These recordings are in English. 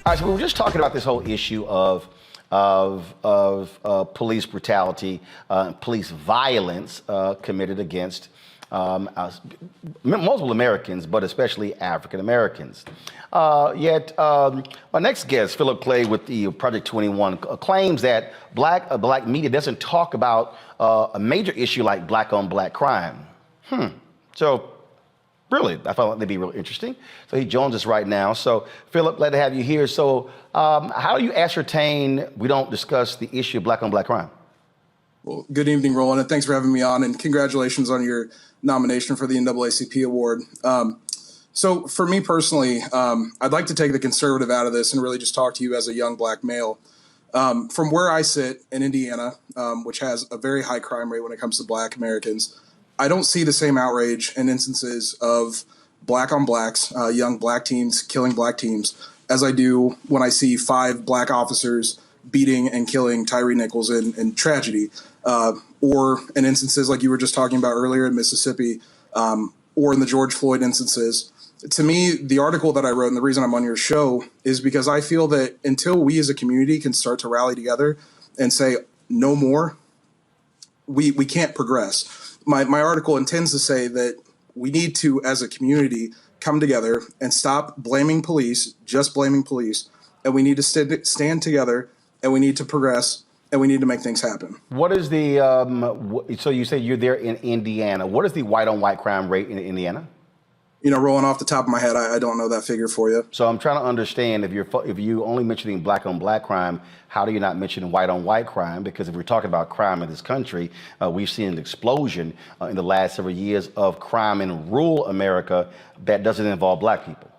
All right, so we were just talking about this whole issue of police brutality, police violence committed against multiple Americans, but especially African Americans. Yet, our next guest, Philip Clay with the Project 21, claims that black media doesn't talk about a major issue like black-on-black crime. So, really, I found that'd be really interesting. So he joins us right now. So, Philip, glad to have you here. So, how do you ascertain we don't discuss the issue of black-on-black crime? Well, good evening, Roland, and thanks for having me on, and congratulations on your nomination for the NAACP award. So for me personally, I'd like to take the conservative out of this and really just talk to you as a young black male. From where I sit in Indiana, which has a very high crime rate when it comes to black Americans, I don't see the same outrage and instances of black on blacks, young black teens killing black teens, as I do when I see 5 black officers beating and killing Tyree Nichols in tragedy, or in instances like you were just talking about earlier in Mississippi, or in the George Floyd instances. To me, the article that I wrote and the reason I'm on your show is because I feel that until we as a community can start to rally together and say no more, we can't progress. My article intends to say that we need to, as a community, come together and stop blaming police, just blaming police, and we need to stand together, and we need to progress, and we need to make things happen. What is the, so you say you're there in Indiana. What is the white-on-white crime rate in Indiana? You know, rolling off the top of my head, I don't know that figure for you. So I'm trying to understand, if you only mentioning black-on-black crime, how do you not mention white-on-white crime? Because if we're talking about crime in this country, we've seen an explosion in the last several years of crime in rural America that doesn't involve black people.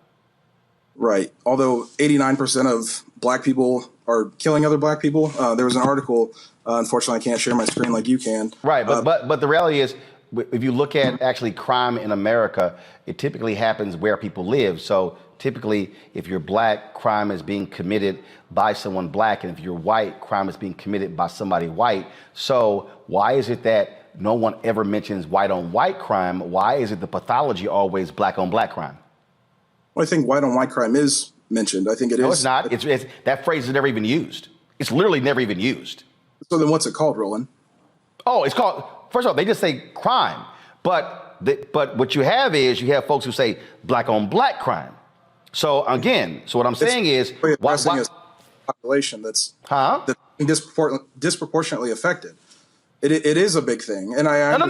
Right. Although 89% of black people are killing other black people. There was an article, unfortunately I can't share my screen like you can. Right, but the reality is, if you look at actually crime in America, it typically happens where people live. So typically, if you're black, crime is being committed by someone black, and if you're white, crime is being committed by somebody white. So why is it that no one ever mentions white-on-white crime? Why is it the pathology always black-on-black crime? Well, I think white-on-white crime is mentioned. I think it is. No, it's not. It's that phrase is never even used. It's literally never even used. So then what's it called, Roland? Oh, it's called, first of all, they just say crime. But what you have is you have folks who say black on black crime. So again, so what I'm saying is, why a population that's disproportionately affected. It is a big thing. And I'm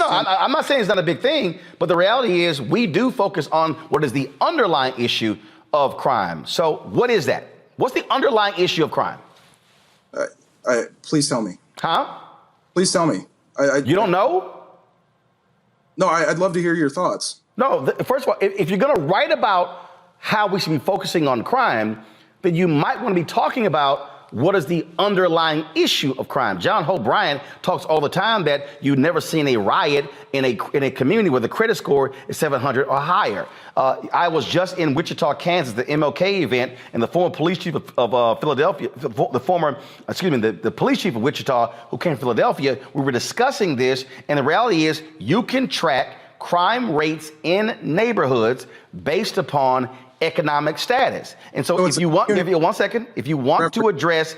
not saying it's not a big thing, but the reality is we do focus on what is the underlying issue of crime. So what is that? What's the underlying issue of crime? Please tell me. Please tell me. You don't know? No, I'd love to hear your thoughts. No, first of all, if you're going to write about how we should be focusing on crime, then you might want to be talking about what is the underlying issue of crime. John Hope Bryant talks all the time that you've never seen a riot in a community where the credit score is 700 or higher. I was just in Wichita, Kansas, the MLK event, and the former police chief of Philadelphia, the police chief of Wichita who came from Philadelphia, we were discussing this, and the reality is you can track crime rates in neighborhoods based upon economic status. And so if you want to address,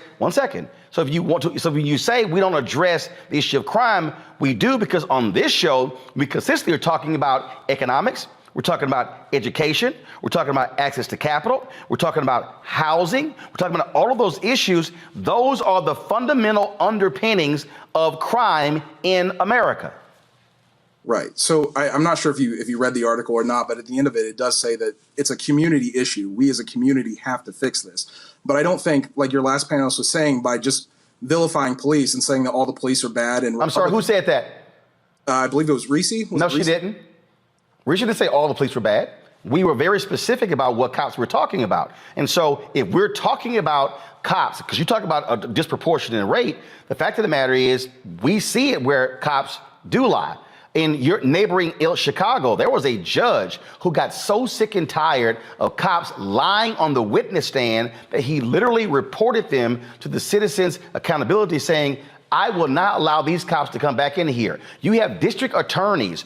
so when you say we don't address the issue of crime, we do, because on this show, we consistently are talking about economics. We're talking about education. We're talking about access to capital. We're talking about housing. We're talking about all of those issues. Those are the fundamental underpinnings of crime in America. Right. So I'm not sure if you read the article or not, but at the end of it, it does say that it's a community issue. We as a community have to fix this. But I don't think, like your last panelist was saying, by just vilifying police and saying that all the police are bad. And I'm sorry, who said that? I believe it was Reese. No, she didn't. Reese didn't say all the police were bad. We were very specific about what cops we're talking about. And so if we're talking about cops, because you talk about a disproportionate rate, the fact of the matter is we see it where cops do lie. In your neighboring Chicago, there was a judge who got so sick and tired of cops lying on the witness stand that he literally reported them to the Citizens Accountability, saying, I will not allow these cops to come back in here. You have district attorneys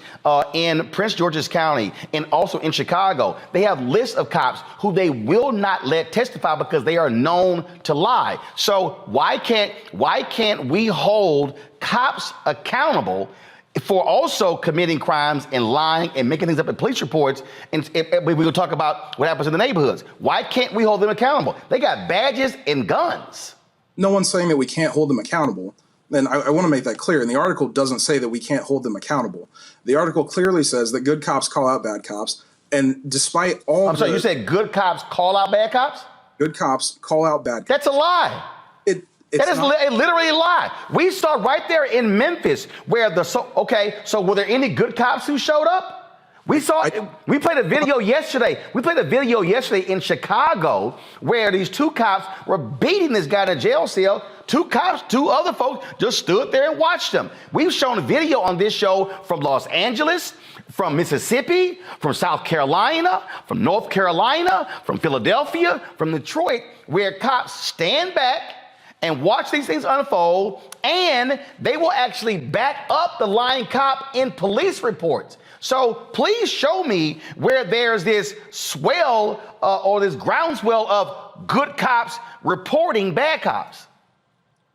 in Prince George's County and also in Chicago. They have lists of cops who they will not let testify because they are known to lie. So why can't we hold cops accountable for also committing crimes and lying and making things up in police reports? And we will talk about what happens in the neighborhoods. Why can't we hold them accountable? They got badges and guns. No one's saying that we can't hold them accountable. And I want to make that clear. And the article doesn't say that we can't hold them accountable. The article clearly says that good cops call out bad cops. And despite all I'm sorry, you said good cops call out bad cops? Good cops call out bad cops. That's a lie. That is literally a lie. We saw right there in Memphis where so were there any good cops who showed up? We played a video yesterday. We played a video yesterday in Chicago where these two cops were beating this guy in a jail cell. Two cops, two other folks just stood there and watched them. We've shown a video on this show from Los Angeles, from Mississippi, from South Carolina, from North Carolina, from Philadelphia, from Detroit, where cops stand back and watch these things unfold, and they will actually back up the lying cop in police reports. So please show me where there's this swell or this groundswell of good cops reporting bad cops.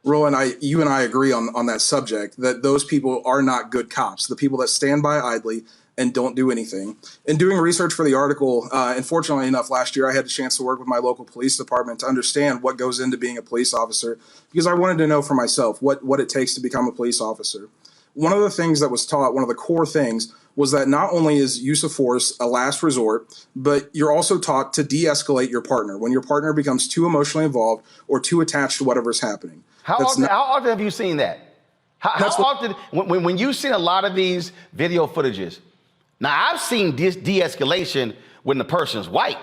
Roland, you and I agree on that subject, that those people are not good cops, the people that stand by idly and don't do anything. In doing research for the article, and fortunately enough, last year I had a chance to work with my local police department to understand what goes into being a police officer, because I wanted to know for myself what it takes to become a police officer. One of the things that was taught, one of the core things, was that not only is use of force a last resort, but you're also taught to de-escalate your partner when your partner becomes too emotionally involved or too attached to whatever's happening. How often have you seen that? How often, when you've seen a lot of these video footages, now I've seen de-escalation when the person's white.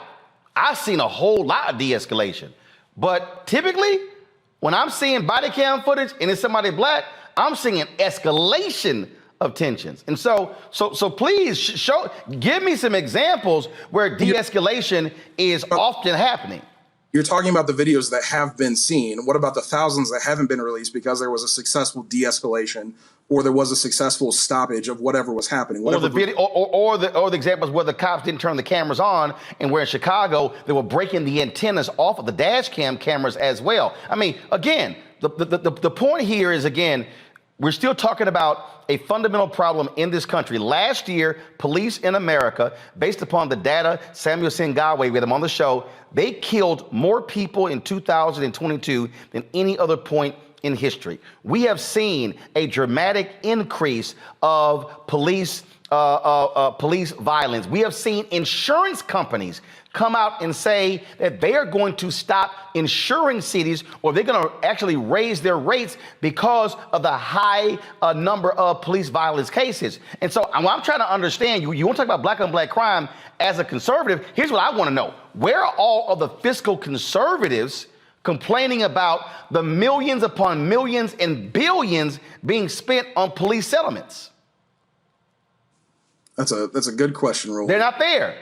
I've seen a whole lot of de-escalation. But typically, when I'm seeing body cam footage and it's somebody black, I'm seeing an escalation of tensions. And so please give me some examples where de-escalation is often happening. You're talking about the videos that have been seen. What about the thousands that haven't been released because there was a successful de-escalation or there was a successful stoppage of whatever was happening? Or the examples where the cops didn't turn the cameras on, and where in Chicago they were breaking the antennas off of the dash cam cameras as well. I mean, again, the point here is, again, we're still talking about a fundamental problem in this country. Last year, police in America, based upon the data, Samuel Singawe, we had him on the show, they killed more people in 2022 than any other point in history. We have seen a dramatic increase of police violence. We have seen insurance companies come out and say that they are going to stop insuring cities, or they're going to actually raise their rates because of the high number of police violence cases. And so I'm trying to understand, you want to talk about black on black crime as a conservative. Here's what I want to know. Where are all of the fiscal conservatives complaining about the millions upon millions and billions being spent on police settlements? That's a good question, Roland. They're not there.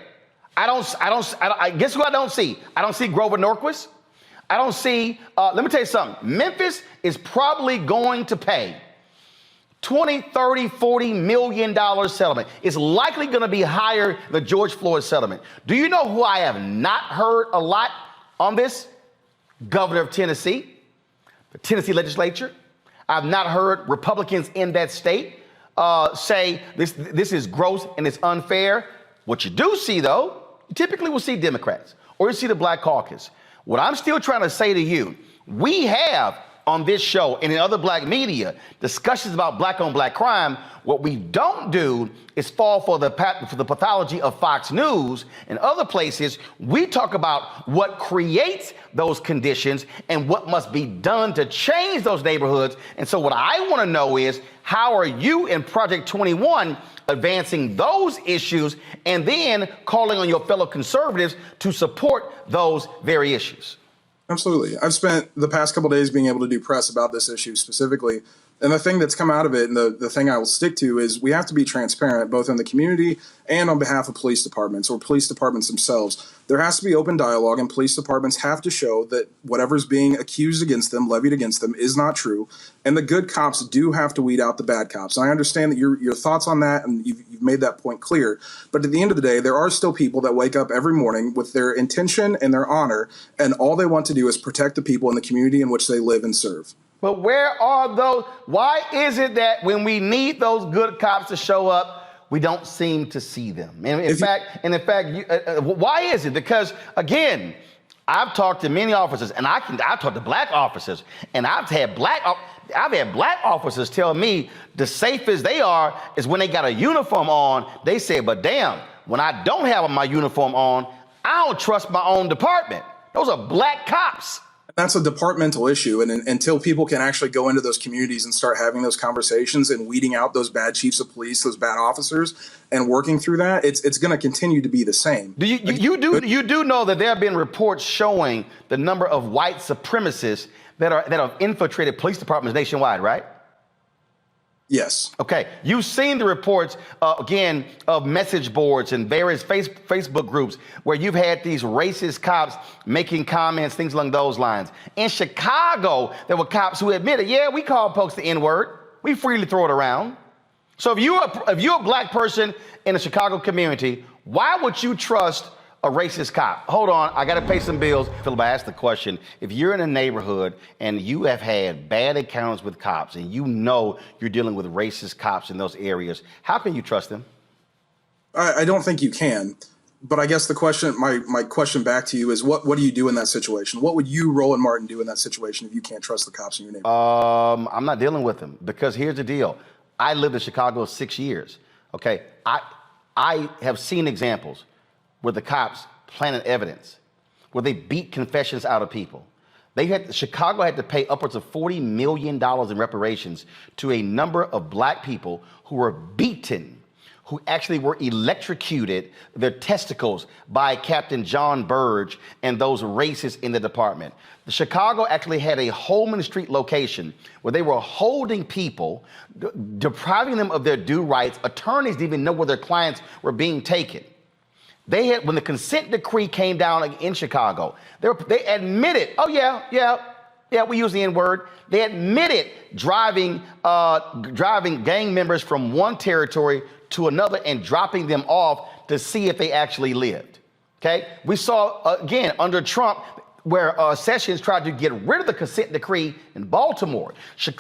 I guess who I don't see? I don't see Grover Norquist. I don't see, let me tell you something. Memphis is probably going to pay $20, $30, $40 million settlement. It's likely going to be higher than the George Floyd settlement. Do you know who I have not heard a lot on this? Governor of Tennessee, the Tennessee legislature. I've not heard Republicans in that state say this is gross and it's unfair. What you do see, though, you typically will see Democrats or you see the Black Caucus. What I'm still trying to say to you, we have on this show and in other black media discussions about black on black crime. What we don't do is fall for the pathology of Fox News and other places. We talk about what creates those conditions and what must be done to change those neighborhoods. And so what I want to know is, how are you in Project 21 advancing those issues and then calling on your fellow conservatives to support those very issues? Absolutely. I've spent the past couple of days being able to do press about this issue specifically. And the thing that's come out of it, and the thing I will stick to, is we have to be transparent, both in the community and on behalf of police departments or police departments themselves. There has to be open dialogue, and police departments have to show that whatever's being accused against them, levied against them, is not true. And the good cops do have to weed out the bad cops. And I understand that your thoughts on that, and you've made that point clear. But at the end of the day, there are still people that wake up every morning with their intention and their honor, and all they want to do is protect the people in the community in which they live and serve. But where are those? Why is it that when we need those good cops to show up, we don't seem to see them? And in fact, why is it? Because again, I've talked to many officers, and I've talked to black officers, and I've had black officers tell me the safest they are is when they got a uniform on. They say, but damn, when I don't have my uniform on, I don't trust my own department. Those are black cops. That's a departmental issue. And until people can actually go into those communities and start having those conversations and weeding out those bad chiefs of police, those bad officers, and working through that, it's going to continue to be the same. You do know that there have been reports showing the number of white supremacists that have infiltrated police departments nationwide, right? Yes. Okay. You've seen the reports, again, of message boards and various Facebook groups where you've had these racist cops making comments, things along those lines. In Chicago, there were cops who admitted, yeah, we call folks the N-word. We freely throw it around. So if you're a black person in the Chicago community, why would you trust a racist cop? Hold on, I gotta pay some bills. Philip, I asked the question, if you're in a neighborhood and you have had bad encounters with cops and you know you're dealing with racist cops in those areas, how can you trust them? I don't think you can. But I guess the question, my question back to you is, what do you do in that situation? What would you, Roland Martin, do in that situation if you can't trust the cops in your neighborhood? I'm not dealing with them, because here's the deal. I lived in Chicago 6 years, okay? I have seen examples where the cops planted evidence, where they beat confessions out of people. Chicago had to pay upwards of $40 million in reparations to a number of black people who were beaten, who actually were electrocuted, their testicles, by Captain John Burge and those racists in the department. Chicago actually had a Holman Street location where they were holding people, depriving them of their due rights. Attorneys didn't even know where their clients were being taken. When the consent decree came down in Chicago, they admitted, oh yeah, we use the N-word. They admitted driving gang members from one territory to another and dropping them off to see if they actually lived. Okay, we saw again under Trump where Sessions tried to get rid of the consent decree in Baltimore.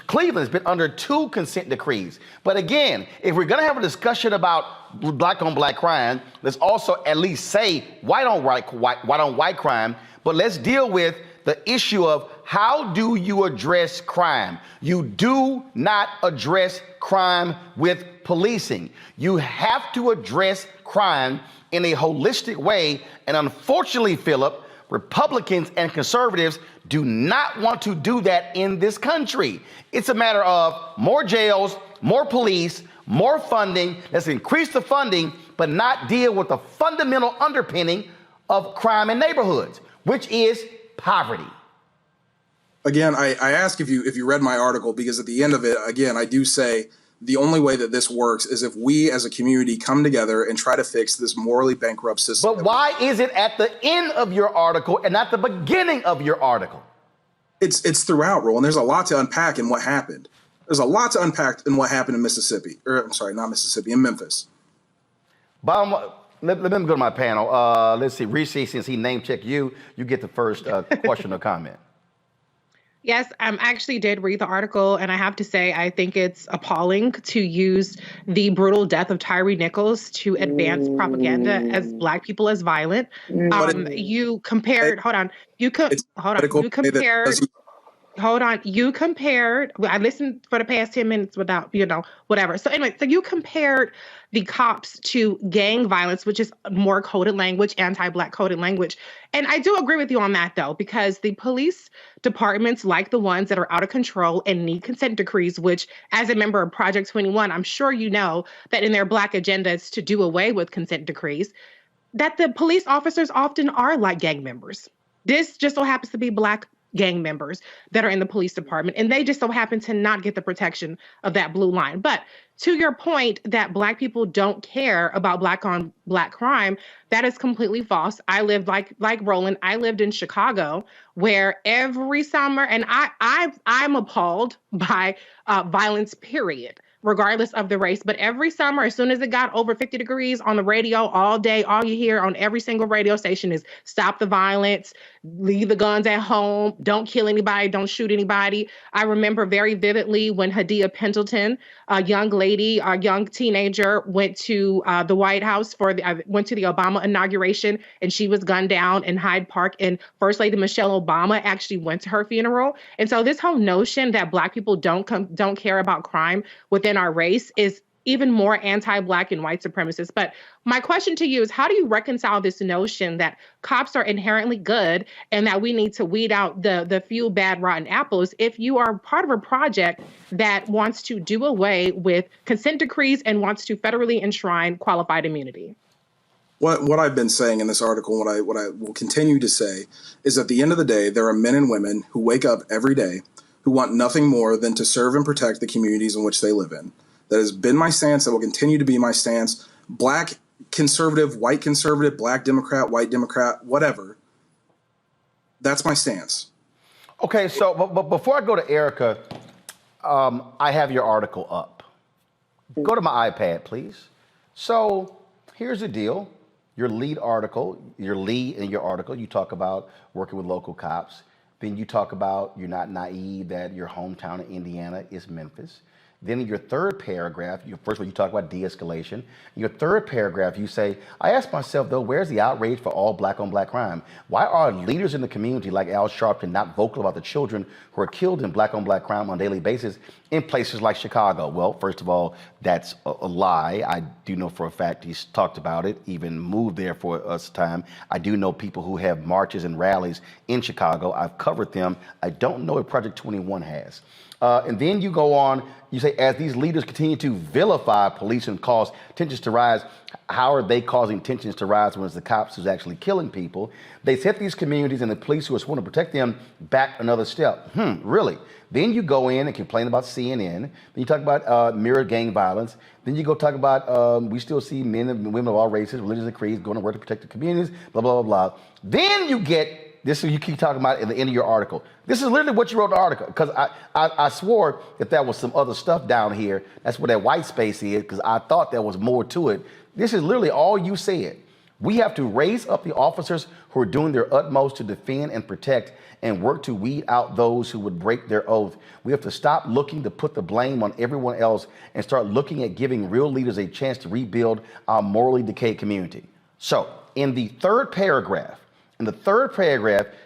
Cleveland's been under 2 consent decrees. But again, if we're gonna have a discussion about black on black crime, let's also at least say white on white crime, but let's deal with the issue of how do you address crime? You do not address crime with policing. You have to address crime in a holistic way. And unfortunately, Philip, Republicans and conservatives do not want to do that in this country. It's a matter of more jails, more police, more funding. Let's increase the funding, but not deal with the fundamental underpinning of crime in neighborhoods, which is poverty. Again, I ask if you read my article, because at the end of it, again, I do say the only way that this works is if we as a community come together and try to fix this morally bankrupt system. But why is it at the end of your article and not the beginning of your article? It's throughout, Roland. There's a lot to unpack in what happened. There's a lot to unpack in what happened in Mississippi. Or I'm sorry, not Mississippi, in Memphis. Let me go to my panel. Let's see, Reese, since he name checked you, you get the first question or comment. Yes, I actually did read the article, and I have to say I think it's appalling to use the brutal death of Tyree Nichols to advance propaganda as Black people as violent. You compared. You compared. I listened for the past 10 minutes without, whatever. So anyway, so you compared the cops to gang violence, which is more coded language, anti-Black coded language. And I do agree with you on that, though, because the police departments, like the ones that are out of control and need consent decrees, which as a member of Project 21, I'm sure you know that in their Black agendas to do away with consent decrees, that the police officers often are like gang members. This just so happens to be Black gang members that are in the police department, and they just so happen to not get the protection of that blue line. But to your point that Black people don't care about Black on Black crime, that is completely false. I lived like Roland. I lived in Chicago, where every summer, and I'm appalled by violence. Period. Regardless of the race. But every summer, as soon as it got over 50 degrees on the radio all day, all you hear on every single radio station is stop the violence, leave the guns at home, don't kill anybody, don't shoot anybody. I remember very vividly when Hadia Pendleton, a young lady, a young teenager, went to the White House went to the Obama inauguration, and she was gunned down in Hyde Park. And First Lady Michelle Obama actually went to her funeral. And so this whole notion that Black people don't care about crime within our race is even more anti-Black and white supremacist. But my question to you is, how do you reconcile this notion that cops are inherently good and that we need to weed out the few bad rotten apples if you are part of a project that wants to do away with consent decrees and wants to federally enshrine qualified immunity? What I've been saying in this article, what I will continue to say, is at the end of the day, there are men and women who wake up every day who want nothing more than to serve and protect the communities in which they live in. That has been my stance. That will continue to be my stance. Black conservative, white conservative, Black Democrat, white Democrat, whatever. That's my stance. Okay, so but before I go to Erica, I have your article up. Go to my iPad, please. So here's the deal. Your lead in your article, you talk about working with local cops. Then you talk about you're not naive that your hometown in Indiana is Memphis. Then in your third paragraph, first of all, you talk about de-escalation. In your third paragraph, you say, I ask myself, though, where's the outrage for all Black on Black crime? Why are leaders in the community like Al Sharpton not vocal about the children who are killed in Black on Black crime on a daily basis in places like Chicago? Well, first of all, that's a lie. I do know for a fact he's talked about it, even moved there for us time. I do know people who have marches and rallies in Chicago. I've covered them. I don't know if Project 21 has. And then you go on, you say, as these leaders continue to vilify police and cause tensions to rise, how are they causing tensions to rise when it's the cops who's actually killing people? They set these communities and the police who are sworn to protect them back another step. Really? Then you go in and complain about CNN. Then you talk about mirror gang violence. Then you go talk about we still see men and women of all races, religions and creeds going to work to protect the communities, blah, blah, blah, blah. Then you get this is what you keep talking about at the end of your article. This is literally what you wrote in the article, because I swore that there was some other stuff down here. That's where that white space is, because I thought there was more to it. This is literally all you said. We have to raise up the officers who are doing their utmost to defend and protect and work to weed out those who would break their oath. We have to stop looking to put the blame on everyone else and start looking at giving real leaders a chance to rebuild our morally decayed community. So in the third paragraph,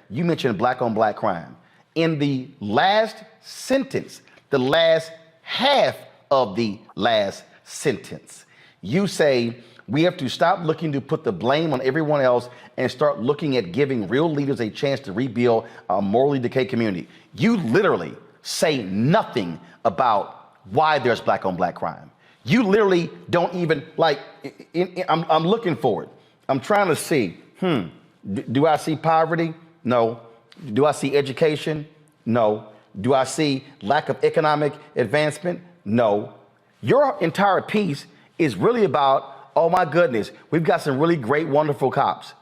you mentioned Black on Black crime. In the last sentence, the last half of the last sentence, you say, we have to stop looking to put the blame on everyone else and start looking at giving real leaders a chance to rebuild our morally decayed community. You literally say nothing about why there's Black on Black crime. You literally don't even, I'm looking for it. I'm trying to see, do I see poverty? No. Do I see education? No. Do I see lack of economic advancement? No. Your entire piece is really about, oh my goodness, we've got some really great, wonderful cops.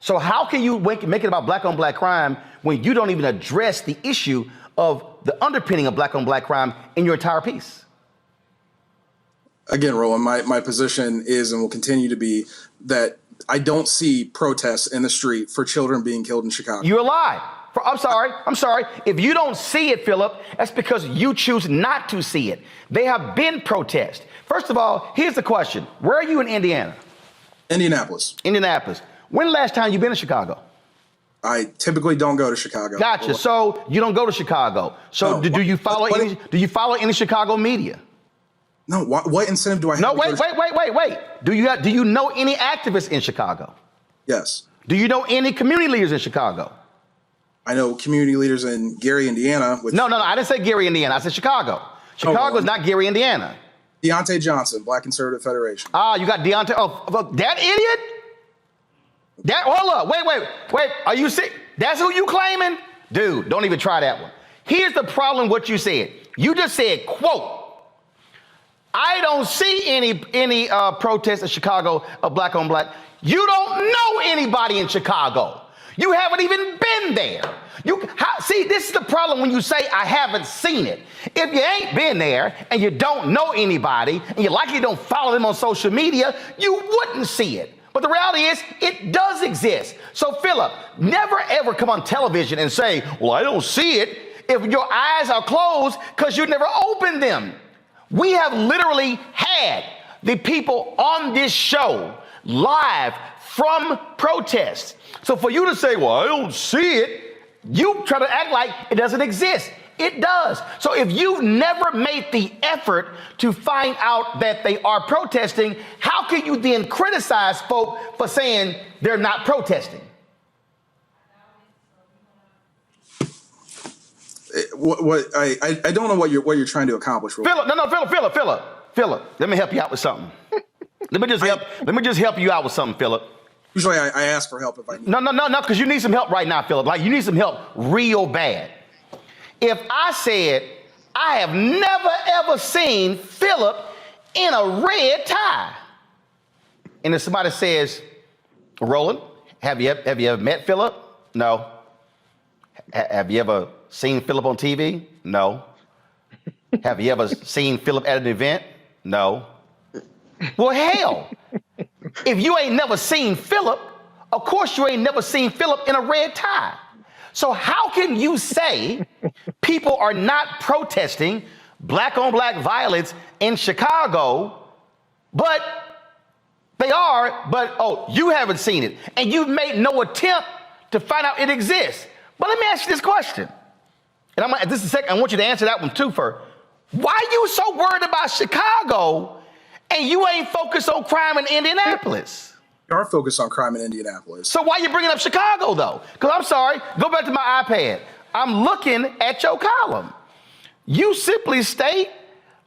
So how can you make it about Black on Black crime when you don't even address the issue of the underpinning of Black on Black crime in your entire piece? Again, Roland, my position is and will continue to be that I don't see protests in the street for children being killed in Chicago. You're a lie. I'm sorry. If you don't see it, Philip, that's because you choose not to see it. They have been protests. First of all, here's the question. Where are you in Indiana? Indianapolis. When the last time you been to Chicago? I typically don't go to Chicago. Gotcha. So you don't go to Chicago. So no. Do you follow any Chicago media? No. What incentive do I have? No, wait. Do you know any activists in Chicago? Yes. Do you know any community leaders in Chicago? I know community leaders in Gary, Indiana. No. I didn't say Gary, Indiana. I said Chicago. Chicago is not Gary, Indiana. Deontay Johnson, Black Conservative Federation. You got Deontay. Oh, that idiot? Hold up. Wait. Are you sick? That's who you claiming? Dude, don't even try that one. Here's the problem with what you said. You just said, quote, I don't see any protests in Chicago of black on black. You don't know anybody in Chicago. You haven't even been there. See, this is the problem when you say I haven't seen it. If you ain't been there and you don't know anybody and you likely don't follow them on social media, you wouldn't see it. But the reality is it does exist. So Philip, never ever come on television and say, well, I don't see it if your eyes are closed because you never opened them. We have literally had the people on this show live from protests. So for you to say, well, I don't see it, you try to act like it doesn't exist. It does. So if you've never made the effort to find out that they are protesting, how can you then criticize folk for saying they're not protesting? I don't know what you're trying to accomplish. Philip, let me help you out with something. Let me just help you out with something, Philip. Usually I ask for help if I need. No, because you need some help right now, Philip. Like you need some help real bad. If I said I have never ever seen Philip in a red tie, and if somebody says, Roland, have you ever met Philip? No. Have you ever seen Philip on TV? No. Have you ever seen Philip at an event? No. Well, hell, if you ain't never seen Philip, of course you ain't never seen Philip in a red tie. So how can you say people are not protesting black on black violence in Chicago, but they are, but you haven't seen it and you've made no attempt to find out it exists. But let me ask you this question. And I want you to answer that one too first. Why are you so worried about Chicago and you ain't focused on crime in Indianapolis? We are focused on crime in Indianapolis. So why are you bringing up Chicago though? Because I'm sorry, go back to my iPad. I'm looking at your column. You simply state,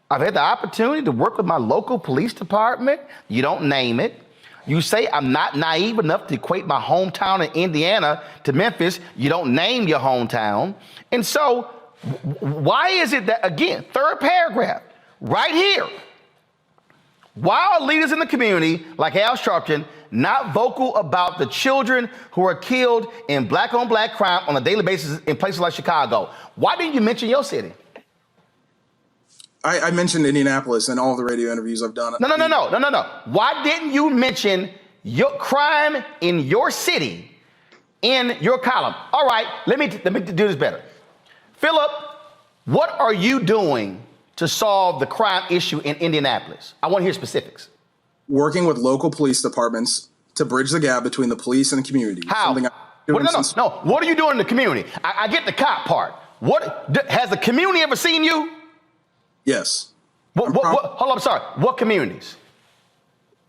I've had the opportunity to work with my local police department. You don't name it. You say I'm not naive enough to equate my hometown in Indiana to Memphis. You don't name your hometown. And so why is it that, again, third paragraph, right here, why are leaders in the community like Al Sharpton not vocal about the children who are killed in black on black crime on a daily basis in places like Chicago? Why didn't you mention your city? I mentioned Indianapolis in all the radio interviews I've done. No. Why didn't you mention your crime in your city in your column? All right, let me do this better. Philip, what are you doing to solve the crime issue in Indianapolis? I want to hear specifics. Working with local police departments to bridge the gap between the police and the community. How? No. What are you doing in the community? I get the cop part. Has the community ever seen you? Yes. Hold on, I'm sorry. What communities?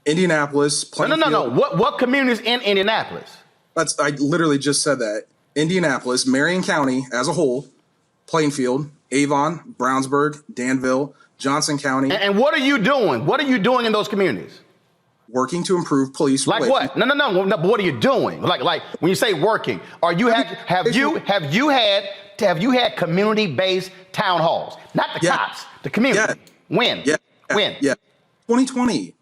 Indianapolis. Plainfield. No. What communities in Indianapolis? I literally just said that. Indianapolis, Marion County as a whole, Plainfield, Avon, Brownsburg, Danville, Johnson County. And what are you doing? What are you doing in those communities? Working to improve police relations. Like what? No. But what are you doing? Like when you say working, have you had community-based town halls? Not the cops, the community. When? Yeah. When? Yeah. 2020.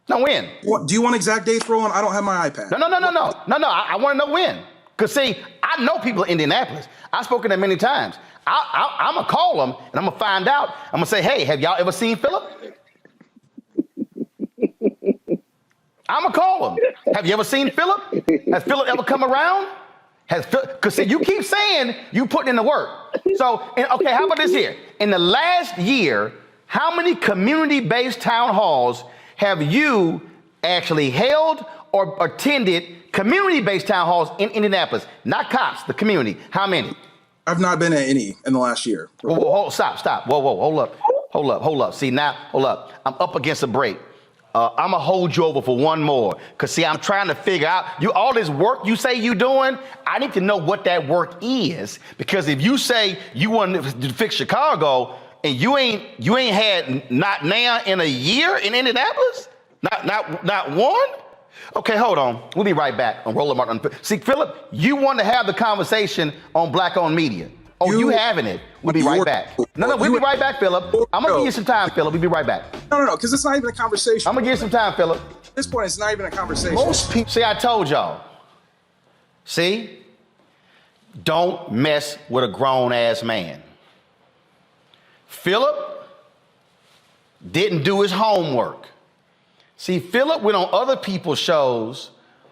No, when? Do you want exact dates, Roland? I don't have my iPad. No. I want to know when. Because see, I know people in Indianapolis. I've spoken to them many times. I'm going to call them and I'm going to find out. I'm going to say, hey, have y'all ever seen Philip? I'm going to call them. Have you ever seen Philip? Has Philip ever come around? Because see, you keep saying you putting in the work. So, okay, how about this here? In the last year, how many community-based town halls have you actually held or attended community-based town halls in Indianapolis? Not cops, the community. How many? I've not been at any in the last year. Whoa, stop. Whoa, hold up. See, now, hold up. I'm up against a break. I'm gonna hold you over for one more. Cause see, I'm trying to figure out all this work you say you doing. I need to know what that work is. Because if you say you want to fix Chicago and you ain't had not now in a year in Indianapolis, not one. Okay, hold on. We'll be right back on Roland Martin Unfiltered. See, Philip, you want to have the conversation on black-owned media. Oh, you having it. We'll be right back. No, we'll be right back, Philip. I'm going to give you some time, Philip. We'll be right back. No, because it's not even a conversation. I'm going to give you some time, Philip. At this point, it's not even a conversation. Most people. See, I told y'all. See? Don't mess with a grown-ass man. Philip didn't do his homework. See, Philip went on other people's shows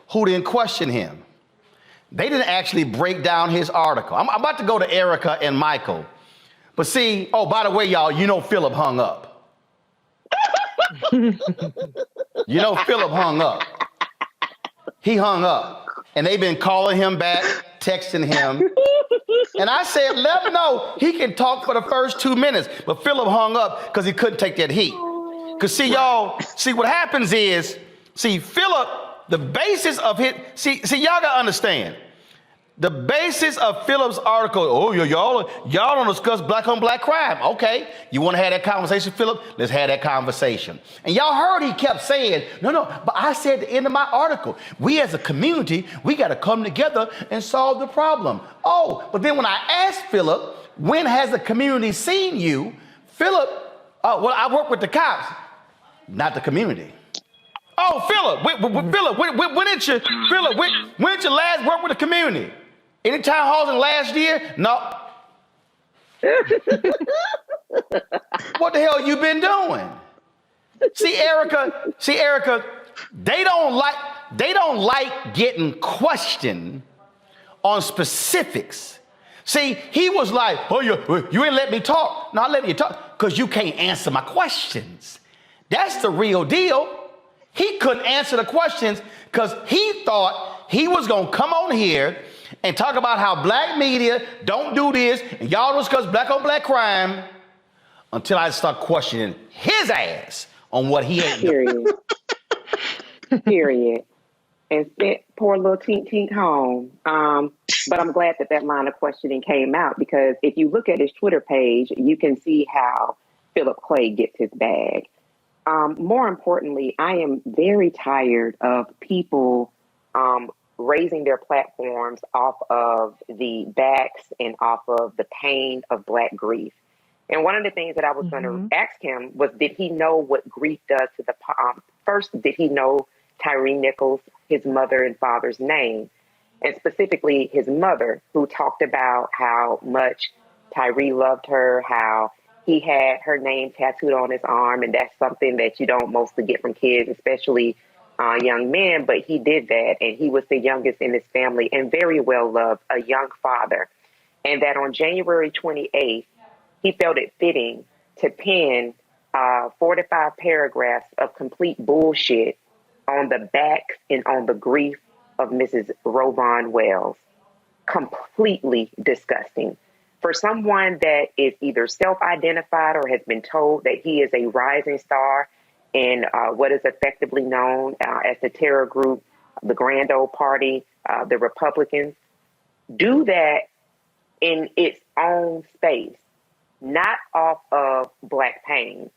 who didn't question him. They didn't actually break down his article. I'm about to go to Erica and Michael. But see, oh, by the way, y'all, you know Philip hung up. You know Philip hung up. He hung up. And they've been calling him back, texting him. And I said, let him know he can talk for the first 2 minutes. But Philip hung up because he couldn't take that heat. Because see, y'all, see what happens is, see, Philip, the basis of his, see, y'all got to understand. The basis of Philip's article, oh, y'all don't discuss black on black crime. Okay, you want to have that conversation, Philip? Let's have that conversation. And y'all heard he kept saying, no, but I said at the end of my article, we as a community, we got to come together and solve the problem. Oh, but then when I asked Philip, when has the community seen you? Philip, well, I work with the cops, not the community. Oh, Philip, Philip, when did you last work with the community? Any town halls in the last year? No. What the hell you been doing? See, Erica, they don't like getting questioned on specifics. See, he was like, oh, you ain't let me talk. No, I let you talk because you can't answer my questions. That's the real deal. He couldn't answer the questions because he thought he was going to come on here and talk about how black media don't do this and y'all don't discuss black on black crime until I start questioning his ass on what he ain't doing. Period. And sent poor little Tink Tink home. But I'm glad that line of questioning came out because if you look at his Twitter page, you can see how Philip Clay gets his bag. More importantly, I am very tired of people raising their platforms off of the backs and off of the pain of Black grief. And one of the things that I was going to ask him was, did he know what grief does to the first, did he know Tyree Nichols, his mother and father's name, and specifically his mother, who talked about how much Tyree loved her, how he had her name tattooed on his arm, and that's something that you don't mostly get from kids, especially young men, but he did that, and he was the youngest in his family and very well loved, a young father. And that on January 28th, he felt it fitting to pen 4 to 5 paragraphs of complete bullshit on the back and on the grief of Mrs. Rovon Wells. Completely disgusting. For someone that is either self-identified or has been told that he is a rising star in what is effectively known as the terror group, the Grand Old Party, the Republicans, do that in its own space, not off of Black pain.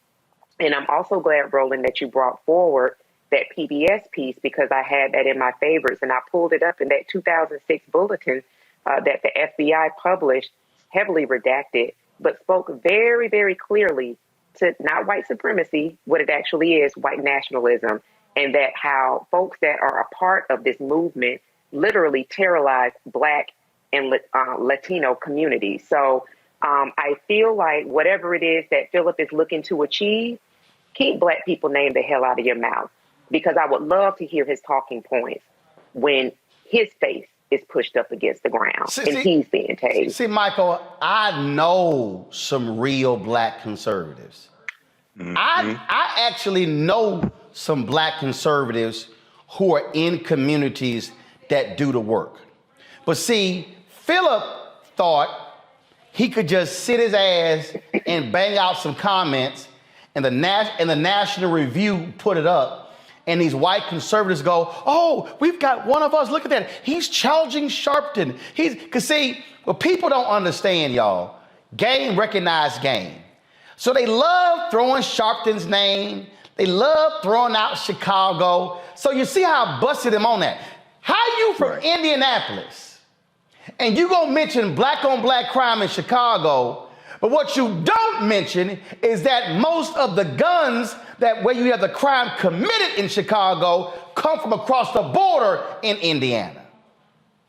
And I'm also glad, Roland, that you brought forward that PBS piece because I had that in my favorites and I pulled it up in that 2006 bulletin that the FBI published, heavily redacted, but spoke very, very clearly to not white supremacy, what it actually is, white nationalism, and that how folks that are a part of this movement literally terrorize Black and Latino communities. So I feel like whatever it is that Philip is looking to achieve, keep Black people name the hell out of your mouth, because I would love to hear his talking points when his face is pushed up against the ground and he's being tased. See, Michael, I know some real Black conservatives. I actually know some Black conservatives who are in communities that do the work. But see, Philip thought he could just sit his ass and bang out some comments and the National Review put it up. And these white conservatives go, oh, we've got one of us. Look at that. He's challenging Sharpton. Because see, what people don't understand, y'all, game recognized game. So they love throwing Sharpton's name. They love throwing out Chicago. So you see how I busted him on that. How you from Indianapolis and you gonna mention black on black crime in Chicago, but what you don't mention is that most of the guns that where you have the crime committed in Chicago come from across the border in Indiana.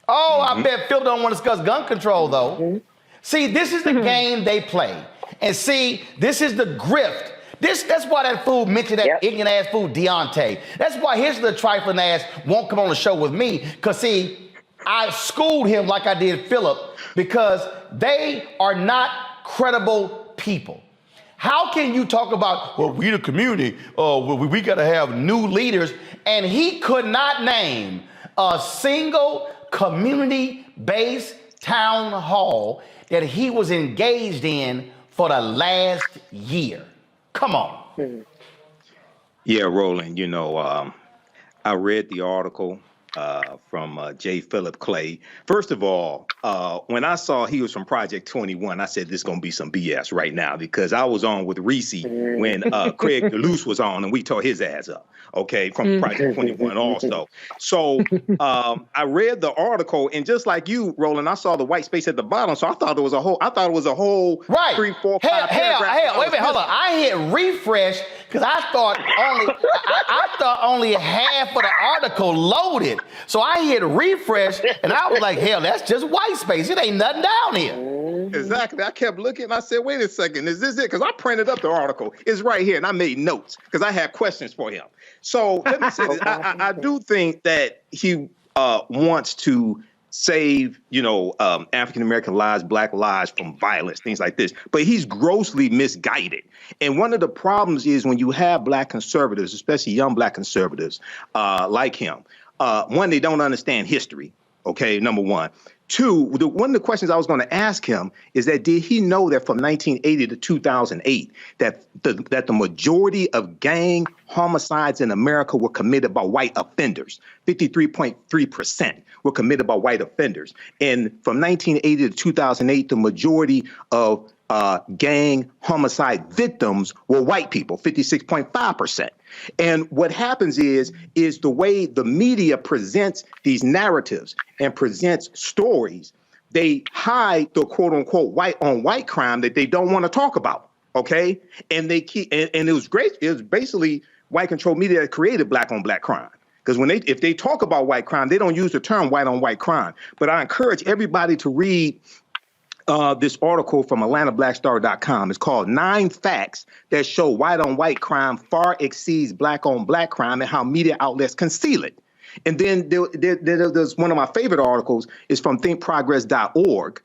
Oh, I bet Phil don't want to discuss gun control though. See, this is the game they play. And see, this is the grift. That's why that fool mentioned that ignorant ass fool Deontay. That's why his little trifling ass won't come on the show with me. Cause see, I schooled him like I did Philip because they are not credible people. How can you talk about, well, we the community, we gotta have new leaders, and he could not name a single community-based town hall that he was engaged in for the last year. Come on. Yeah, Roland, I read the article from J. Philip Clay. First of all, when I saw he was from Project 21, I said, this is going to be some BS right now, because I was on with Reese when Craig DeLuce was on, and we tore his ass up, okay, from Project 21 also. So I read the article, and just like you, Roland, I saw the white space at the bottom, so I thought it was a whole right. 3, 4, 5 paragraphs. Hell, wait a minute, hold on. I hit refresh because I thought only half of the article loaded. So I hit refresh, and I was like, hell, that's just white space. It ain't nothing down here. Exactly. I kept looking, and I said, wait a second, is this it? Because I printed up the article. It's right here, and I made notes because I had questions for him. So let me say this. I do think that he wants to save, African-American lives, black lives from violence, things like this. But he's grossly misguided. And one of the problems is when you have black conservatives, especially young black conservatives like him, one, they don't understand history, okay, number one. Two, one of the questions I was going to ask him is that did he know that from 1980 to 2008 that the majority of gang homicides in America were committed by white offenders? 53.3% were committed by white offenders. And from 1980 to 2008, the majority of gang homicide victims were white people, 56.5%. And what happens is the way the media presents these narratives and presents stories, they hide the quote unquote white on white crime that they don't want to talk about. Okay. And they keep, and it was great. It was basically white control media that created black on black crime. Because if they talk about white crime, they don't use the term white on white crime. But I encourage everybody to read this article from AtlantaBlackStar.com. It's called 9 Facts That Show White on White Crime Far Exceeds Black on Black Crime and How Media Outlets Conceal It. And then there's one of my favorite articles is from thinkprogress.org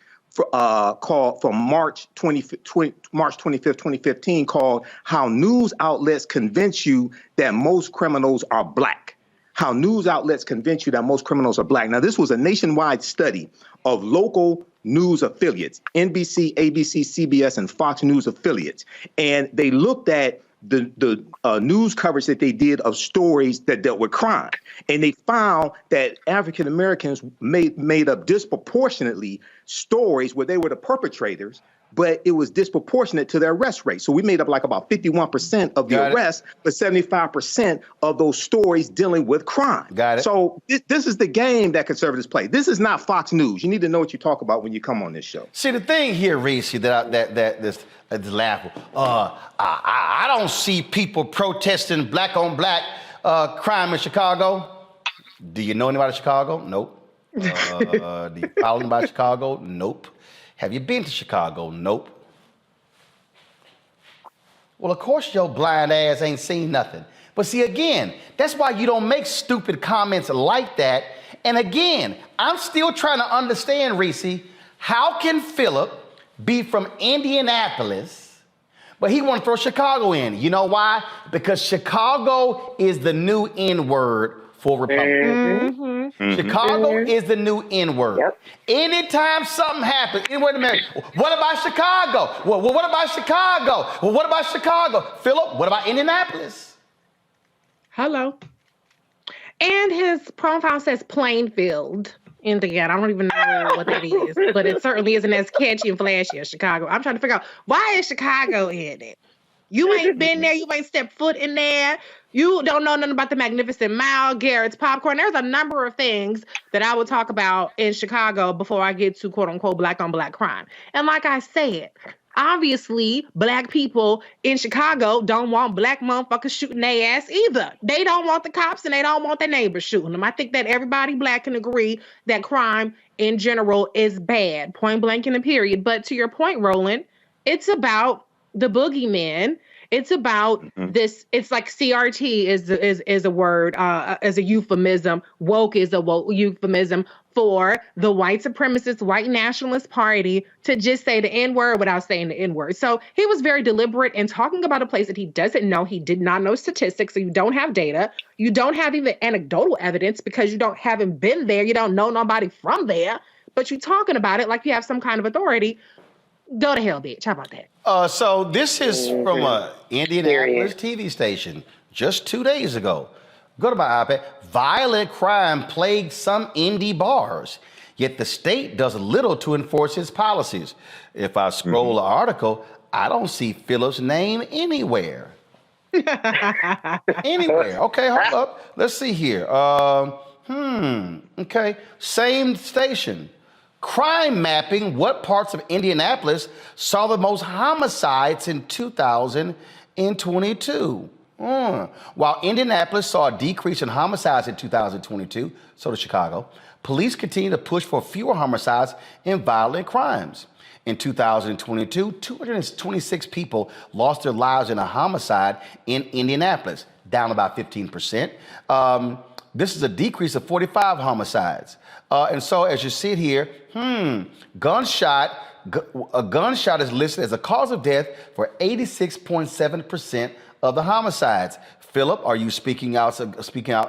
called from March 25th, 2015, called How News Outlets Convince You That Most Criminals Are Black. How news outlets convince you that most criminals are black. Now, this was a nationwide study of local news affiliates, NBC, ABC, CBS, and Fox News affiliates. And they looked at the news coverage that they did of stories that dealt with crime. And they found that African Americans made up disproportionately stories where they were the perpetrators, but it was disproportionate to their arrest rate. So we made up like about 51% of the arrests, but 75% of those stories dealing with crime. Got it. So this is the game that conservatives play. This is not Fox News. You need to know what you talk about when you come on this show. See, the thing here, Reese, this laughable. I don't see people protesting black on black crime in Chicago. Do you know anybody in Chicago? Nope. Do you follow anybody in Chicago? Nope. Have you been to Chicago? Nope. Well, of course your blind ass ain't seen nothing. But see, again, that's why you don't make stupid comments like that. And again, I'm still trying to understand, Reese, how can Philip be from Indianapolis, but he want to throw Chicago in? You know why? Because Chicago is the new N-word for Republicans. Chicago is the new N-word. Yep. Anytime something happens, wait a minute, what about Chicago? Well, what about Chicago? Well, what about Chicago? Philip, what about Indianapolis? Hello. And his profile says Plainfield, Indiana. I don't even know what that is, but it certainly isn't as catchy and flashy as Chicago. I'm trying to figure out, why is Chicago in it? You ain't been there. You ain't stepped foot in there. You don't know nothing about the Magnificent Mile, Garrett's Popcorn. There's a number of things that I will talk about in Chicago before I get to quote unquote black on black crime. And like I said, obviously, black people in Chicago don't want black motherfuckers shooting their ass either. They don't want the cops and they don't want their neighbors shooting them. I think that everybody black can agree that crime in general is bad, point blank and a period. But to your point, Roland, it's about the boogeyman. It's about this. It's like CRT is a word, as a euphemism. Woke is a euphemism for the white supremacist, white nationalist party to just say the N-word without saying the N-word. So he was very deliberate in talking about a place that he doesn't know. He did not know statistics, so you don't have data. You don't have even anecdotal evidence because you haven't been there. You don't know nobody from there, but you're talking about it like you have some kind of authority. Go to hell, bitch. How about that? So this is from a Indianapolis TV station just 2 days ago. Go to my iPad. Violent crime plagued some indie bars, yet the state does little to enforce its policies. If I scroll the article, I don't see Phillip's name anywhere. Anywhere. Okay, hold up. Let's see here. Okay. Same station. Crime mapping, what parts of Indianapolis saw the most homicides in 2022? While Indianapolis saw a decrease in homicides in 2022, so did Chicago, police continue to push for fewer homicides and violent crimes. In 2022, 226 people lost their lives in a homicide in Indianapolis, down about 15%. This is a decrease of 45 homicides. And so as you see it here, a gunshot is listed as a cause of death for 86.7% of the homicides. Phillip, are you speaking out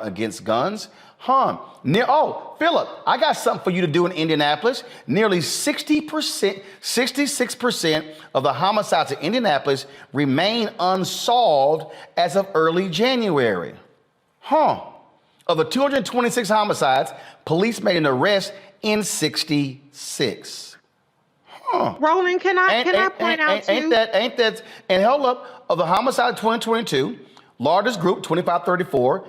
against guns? Phillip, I got something for you to do in Indianapolis. Nearly 66% of the homicides in Indianapolis remain unsolved as of early January. Of the 226 homicides, police made an arrest in 66. Roland, can I point out too? Ain't that, and hold up, of the homicide of 2022, largest group, 25-34,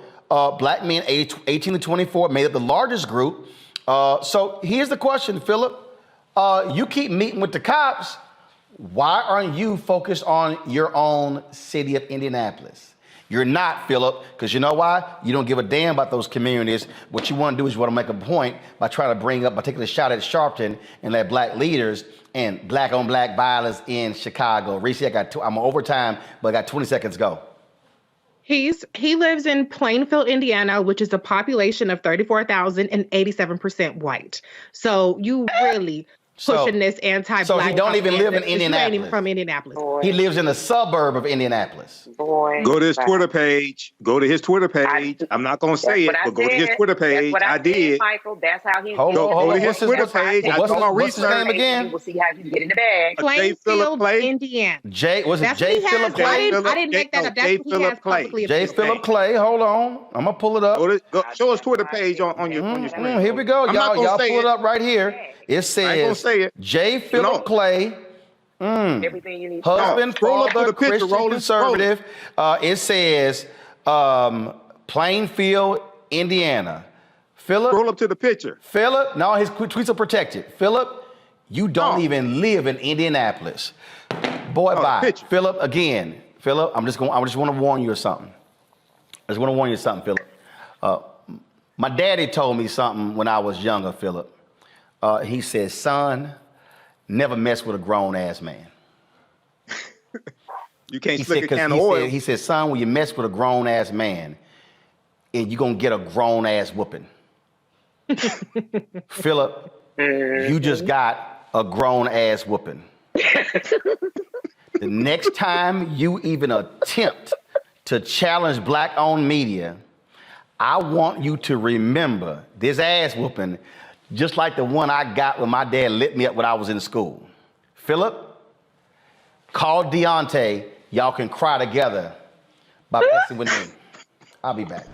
black men aged 18 to 24 made up the largest group. So here's the question, Phillip. You keep meeting with the cops. Why aren't you focused on your own city of Indianapolis? You're not, Phillip, because you know why? You don't give a damn about those communities. What you want to do is you want to make a point by taking a shot at Sharpton and at black leaders and black on black violence in Chicago. Reese, I'm on overtime, but I got 20 seconds to go. He lives in Plainfield, Indiana, which is a population of 34,000 and 87% white. So you really pushing this anti-black. So he don't even live in Indianapolis. He ain't even from Indianapolis. Boy. He lives in a suburb of Indianapolis. Boy. Go to his Twitter page. I'm not going to say it, but go to his Twitter page. I did. Michael, that's how he's Go to his Twitter page. What's his name again? You will see how you get in the bag. Plainfield, Indiana. J Phillip Clay? I didn't make that up. That's what he has publicly J Phillip Clay. Hold on. I'm going to pull it up. Show his Twitter page on your screen. Here we go. Y'all pull it up right here. It says J. Phillip Clay, Everything you need. husband, father, Christian, conservative. It says Plainfield, Indiana. Phillip, Scroll up to the picture. Phillip, no, his tweets are protected. Phillip, you don't even live in Indianapolis. Boy, bye. Picture. Phillip, again. Phillip, I just want to warn you of something. Phillip. My daddy told me something when I was younger, Phillip. He said, son, never mess with a grown-ass man. You can't slick a can of oil. He said, son, when you mess with a grown-ass man, and you're going to get a grown-ass whooping. Phillip, you just got a grown-ass whooping. The next time you even attempt to challenge black-owned media, I want you to remember this ass whooping just like the one I got when my dad lit me up when I was in school. Phillip, call Deontay. Y'all can cry together by messing with me. I'll be back.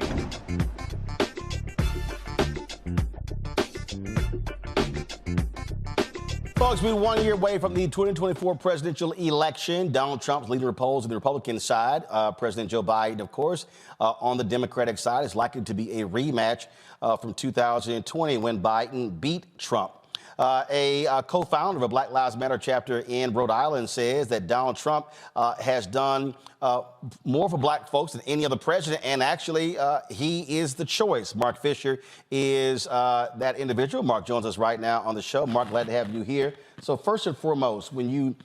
Folks, we're 1 year away from the 2024 presidential election. Donald Trump's leading the polls on the Republican side. President Joe Biden, of course, on the Democratic side, is likely to be a rematch from 2020 when Biden beat Trump. A co-founder of a Black Lives Matter chapter in Rhode Island says that Donald Trump has done more for black folks than any other president, and actually he is the choice. Mark Fisher is that individual. Mark joins us right now on the show. Mark, glad to have you here. So first and foremost, when you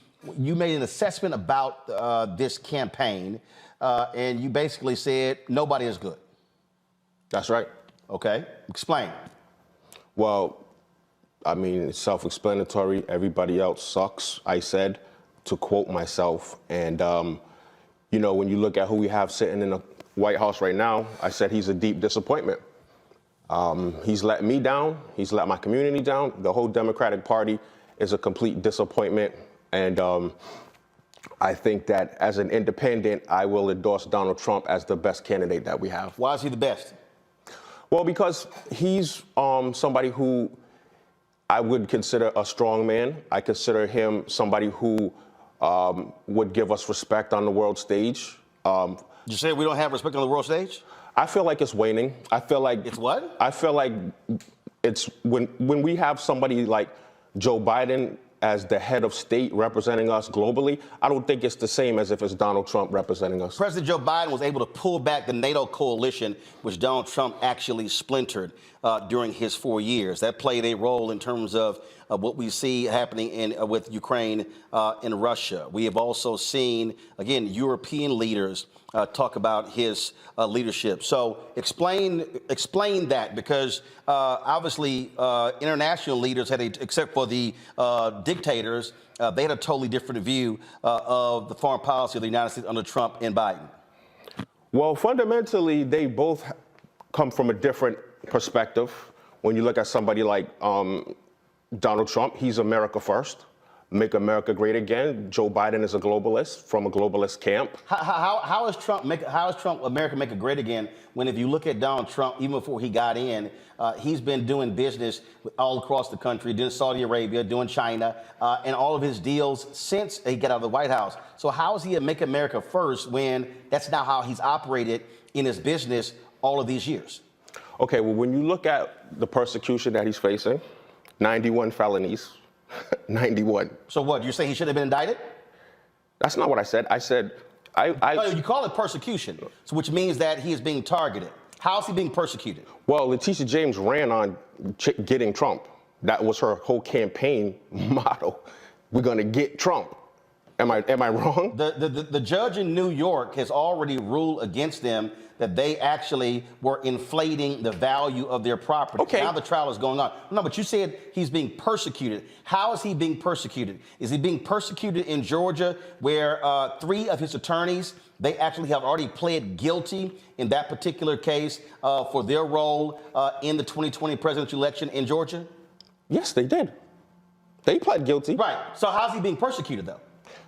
made an assessment about this campaign, and you basically said nobody is good. That's right. Okay, explain. Well, I mean, it's self-explanatory. Everybody else sucks, I said, to quote myself. And, you know, when you look at who we have sitting in the White House right now, I said he's a deep disappointment. He's let me down. He's let my community down. The whole Democratic Party is a complete disappointment. And I think that as an independent, I will endorse Donald Trump as the best candidate that we have. Why is he the best? Well, because he's somebody who I would consider a strong man. I consider him somebody who would give us respect on the world stage. You say we don't have respect on the world stage? I feel like it's waning. I feel like it's what? I feel like it's when we have somebody like Joe Biden as the head of state representing us globally, I don't think it's the same as if it's Donald Trump representing us. President Joe Biden was able to pull back the NATO coalition, which Donald Trump actually splintered during his 4 years. That played a role in terms of what we see happening with Ukraine and Russia. We have also seen, again, European leaders talk about his leadership. So explain that, because obviously international leaders except for the dictators, they had a totally different view of the foreign policy of the United States under Trump and Biden. Well, fundamentally, they both come from a different perspective. When you look at somebody like Donald Trump, he's America first. Make America great again. Joe Biden is a globalist from a globalist camp. How is Trump America make it great again when, if you look at Donald Trump, even before he got in, he's been doing business all across the country, doing Saudi Arabia, doing China, and all of his deals since he got out of the White House. So how is he a Make America First when that's not how he's operated in his business all of these years? Okay, well, when you look at the persecution that he's facing, 91 felonies. 91. So what, you're saying he shouldn't have been indicted? That's not what I said. I said, No, you call it persecution, so which means that he is being targeted. How is he being persecuted? Well, Letitia James ran on getting Trump. That was her whole campaign motto. We're going to get Trump. Am I wrong? The judge in New York has already ruled against them that they actually were inflating the value of their property. Okay. Now the trial is going on. No, but you said he's being persecuted. How is he being persecuted? Is he being persecuted in Georgia, where 3 of his attorneys, they actually have already pled guilty in that particular case for their role in the 2020 presidential election in Georgia? Yes, they did. They pled guilty. Right. So how's he being persecuted, though?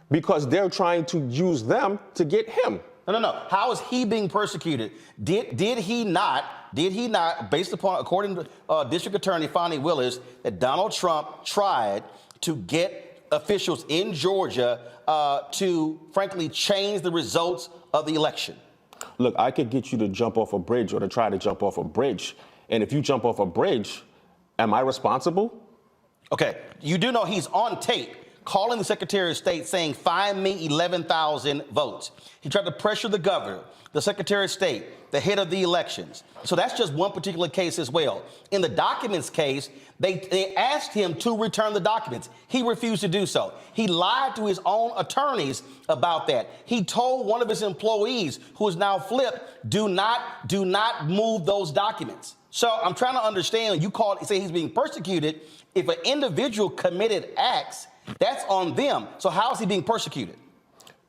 Because they're trying to use them to get him. No. How is he being persecuted? Did he not, based upon, according to District Attorney Fonnie Willis, that Donald Trump tried to get officials in Georgia to, frankly, change the results of the election? Look, I could get you to jump off a bridge or to try to jump off a bridge. And if you jump off a bridge, am I responsible? Okay, you do know he's on tape calling the Secretary of State saying, find me 11,000 votes. He tried to pressure the governor, the Secretary of State, the head of the elections. So that's just one particular case as well. In the documents case, they asked him to return the documents. He refused to do so. He lied to his own attorneys about that. He told one of his employees, who is now flipped, do not move those documents. So I'm trying to understand, say he's being persecuted. If an individual committed acts, that's on them. So how is he being persecuted?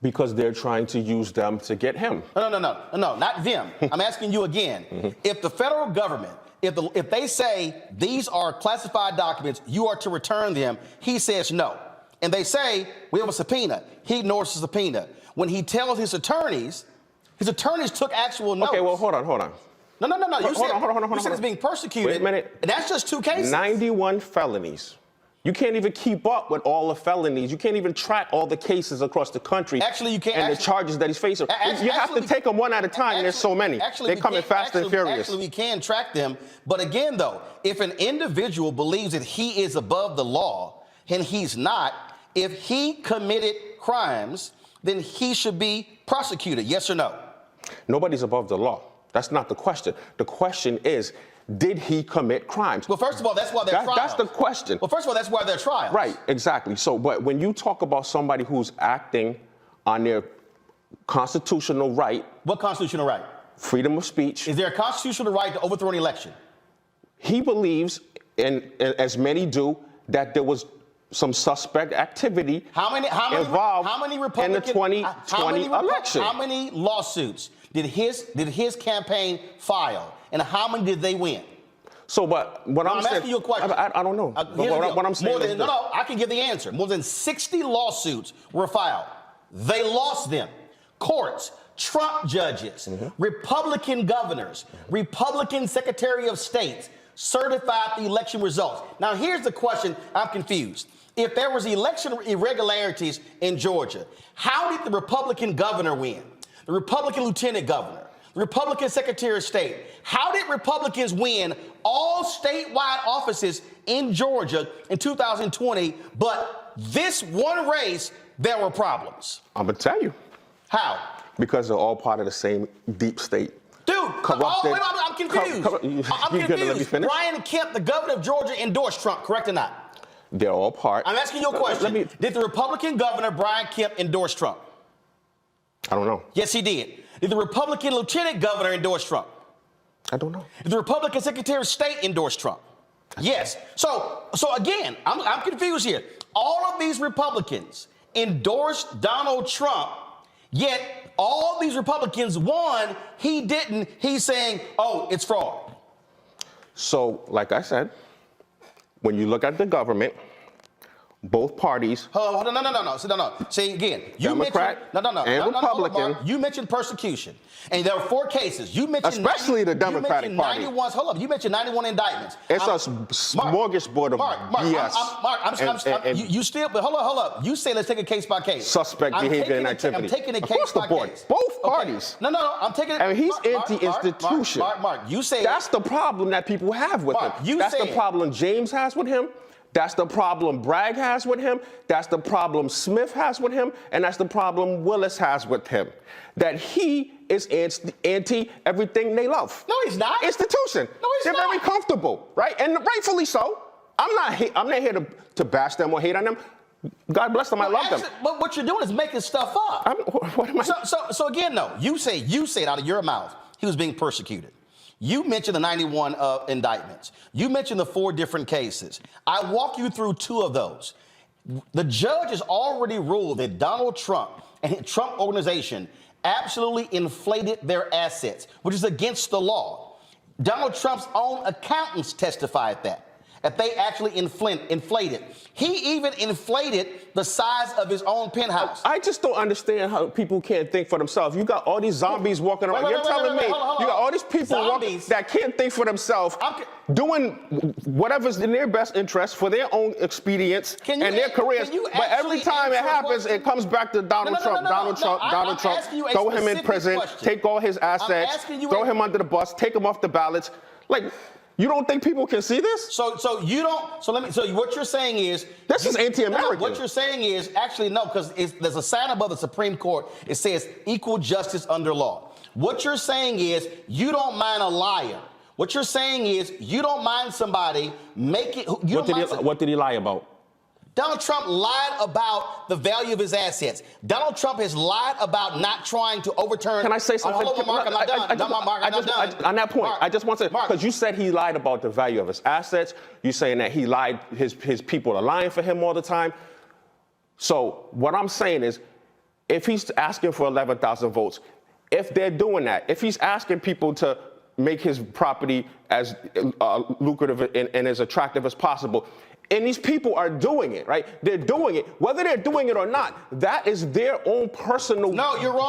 Because they're trying to use them to get him. No, not them. I'm asking you again. If the federal government, if they say these are classified documents, you are to return them, he says no. And they say, we have a subpoena. He ignores the subpoena. When he tells his attorneys took actual notes. Okay, well, hold on. No. You said Hold on. he's being persecuted. Wait a minute. And that's just 2 cases. 91 felonies. You can't even keep up with all the felonies. You can't even track all the cases across the country. Actually, you can't. And the charges that he's facing. You have to take them one at a time, and there's so many. They're coming fast and furious. Actually, we can track them. But again, though, if an individual believes that he is above the law and he's not, if he committed crimes, then he should be prosecuted. Yes or no? Nobody's above the law. That's not the question. The question is, did he commit crimes? Well, first of all, that's why they're trials. That's the question. Well, first of all, that's why they're trials. Right, exactly. So, but when you talk about somebody who's acting on their constitutional right. What constitutional right? Freedom of speech. Is there a constitutional right to overthrow an election? He believes, and as many do, that there was some suspect activity involved in the 2020 election. How many lawsuits did his campaign file, and how many did they win? So, but what I'm saying, asking you a question. I don't know. What I'm saying I can give the answer. More than 60 lawsuits were filed. They lost them. Courts, Trump judges, Republican governors, Republican Secretary of States certified the election results. Now, here's the question. I'm confused. If there was election irregularities in Georgia, how did the Republican governor win? The Republican lieutenant governor, the Republican Secretary of State. How did Republicans win all statewide offices in Georgia in 2020, but this one race, there were problems? I'm going to tell you. How? Because they're all part of the same deep state. Dude, corrupted. I'm confused. I'm confused. Let me finish? Brian Kemp, the governor of Georgia, endorsed Trump, correct or not? They're all part. I'm asking you a question. Did the Republican governor, Brian Kemp, endorse Trump? I don't know. Yes, he did. Did the Republican lieutenant governor endorse Trump? I don't know. Did the Republican Secretary of State endorse Trump? Yes. So again, I'm confused here. All of these Republicans endorsed Donald Trump, yet all these Republicans won. He didn't. He's saying, oh, it's fraud. So, like I said, when you look at the government, both parties. Hold on, no. See, again, Democrat and Republican. You mentioned persecution, and there were 4 cases. You mentioned especially the Democratic Party. You mentioned 91 indictments. It's a smorgasbord of BS. You still, but hold up. You say let's take it case by case. Suspect behavior and activity. I'm taking it case by case. Both parties. No, I'm taking it. And he's anti-institution. Mark, you say that's the problem that people have with him. That's the problem James has with him. That's the problem Bragg has with him. That's the problem Smith has with him. And that's the problem Willis has with him. That he is anti everything they love. No, he's not. Institution. No, he's They're not. very comfortable, right? And rightfully so. I'm not here to bash them or hate on them. God bless them. I love them. But what you're doing is making stuff up. What am I? So again, though, you say it out of your mouth. He was being persecuted. You mentioned the 91 indictments. You mentioned the 4 different cases. I walk you through 2 of those. The judge has already ruled that Donald Trump and the Trump organization absolutely inflated their assets, which is against the law. Donald Trump's own accountants testified that they actually inflated. He even inflated the size of his own penthouse. I just don't understand how people can't think for themselves. You got all these zombies walking around. You're telling me you got all these people walking that can't think for themselves, doing whatever's in their best interest for their own expedience and their careers. But every time it happens, it comes back to Donald Trump. Donald Trump. Throw him in prison, take all his assets, throw him under the bus, take him off the ballots. Like, you don't think people can see this? So what you're saying is this is anti-American. What you're saying is actually no, because there's a sign above the Supreme Court. It says equal justice under law. What you're saying is you don't mind a liar. What you're saying is you don't mind somebody making. What did he lie about? Donald Trump lied about the value of his assets. Donald Trump has lied about not trying to overturn. Can I say something? Hold on, Mark, I'm not done. On that point, Mark, I just want to, because you said he lied about the value of his assets. You're saying that he lied, his people are lying for him all the time. So what I'm saying is, if he's asking for 11,000 votes, if they're doing that, if he's asking people to make his property as lucrative and as attractive as possible, And these people are doing it, right? They're doing it. Whether they're doing it or not, that is their own personal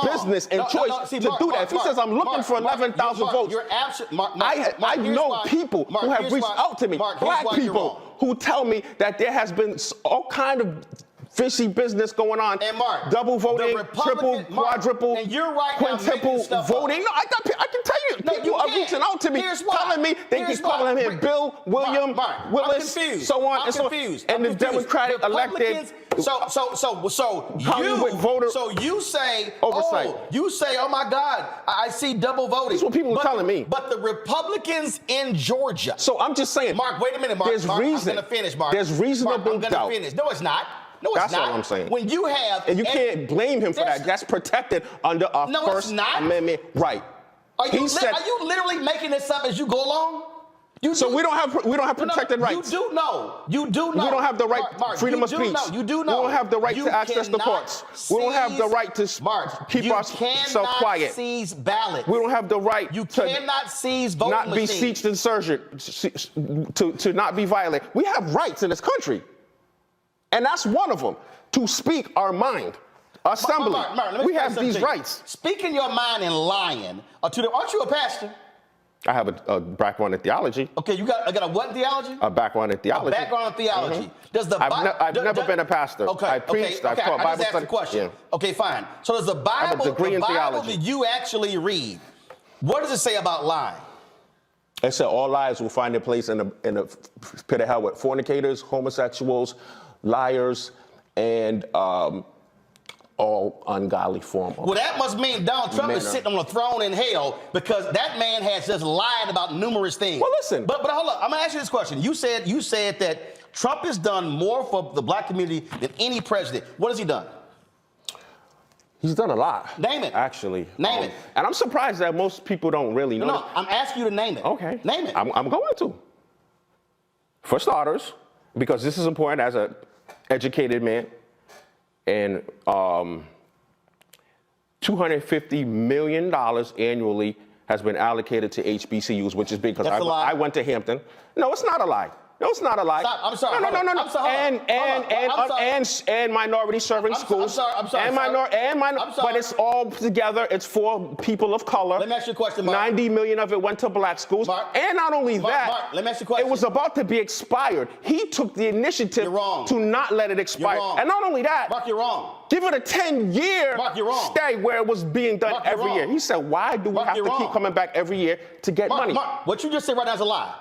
business and choice to do that. If he says, I'm looking for 11,000 votes, you're absolutely, I know people who have reached out to me, black people, who tell me that there has been all kind of fishy business going on. And Mark, double voting, triple, quadruple, and you're right quintuple voting. No, I can tell you, people are reaching out to me, telling me they keep calling him Bill, William, Willis, so on and so on. And the Democratic elected. So you say, oversight. Oh my God, I see double voting. That's what people are telling me. But the Republicans in Georgia. So I'm just saying, Mark, wait a minute, Mark. There's reason. I'm going to finish, Mark. There's reasonable doubt. I'm going to finish. No, it's not. No, it's That's not. all I'm saying. When you have, and you can't blame him for that. That's protected under our First Amendment right. Are you literally making this up as you go along? We don't have protected rights. You do know. You do know. We don't have the right, Mark, freedom of speech. You do know. We don't have the right to access the courts. We don't have the right to keep ourselves quiet. You cannot seize ballots. We don't have the right to cannot seize voting not be machines. sieged and surged, to not be violent. We have rights in this country. And that's one of them, to speak our mind. Assembly. Mark, we have these rights. Speaking your mind and lying. Aren't you a pastor? I have a background in theology. Okay, you got a what in theology? A background in theology. A background in theology. Mm-hmm. I've never been a pastor. Okay, I preached. I taught Bible study. The question. Yeah. Okay, fine. So does the Bible, that you actually read, what does it say about lying? It said all lies will find their place in the pit of hell with fornicators, homosexuals, liars, and all ungodly form. Well, that must mean Donald Trump is sitting on a throne in hell, because that man has just lied about numerous things. Well, listen. But hold up. I'm gonna ask you this question. You said that Trump has done more for the black community than any president. What has he done? He's done a lot. Name it. Actually. Name it. And I'm surprised that most people don't really know. No, I'm asking you to name it. Okay. Name it. I'm going to. For starters, because this is important as an educated man, and $250 million annually has been allocated to HBCUs, which is big because I went to Hampton. No, it's not a lie. No, it's not a lie. Stop. I'm sorry. No. I'm sorry. And minority serving schools. I'm sorry. But it's all together. It's for people of color. Let me ask you a question, Mark. 90 million of it went to black schools. Mark, and not only that, Mark, let me ask you a question. It was about to be expired. He took the initiative to not let it expire. And not only that, Mark, you're wrong. Give it a 10-year stay where it was being done every year. He said, why do we have to keep coming back every year to get money? Mark, what you just said right now is a lie.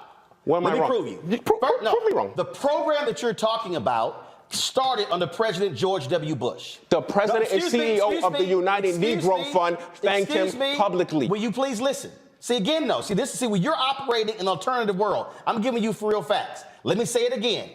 What am I wrong? Let me prove you. Prove me wrong. The program that you're talking about started under President George W. Bush. The president and CEO of the United Negro Fund thanked him publicly. Will you please listen? See, again, no. When you're operating in an alternative world, I'm giving you for real facts. Let me say it again.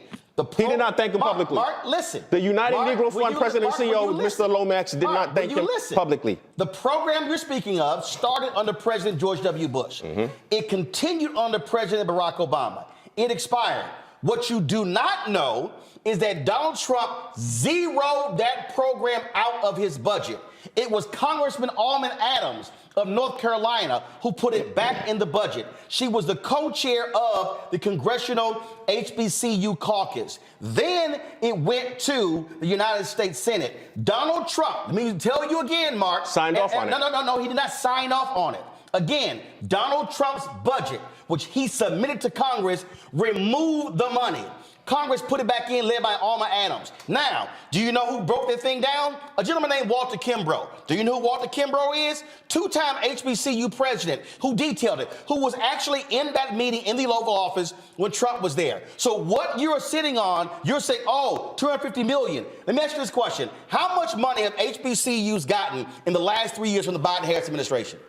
He did not thank him publicly. Mark, listen. The United Negro Fund president and CEO, Mr. Lomax, did not thank him publicly. The program you're speaking of started under President George W. Bush. Mm-hmm. It continued under President Barack Obama. It expired. What you do not know is that Donald Trump zeroed that program out of his budget. It was Congressman Alman Adams of North Carolina who put it back in the budget. She was the co-chair of the Congressional HBCU caucus. Then it went to the United States Senate. Donald Trump, let me tell you again, Mark. Signed off on it. No, he did not sign off on it. Again, Donald Trump's budget, which he submitted to Congress, removed the money. Congress put it back in, led by Alma Adams. Now, do you know who broke that thing down? A gentleman named Walter Kimbrough. Do you know who Walter Kimbrough is? Two-time HBCU president who detailed it, who was actually in that meeting in the Oval Office when Trump was there. So what you're sitting on, you're saying, oh, $250 million. Let me ask you this question. How much money have HBCUs gotten in the last 3 years from the Biden-Harris administration?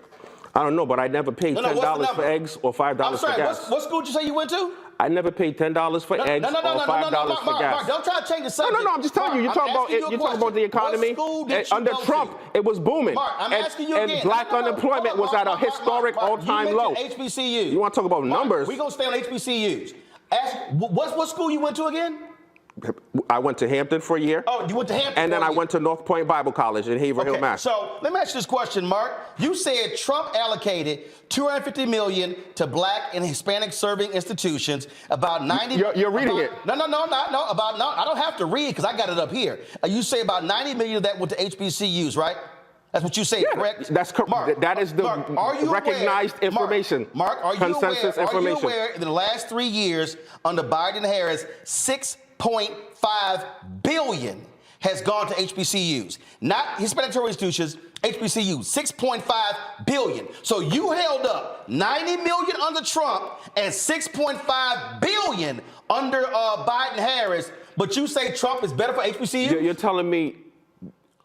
I don't know, but I never paid $10 for eggs or $5 for gas. What school did you say you went to? I never paid $10 for eggs or $5 for gas. Mark, don't try to change the subject. No, I'm just telling you. You're talking about the economy. Under Trump, it was booming. Mark, I'm asking you again. And black unemployment was at a historic all-time low. HBCU. You want to talk about numbers? We're going to stay on HBCUs. What school you went to again? I went to Hampton for a year. Oh, you went to Hampton. And then I went to North Point Bible College in Haverhill, Okay, Mass. so let me ask you this question, Mark. You said Trump allocated $250 million to Black and Hispanic serving institutions. About 90. You're reading it. No. I don't have to read because I got it up here. You say about 90 million of that went to HBCUs, right? That's what you say, correct? That's correct. Mark, that is the recognized information. Mark, are you consensus aware? information. Are you aware? In the last 3 years under Biden and Harris, $6.5 billion has gone to HBCUs, not Hispanic serving institutions. HBCUs, $6.5 billion. So you held up $90 million under Trump and $6.5 billion under Biden Harris, but you say Trump is better for HBCUs? You're telling me.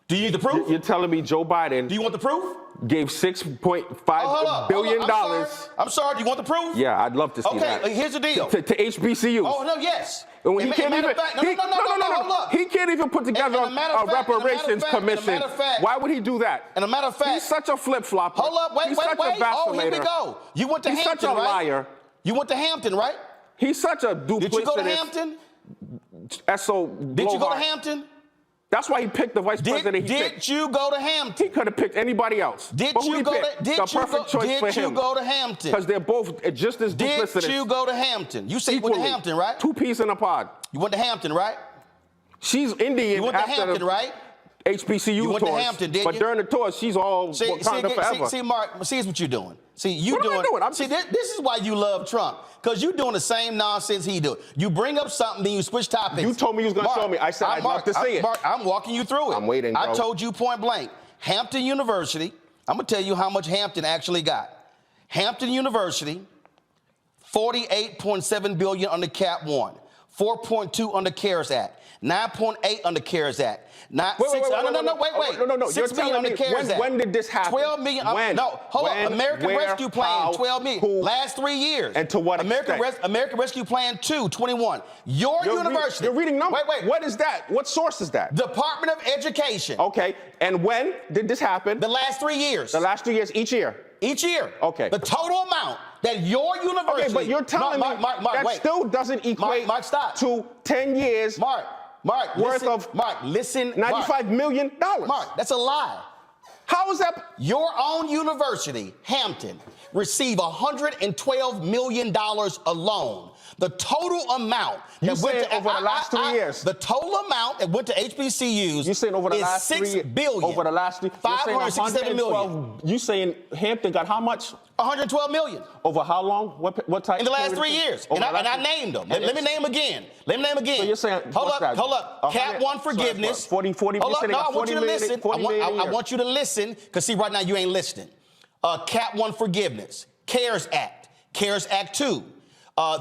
Do you need the proof? You're telling me Joe Biden. Do you want the proof? Gave $6.5 billion. I'm sorry. Do you want the proof? Yeah, I'd love to see that. Okay, here's the deal. To HBCUs. Oh, no, yes. And when he can't even. Hold up. He can't even put together a reparations commission. Why would he do that? And a matter of fact. He's such a flip-flopper. Hold up, wait. He's such a vacillator. Oh, here we go. You went to Hampton, Hampton, right? He's such a right? liar. You went to Hampton, right? He's such a duplicitous. Did you go to Hampton? Did you go to Hampton? That's why he picked the vice president he picked. Did you go to Hampton? He could have picked anybody else. Did you go to Hampton? Because they're both just as duplicitous. Did you go to Hampton? You say you went to Hampton, right? 2 peas in a pod. You went to Hampton, right? She's Indian. You went to Hampton, right? HBCU you went tours. To Hampton, didn't but you? during the tours, she's all Wakanda forever. See, Mark, see what you're doing. See, what am I doing? See, this is why you love Trump. Because you're doing the same nonsense he do. You bring up something, then you switch topics. You told me you was going to show me. I said I'd love to see it. Mark, I'm walking you through it. I'm waiting, bro. I told you point blank. Hampton University, I'm going to tell you how much Hampton actually got. Hampton University, $48.7 billion under Cap 1, $4.2 under CARES Act, $9.8 under CARES Act. Wait. $6 million under CARES Act. When did this happen? $12 million. When? No, hold on. American Rescue Plan, $12 million. Who? Last 3 years. And to what extent? American Rescue Plan 2, $21. Your university. You're reading numbers. Wait. What is that? What source is that? Department of Education. Okay. And when did this happen? The last 3 years. The last 3 years, each year. Each year. Okay. The total amount that your university. Okay, but you're telling me that wait. still doesn't equate Mark, stop. to 10 years. Mark, listen. $95 million. Mark, that's a lie. How is that? Your own university, Hampton, received $112 million alone. The total amount that went to over the last 3 years. The total amount that went to HBCUs you saying over the last $6 billion. Over the last 3 $567 million. You saying Hampton got how much? $112 million. Over how long? What type? In the last 3 years. And I named them. Let me name them again. So you're saying hold up. Cap 1 forgiveness. 40. Hold up. No, I want you to listen. I want you to listen because see right now you ain't listening. Cap 1 forgiveness. CARES Act. CARES Act 2.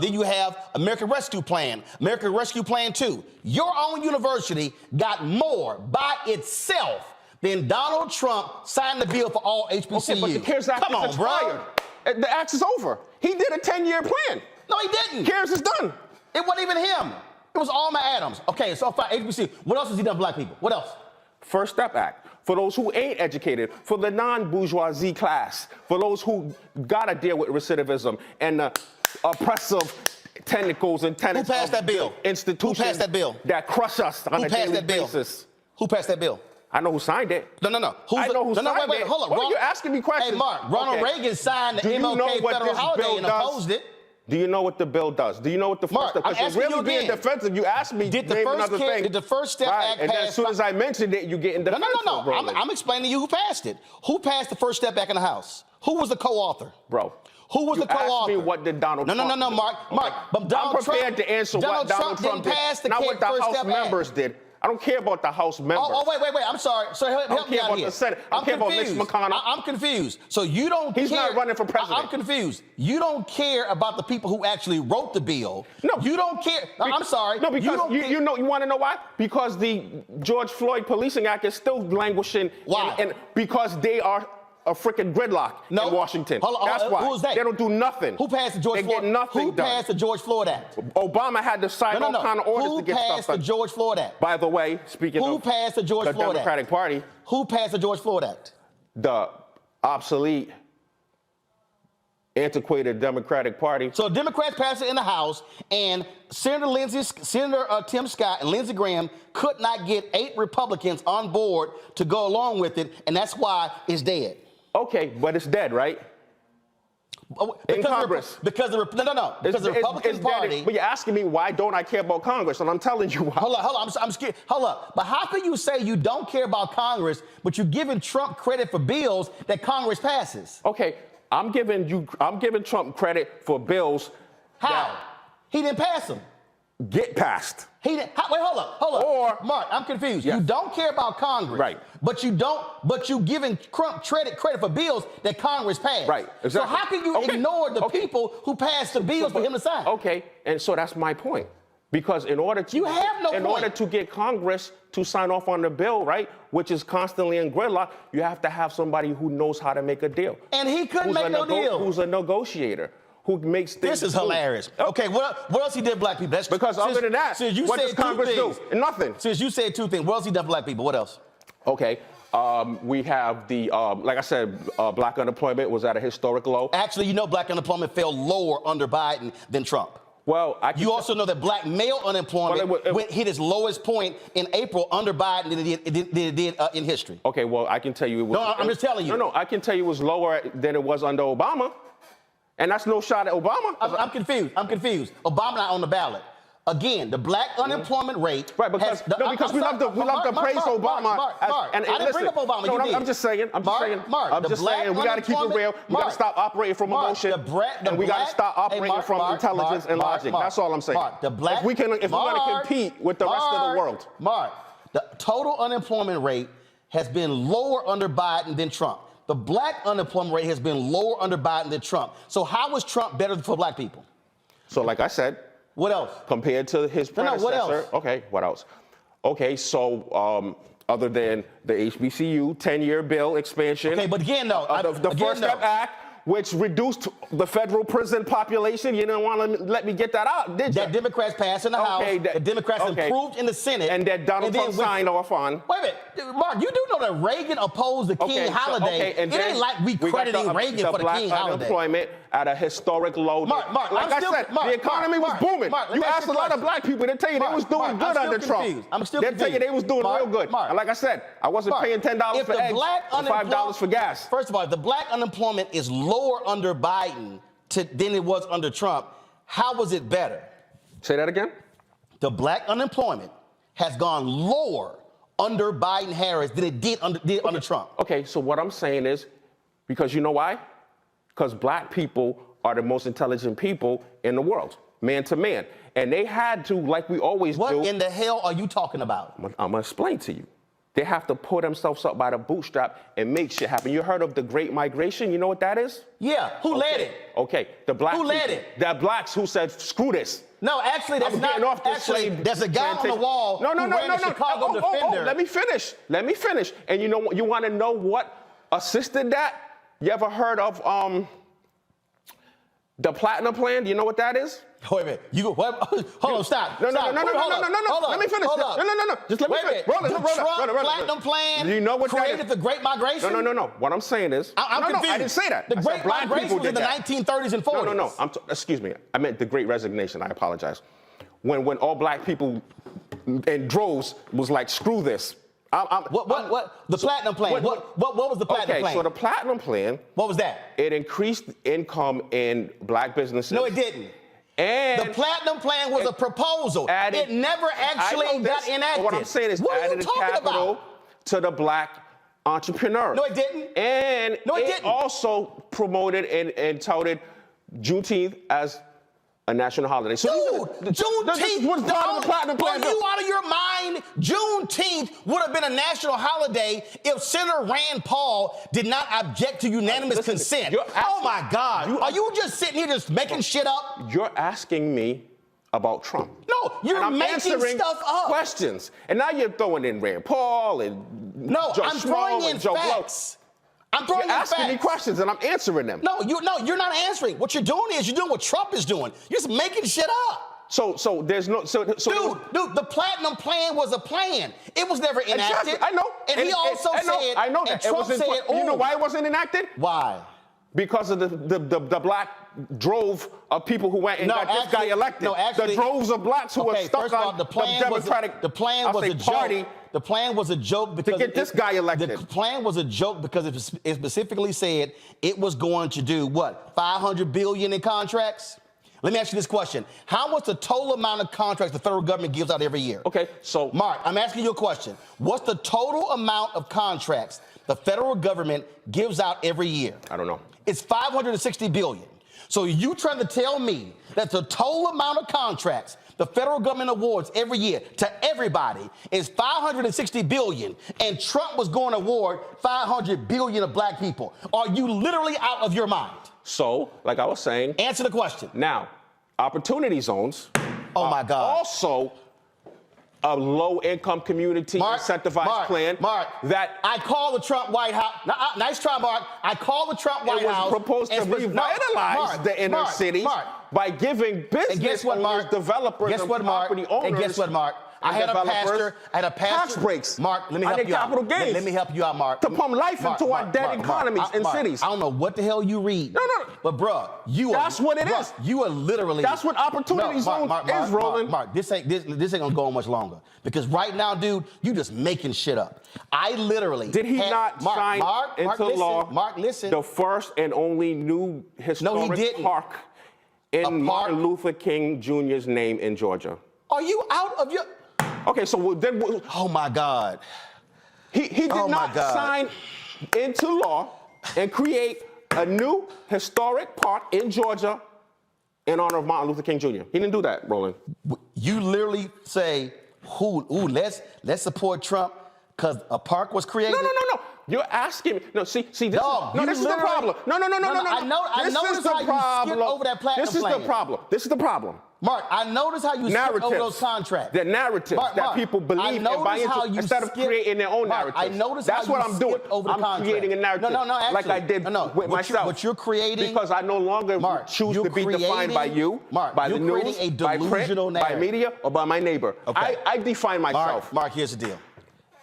Then you have American Rescue Plan, American Rescue Plan 2. Your own university got more by itself than Donald Trump signed the bill for all HBCUs. Okay, but the CARES Act is expired. The act is over. He did a 10-year plan. No, he didn't. CARES is done. It wasn't even him. It was Alma Adams. Okay, so fine, HBCU. What else has he done for black people? What else? First Step Act. For those who ain't educated, for the non-bourgeoisie class, for those who gotta deal with recidivism and oppressive tentacles and tenets Who passed that bill? Institutions Who passed that bill? That crush us on a daily basis. Who passed that bill? I know who signed it. No. I know who signed it. Wait, hold on. Why are you asking me questions? Hey, Mark, Ronald Reagan signed the MLK federal holiday and opposed it. Do you know what the bill does? Do you know what the first step? Because you're really being defensive. You asked me to name another thing. Did the First Step Act pass? And then as soon as I mentioned it, you get in defensive. No. I'm explaining to you who passed it. Who passed the First Step Act in the House? Who was the co-author? Bro. Who was the co-author? Ask me what did Donald Trump do? No, Mark. But Donald I'm prepared to answer what Donald Trump did, not what the House members did. I don't care about the House members. Oh, wait. I'm sorry. So help me out here. I don't care about the Senate. I don't care about Mitch McConnell. I'm confused. So you don't care. He's not running for president. I'm confused. You don't care about the people who actually wrote the bill. No. You don't care. I'm sorry. No, because you want to know why? Because the George Floyd Policing Act is still languishing. Why? And because they are a freaking gridlock in Washington. That's why. Who is that? They don't do nothing. Who passed the George Floyd? They get nothing done. Who passed the George Floyd Act? Obama had to sign all kind of orders to get stuff done. Who passed the George Floyd Act? By the way, speaking of who passed the George Floyd Act? The Democratic Party. Who passed the George Floyd Act? The obsolete antiquated Democratic Party. So Democrats passed it in the House, and Senator Tim Scott and Lindsey Graham could not get 8 Republicans on board to go along with it, and that's why it's dead. Okay, but it's dead, right? In Congress. Because the Republican Party. But you're asking me why don't I care about Congress, and I'm telling you why. Hold on, I'm scared. Hold up. But how can you say you don't care about Congress, but you're giving Trump credit for bills that Congress passes? Okay, I'm giving Trump credit for bills. How? He didn't pass them. Get passed. He didn't. Wait, hold up. Or Mark, I'm confused. Yeah. You don't care about Congress, right? But you giving Trump credit for bills that Congress passed, right? Exactly. So how can you ignore the people who passed the bills for him to sign? Okay, and so that's my point. Because in order to order to get Congress to sign off on the bill, right, which is constantly in gridlock, you have to have somebody who knows how to make a deal. And he couldn't make no deal. Who's a negotiator, who makes things. This is hilarious. Okay, what else he did black people? That's because other than that, what does Congress do? Nothing. Since you said 2 things, what else he done for black people? What else? Okay. We have the, like I said, black unemployment was at a historic low. Actually, black unemployment fell lower under Biden than Trump. Well, you also know that black male unemployment hit its lowest point in April under Biden than it did in history. Okay, well, I can tell you it was. No, I'm just telling you. No, I can tell you it was lower than it was under Obama. And that's no shot at Obama. I'm confused. Obama not on the ballot. Again, the black unemployment rate. Right, because we love to praise Obama. Mark, I didn't bring up Obama. No, you did. I'm just saying. I'm just saying. We got to keep it real. We got to stop operating from emotion, and we got to stop operating from intelligence and logic. That's all I'm saying. If we want to compete with the rest of the world. Mark, the total unemployment rate has been lower under Biden than Trump. The black unemployment rate has been lower under Biden than Trump. So how was Trump better for black people? So like I said. What else? Compared to his predecessor. What else? Okay, what else? Okay, so other than the HBCU 10-year bill expansion. Okay, but again, though. The First Step Act, which reduced the federal prison population. You didn't want to let me get that out, did you? That Democrats passed in the House. The Democrats improved in the Senate. And that Donald Trump signed off on. Wait a minute. Mark, you do know that Reagan opposed the King holiday. And it ain't like we crediting Reagan for the King holiday. Unemployment at a historic low. Mark, like I said, the economy was booming. You asked a lot of black people, they tell you they was doing good under Trump. I'm still confused. They tell you they was doing real good. And like I said, I wasn't paying $10 for eggs and $5 for gas. First of all, if the black unemployment is lower under Biden than it was under Trump, how was it better? Say that again? The black unemployment has gone lower under Biden-Harris than it did under Trump. Okay, so what I'm saying is, because you know why? Because black people are the most intelligent people in the world, man to man. And they had to, like we always do. What in the hell are you talking about? I'm going to explain to you. They have to pull themselves up by the bootstrap and make shit happen. You heard of the Great Migration? You know what that is? Yeah. Who led it? Okay. The black Who led it? The blacks who said, screw this. No, actually, that's not. Actually, there's a guy on the wall who ran the Chicago Defender. Let me finish. And you know, you want to know what assisted that? You ever heard of the Platinum Plan? Do you know what that is? Wait a minute. Hold on, stop. No. Let me finish. No. Just let me finish. Roll it. Platinum Plan. Do you know what created the Great Migration? No. What I'm saying is, I'm confused. I didn't say that. The Great Migration was in the 1930s and 40s. No. Excuse me. I meant the Great Resignation. I apologize. When all black people in droves was like, screw this. The Platinum Plan. What was the Platinum Plan? Okay, so the Platinum Plan. What was that? It increased income in black businesses. No, it didn't. And the Platinum Plan was a proposal. It never actually got enacted. What I'm saying is added capital to the black entrepreneur. No, it didn't. And it didn't. Also promoted and touted Juneteenth as a national holiday. So Juneteenth was part of the Platinum Plan. Are you out of your mind? Juneteenth would have been a national holiday if Senator Rand Paul did not object to unanimous consent. Oh my God. Are you just sitting here just making shit up? You're asking me about Trump. No, you're making stuff up. Questions. And now you're throwing in Rand Paul and I'm throwing in facts. You're asking me questions and I'm answering them. No, you're not answering. What you're doing is you're doing what Trump is doing. You're just making shit up. So there's no dude, the Platinum Plan was a plan. It was never enacted. I know. And he also said. I know that. And Trump said, you know why it wasn't enacted? Why? Because of the black drove of people who went and got this guy elected. No, actually, the droves of blacks who were stuck first of all, on the Democratic Party. The plan was a joke because to get this guy elected. The plan was a joke because it specifically said it was going to do what? $500 billion in contracts? Let me ask you this question. How was the total amount of contracts the federal government gives out every year? Okay, so Mark, I'm asking you a question. What's the total amount of contracts the federal government gives out every year? I don't know. It's $560 billion. So you trying to tell me that the total amount of contracts the federal government awards every year to everybody is $560 billion, and Trump was going to award $500 billion of black people? Are you literally out of your mind? So, like I was saying. Answer the question. Now, opportunity zones. Oh my God. Also, a low-income community incentivized plan. That I call the Trump White House. Nice try, Mark. I call the Trump White House. It was proposed to revitalize the inner cities by giving business owners, developers, and property owners. And guess what, Mark? I had a pastor. Tax breaks. Mark, let me help you out. Capital gains. Let me help you out, Mark. To pump life into our dead economies and cities. I don't know what the hell you read. No. But bruh, that's what it is. You are literally. That's what opportunity zone is, Roland. Mark, this ain't gonna go on much longer, because right now, dude, you just making shit up. I literally. Did he not sign into law? Mark, listen. The first and only new historic park in Martin Luther King Jr.'s name in Georgia. Are you out of your? Okay, so then. Oh my God. He did not sign into law and create a new historic park in Georgia in honor of Martin Luther King Jr. He didn't do that, Roland. You literally say, let's support Trump because a park was created? No. You're asking me. No, see, this is the problem. No. I noticed how you skipped over that platinum plan. This is the problem. Mark, I noticed how you skipped over those contracts. The narratives that people believe and buy into instead of creating their own narratives. I noticed that's how what you I'm doing. Over the I'm creating a narrative actually, like I did with myself. What you're creating, because I no longer choose to be defined by you, by the news, by print, by media, or by my neighbor. Okay. I define myself. Mark, here's the deal.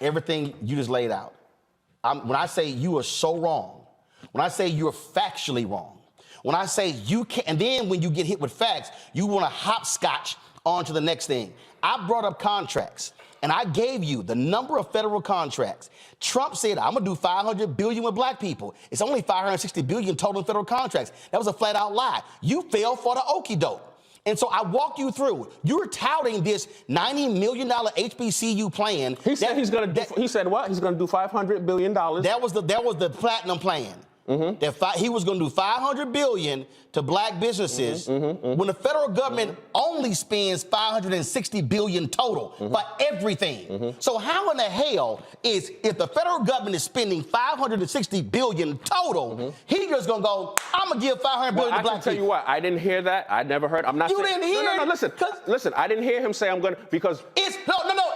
Everything you just laid out. When I say you are so wrong, when I say you're factually wrong, when I say you can't, and then when you get hit with facts, you want to hopscotch on to the next thing. I brought up contracts, and I gave you the number of federal contracts. Trump said, I'm going to do $500 billion with black people. It's only $560 billion total in federal contracts. That was a flat-out lie. You fell for the okie doke. And so I walked you through. You're touting this $90 million HBCU plan. He said he's going to. He said what? He's going to do $500 billion. That was the platinum plan. Mm-hmm. He was going to do $500 billion to black businesses when the federal government only spends $560 billion total for everything. So how in the hell is, if the federal government is spending $560 billion total, he just going to go, I'm going to give $500 billion to black people? I can tell you what, I didn't hear that. I never heard. I'm not. You didn't hear? No. Listen. I didn't hear him say I'm going to, because it's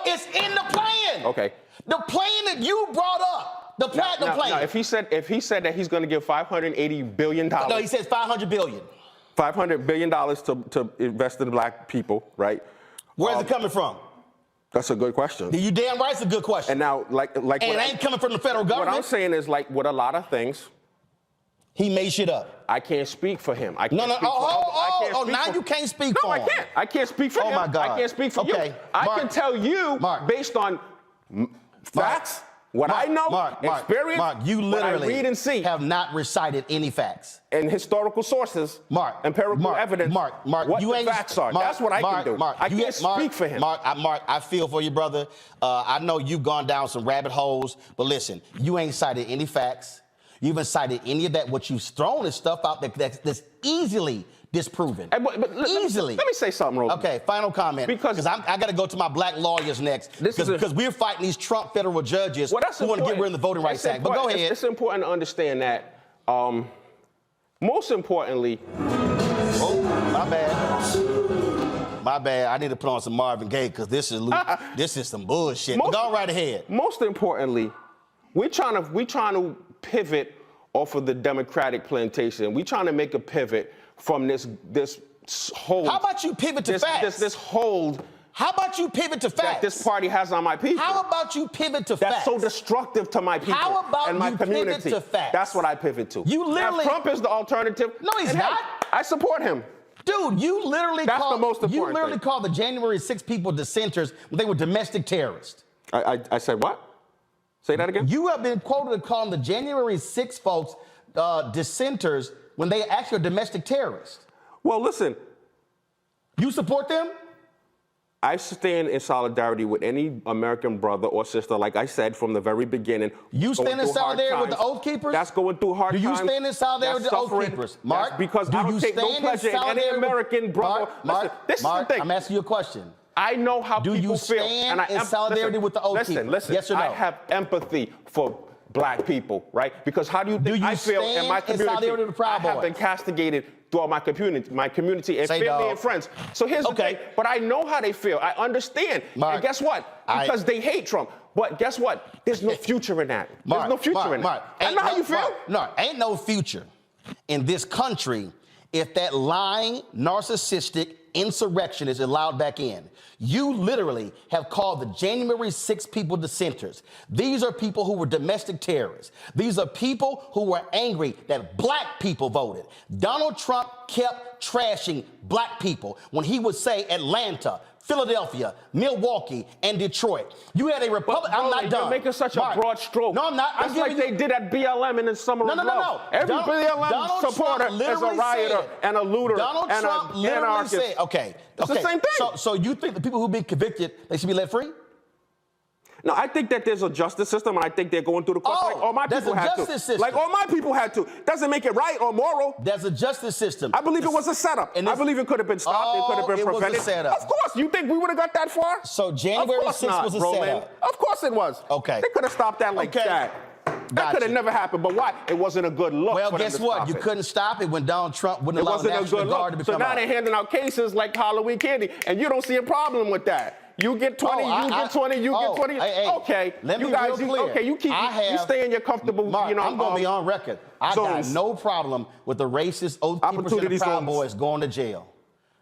It's in the plan. Okay. The plan that you brought up. The platinum plan. Now, if he said that he's going to give $580 billion. No, he says $500 billion. $500 billion to invest in black people, right? Where's it coming from? That's a good question. You damn right, it's a good question. And now, like, and it ain't coming from the federal government. What I'm saying is, like, with a lot of things, he made shit up. I can't speak for him. I can't now you can't speak for him. No, I can't. I can't speak for him. Oh my God. I can't speak for you. I can tell you based on facts. What I know, experience, you literally what I read and see, have not recited any facts and historical sources, empirical evidence. What the facts are. That's what I can do. I can't speak for him. Mark, I feel for you, brother. I know you've gone down some rabbit holes, but listen, you ain't cited any facts. You haven't cited any of that. What you've thrown is stuff out that's easily disproven. Easily. Let me say something, Roland. Okay, final comment. Because I got to go to my black lawyers next. Because we're fighting these Trump federal judges who want to get rid of the Voting Rights Act. But go ahead. It's important to understand that, most importantly... Oh, my bad. I need to put on some Marvin Gaye because this is some bullshit. Go right ahead. Most importantly, we're trying to pivot off of the Democratic plantation. We're trying to make a pivot from this hold. How about you pivot to facts? This hold How about you pivot to facts? that this party has on my people. How about you pivot to facts? That's so destructive to my people How about and my you community. pivot to facts? That's what I pivot to. You literally- Now, if Trump is the alternative. No, he's and hey, not. I support him. Dude, you literally That's the most important thing. called the January 6 people dissenters when they were domestic terrorists. I said what? Say that again? You have been quoted as calling the January 6 folks dissenters when they actually are domestic terrorists. Well, listen, You support them? I stand in solidarity with any American brother or sister, like I said from the very beginning. You going stand in through hard solidarity with the times. Oath Keepers? That's going through hard Do you times. stand in solidarity with That's the Oath suffering. Keepers? That's Mark, because do I don't you take no stand in pleasure in any solidarity with- American brother. Mark, Listen, this Mark, is the thing. I'm asking you a question. I know how Do people you feel. stand And in solidarity with the Oath Keepers? Listen, Yes or no? I have empathy for black people, right? Because how do you think you I feel in my stand in solidarity community? with the Proud I have Boys? been castigated throughout my community and Say family dog. and friends. So here's the thing. But I know how they feel. I understand. Mark, and guess what? Because they hate Trump. But guess what? There's no future in that. There's no future in that. I know how you feel. No, ain't no future in this country if that lying, narcissistic insurrectionist is allowed back in. You literally have called the January 6 people dissenters. These are people who were domestic terrorists. These are people who were angry that black people voted. Donald Trump kept trashing black people when he would say Atlanta, Philadelphia, Milwaukee, and Detroit. You had a Republican. I'm not done. You're making such Mark, a broad stroke. No, I'm not. That's like they did at BLM in the summer of love. Every BLM Donald supporter Trump is a literally rioter said- and a looter Donald and Trump an literally anarchist. said, okay. It's the same thing. So you think the people who've been convicted, they should be let free? No, I think that there's a justice system, and I think they're going through the course like all my there's people a had to. justice system. Like all my people had to. Doesn't make it right or moral. There's a justice system. I believe it was a setup. And I believe it could have been stopped. It could have been it was a prevented. setup. Of course. You think we would have got that far? So January Of course 6th not, was a Roland. setup. Of course it was. Okay. They could have stopped that like Okay. that. That Gotcha. could have never happened. But why? It wasn't a good look. Well, for them guess to what? stop You it. couldn't stop it when Donald Trump wouldn't It allow the wasn't a National good Guard to look. become So now out. they're handing out cases like Halloween candy, and you don't see a problem with that. You get 20, you get 20, you get 20. Hey, okay, let me you be guys, real clear. okay, you I stay in your comfortable, Mark, you know. I'm going to be on record. I got zones. no problem with the racist Oath Keepers and the Opportunity Proud zones. Boys going to jail.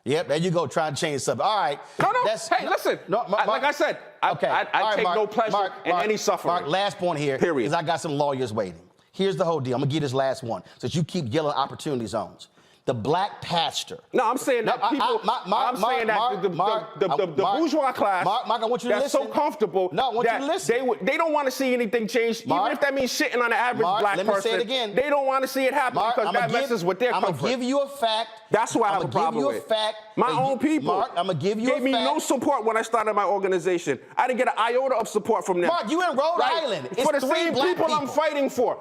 Yep, there you go, trying to change something. All right. No. Hey, listen. Like I said, I take no pleasure in any suffering. Mark, last point here. Period. Because I got some lawyers waiting. Here's the whole deal. I'm going to give this last one. Since you keep yelling opportunity zones. The black pastor. No, I'm saying that people. I'm saying that the bourgeois class. Mark, I want you to that's listen. so comfortable. No, I want you to listen. They don't want to see anything change, Mark, even if that means shitting on the average Mark, black let me person. say it again. They don't want to see it happen because that messes with their comfort. I'm gonna give you a fact. That's what I have a problem with. I'm gonna give you a fact. My own people. Mark, I'm gonna give you a fact. Gave me no support when I started my organization. I didn't get an iota of support from them. Mark, you in Rhode Island. It's for the 3 same black people I'm fighting for.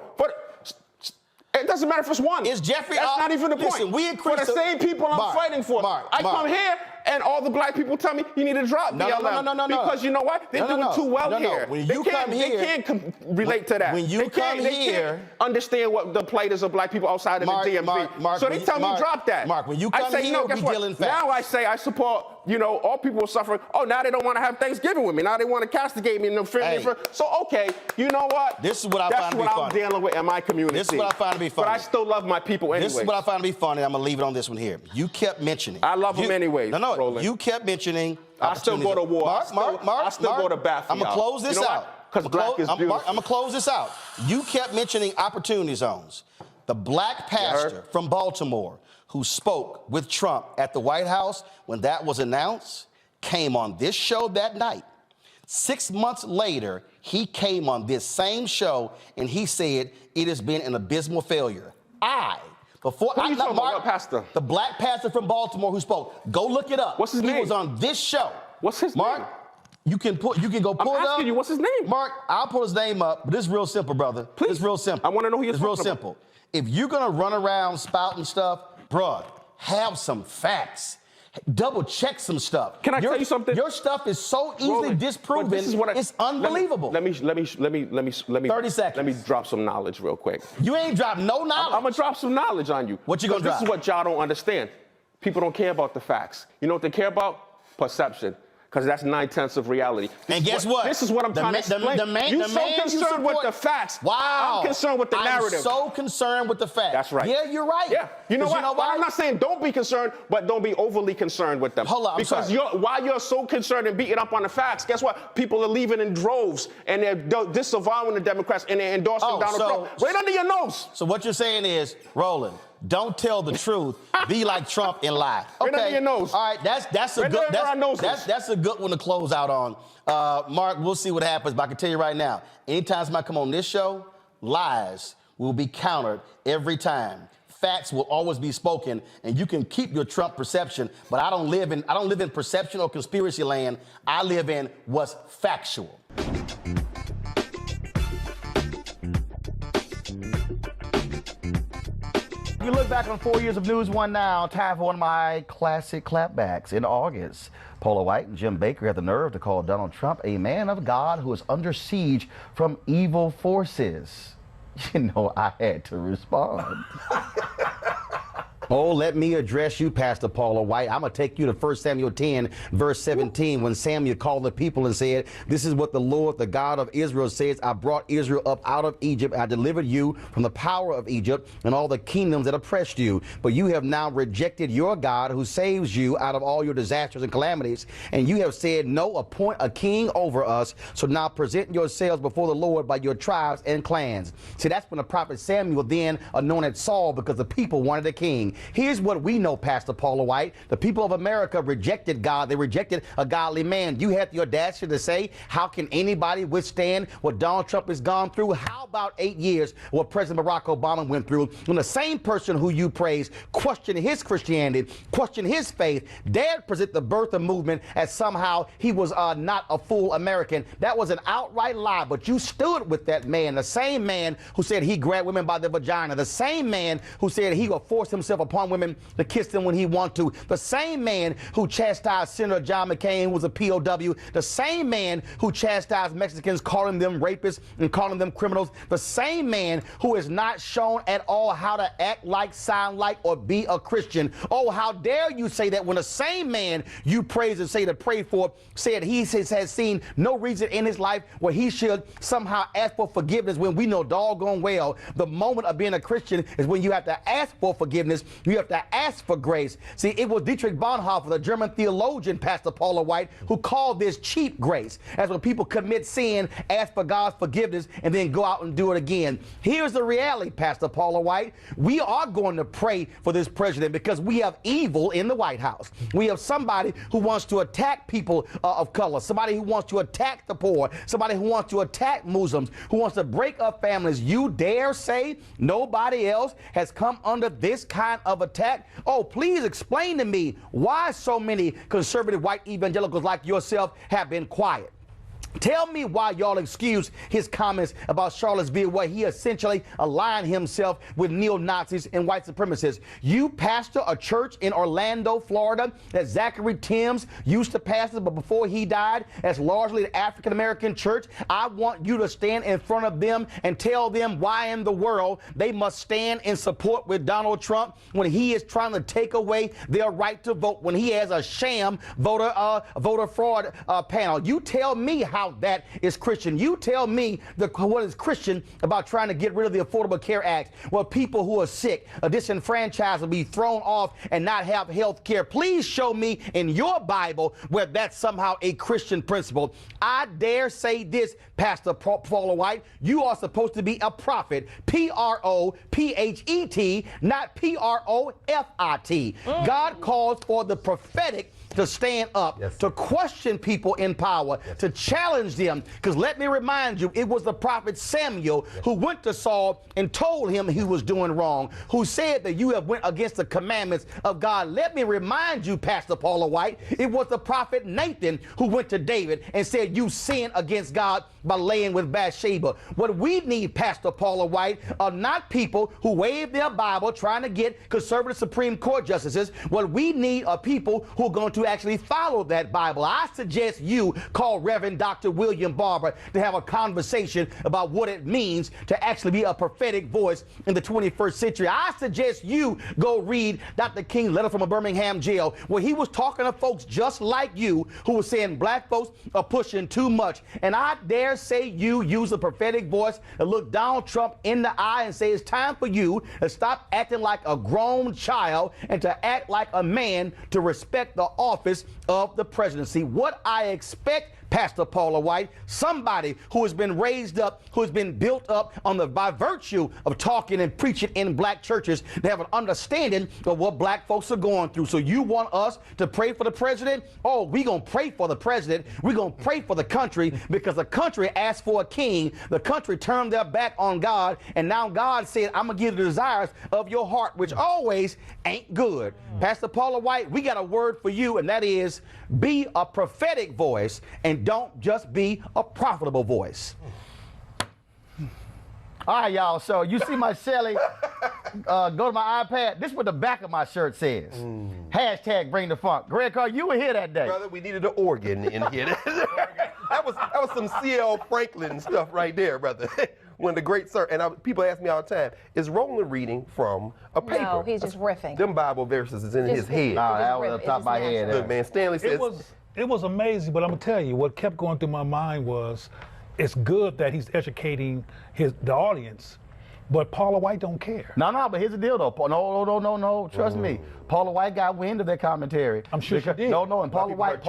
It doesn't matter if it's one. Is Jeffrey? That's not even the listen, point. For the same people I'm fighting for. I come here and all the black people tell me you need to drop BLM. No. Because you know what? They're doing too well here. When you come here, they can't relate to that. When you come here, they can't understand what the plight is of black people outside of the DMV. So they tell me drop that. Mark, when you come I say, here, no, guess we what? dealing facts. Now I say I support, all people are suffering. Oh, now they don't want to have Thanksgiving with me. Now they want to castigate me and offend me. So, okay, you know what? This is what I find to be funny. That's what I'm dealing with in my community. This is what I find to be funny. But I still love my people anyway. This is what I find to be funny. I'm going to leave it on this one here. You kept mentioning. I love them anyway. No, Roland. you kept mentioning. I still go to war. Mark, I still go to bat for I'm going to close this out. Because black is beautiful. I'm going to close this out. You kept mentioning opportunity zones. The black pastor from Baltimore who spoke with Trump at the White House when that was announced came on this show that night. 6 months later, he came on this same show and he said it has been an abysmal failure. Before Who are you talking about? What pastor? The black pastor from Baltimore who spoke. Go look it up. What's his name? He was on this show. What's his name? Mark, you can go pull it up. I'm asking you, what's his name? Mark, I'll pull his name up, but it's real simple, brother. Please. It's real simple. I want to know who you're It's real talking simple. If you're gonna run around spouting stuff, bruh, have some facts. Double check some stuff. Can I tell you something? Your stuff is so easily disproven. This is what it's unbelievable. Let me 30 seconds. Let me drop some knowledge real quick. You ain't dropped no knowledge. I'm gonna drop some knowledge on you. What you gonna drop? This is what y'all don't understand. People don't care about the facts. You know what they care about? Perception. because that's 9/10 of reality. And guess what? This is what I'm trying to explain. You're so concerned with the facts. Wow. I'm concerned with the narrative. I'm so concerned with the facts. That's right. Yeah, you're right. Yeah. You know what? Why? I'm not saying don't be concerned, but don't be overly concerned with them. Hold on, because while you're so concerned and beating up on the facts, guess what? People are leaving in droves and they're disavowing the Democrats and they're endorsing Donald Trump right under your nose. So what you're saying is, Roland, don't tell the truth. Be like Trump and lie. Okay. Right under your nose. All right. That's a good one to close out on. Mark, we'll see what happens, but I can tell you right now, anytime somebody come on this show, lies will be countered every time. Facts will always be spoken, and you can keep your Trump perception, but I don't live in perception or conspiracy land. I live in what's factual. If you look back on 4 years of News One now, time for one of my classic clapbacks. In August, Paula White and Jim Baker had the nerve to call Donald Trump a man of God who is under siege from evil forces. You know, I had to respond. Oh, let me address you, Pastor Paula White. I'm going to take you to 1 Samuel 10, verse 17, when Samuel called the people and said, "This is what the Lord, the God of Israel, says. I brought Israel up out of Egypt. I delivered you from the power of Egypt and all the kingdoms that oppressed you. But you have now rejected your God who saves you out of all your disasters and calamities. And you have said, no, appoint a king over us. So now present yourselves before the Lord by your tribes and clans." See, that's when the prophet Samuel then anointed Saul because the people wanted a king. Here's what we know, Pastor Paula White. The people of America rejected God. They rejected a godly man. You had the audacity to say, how can anybody withstand what Donald Trump has gone through? How about 8 years what President Barack Obama went through? When the same person who you praise questioned his Christianity, questioned his faith, dared present the birther movement as somehow he was not a full American. That was an outright lie, but you stood with that man, the same man who said he grabbed women by the vagina, the same man who said he will force himself upon women to kiss them when he wants to, the same man who chastised Senator John McCain, who was a POW, the same man who chastised Mexicans, calling them rapists and calling them criminals, the same man who is not shown at all how to act like, sound like, or be a Christian. Oh, how dare you say that when the same man you praise and say to pray for said he has seen no reason in his life where he should somehow ask for forgiveness, when we know doggone well the moment of being a Christian is when you have to ask for forgiveness. You have to ask for grace. See, it was Dietrich Bonhoeffer, the German theologian, Pastor Paula White, who called this cheap grace. As when people commit sin, ask for God's forgiveness, and then go out and do it again. Here's the reality, Pastor Paula White. We are going to pray for this president because we have evil in the White House. We have somebody who wants to attack people of color, somebody who wants to attack the poor, somebody who wants to attack Muslims, who wants to break up families. You dare say nobody else has come under this kind of attack? Oh, please explain to me why so many conservative white evangelicals like yourself have been quiet. Tell me why y'all excuse his comments about Charlottesville, where he essentially aligned himself with neo-Nazis and white supremacists. You pastor a church in Orlando, Florida, that Zachary Timms used to pastor, but before he died, as largely an African-American church. I want you to stand in front of them and tell them why in the world they must stand in support with Donald Trump when he is trying to take away their right to vote, when he has a sham voter fraud panel. You tell me how that is Christian. You tell me what is Christian about trying to get rid of the Affordable Care Act, where people who are sick, disenfranchised, will be thrown off and not have health care. Please show me in your Bible where that's somehow a Christian principle. I dare say this, Pastor Paula White, you are supposed to be a prophet, Prophet, not Profit. God calls for the prophetic to stand up, to question people in power, to challenge them. Because let me remind you, it was the prophet Samuel who went to Saul and told him he was doing wrong, who said that you have went against the commandments of God. Let me remind you, Pastor Paula White, it was the prophet Nathan who went to David and said you sinned against God by laying with Bathsheba. What we need, Pastor Paula White, are not people who wave their Bible trying to get conservative Supreme Court justices. What we need are people who are going to to actually follow that Bible. I suggest you call Reverend Dr. William Barber to have a conversation about what it means to actually be a prophetic voice in the 21st century. I suggest you go read Dr. King's letter from a Birmingham jail, where he was talking to folks just like you who were saying black folks are pushing too much. And I dare say you use a prophetic voice to look Donald Trump in the eye and say it's time for you to stop acting like a grown child and to act like a man, to respect the office of the presidency. What I expect, Pastor Paula White, somebody who has been raised up, who has been built up by virtue of talking and preaching in black churches, to have an understanding of what black folks are going through. So you want us to pray for the president? Oh, we're going to pray for the president. We're going to pray for the country, because the country asked for a king. The country turned their back on God, and now God said, I'm going to give you the desires of your heart, which always ain't good. Pastor Paula White, we got a word for you, and that is be a prophetic voice and don't just be a profitable voice. All right, y'all. So you see my Shelly, go to my iPad. This is what the back of my shirt says. Hashtag bring the funk. Greg Carr, you were here that day. Brother, we needed an organ in here. that was some C.L. Franklin stuff right there, brother. When the great sir, and people ask me all the time, is Roland reading from a paper? No, he's just riffing. Them Bible verses is in his head. That was the top of my head. Look, man, Stanley says... It was amazing, but I'm gonna tell you, what kept going through my mind was, it's good that he's educating the audience, but Paula White don't care. No, but here's the deal, though. No. Trust me. Paula White got wind of that commentary. I'm sure she did. No, and Paula White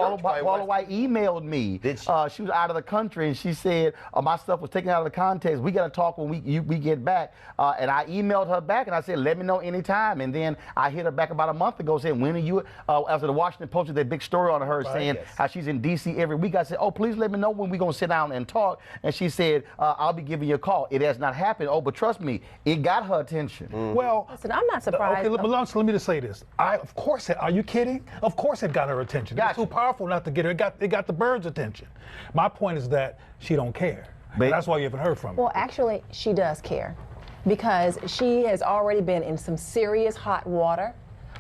emailed me. Did she? She was out of the country, and she said my stuff was taken out of the context. We got to talk when we get back. And I emailed her back, and I said, let me know anytime. And then I hit her back about a month ago saying, when are you? After the Washington Post did that big story on her saying how she's in D.C. every week. I said, oh, please let me know when we're going to sit down and talk. And she said, I'll be giving you a call. It has not happened. Oh, but trust me, it got her attention. Well, listen, I'm not surprised. Okay, let me just say this. Of course, are you kidding? Of course it got her attention. It's too powerful not to get her. It got the birds' attention. My point is that she don't care. And that's why you haven't heard from her. Well, actually, she does care, because she has already been in some serious hot water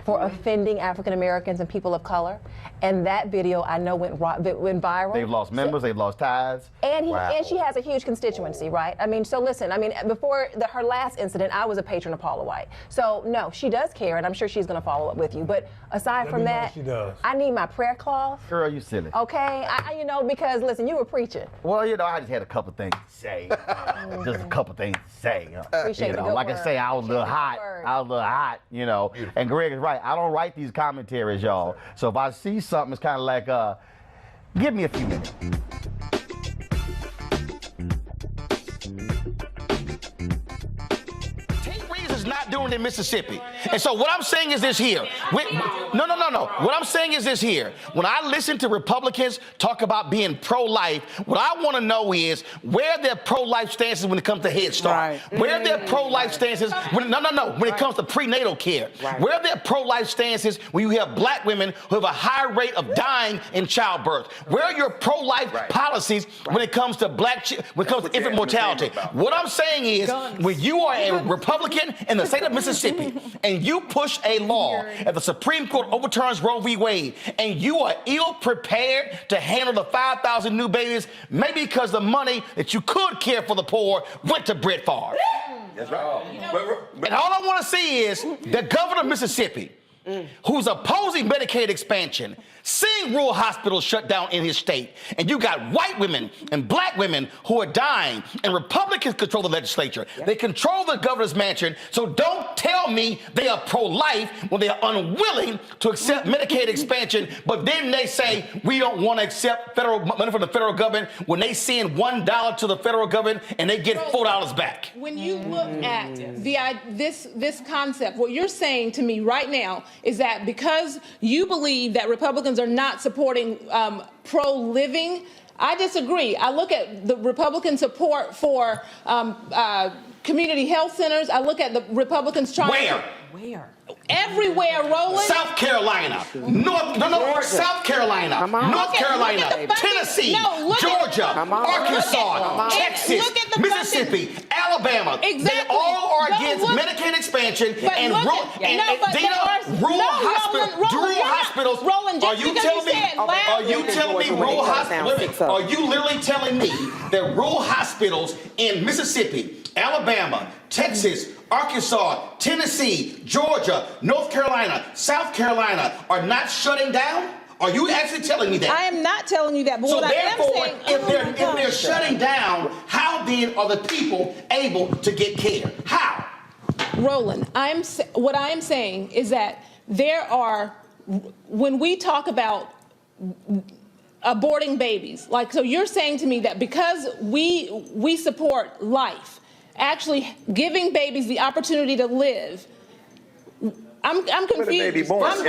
for offending African Americans and people of color. And that video, I know, went viral. They've lost members, they've lost ties. And she has a huge constituency, right? I mean, so listen, before her last incident, I was a patron of Paula White. So no, she does care, and I'm sure she's gonna follow up with you. But aside from that, I need my prayer cloth. Girl, you silly. Okay, because listen, you were preaching. Well, I just had a couple things to say. Just a couple things to say. Appreciate the good like word. I say, I was a little hot. And Greg is right. I don't write these commentaries, y'all. So if I see something, it's kind of like, give me a few minutes. Is not doing it in Mississippi. And so what I'm saying is this here. No. What I'm saying is this here. When I listen to Republicans talk about being pro-life, what I want to know is where their pro-life stances when it comes to Head Start. Right. Where their pro-life stances when it comes to prenatal care. Right. Where their pro-life stances when you have black women who have a high rate of dying in childbirth. Where are your pro-life policies when it comes to infant mortality? What I'm saying is when you are a Republican in the state of Mississippi, and you push a law and the Supreme Court overturns Roe v. Wade, and you are ill-prepared to handle the 5,000 new babies, maybe because the money that you could care for the poor went to Brett Favre. That's right. And all I want to see is the governor of Mississippi, who's opposing Medicaid expansion, seeing rural hospitals shut down in his state, and you got white women and black women who are dying, and Republicans control the legislature. They control the governor's mansion, so don't tell me they are pro-life when they are unwilling to accept Medicaid expansion, but then they say we don't want to accept federal money from the federal government when they send $1 to the federal government and they get $4 back. When you look at this concept, what you're saying to me right now is that because you believe that Republicans are not supporting pro-living, I disagree. I look at the Republican support for community health centers. I look at the Republicans trying Where? Everywhere, Roland. South Carolina. South Carolina. North Carolina. Tennessee. Georgia. Arkansas. Texas. Mississippi. Alabama. Alabama. Exactly. They all are against Look, Medicaid expansion but and look rural at- no, but there are- no, Roland, you're not- hospitals. Roland, just Are you because telling you me? said loud- Are you telling me rural hospitals? Are you literally telling me that rural hospitals in Mississippi, Alabama, Texas, Arkansas, Tennessee, Georgia, North Carolina, South Carolina are not shutting down? Are you actually telling me that? I am not telling you that, but So what therefore, I am saying, if they're shutting down, how then are the people able to get care? How? Roland, what I am saying is that there are, when we talk about aborting babies, like, so you're saying to me that because we support life, actually giving babies the opportunity to live, I'm confused. Baby born. I'm so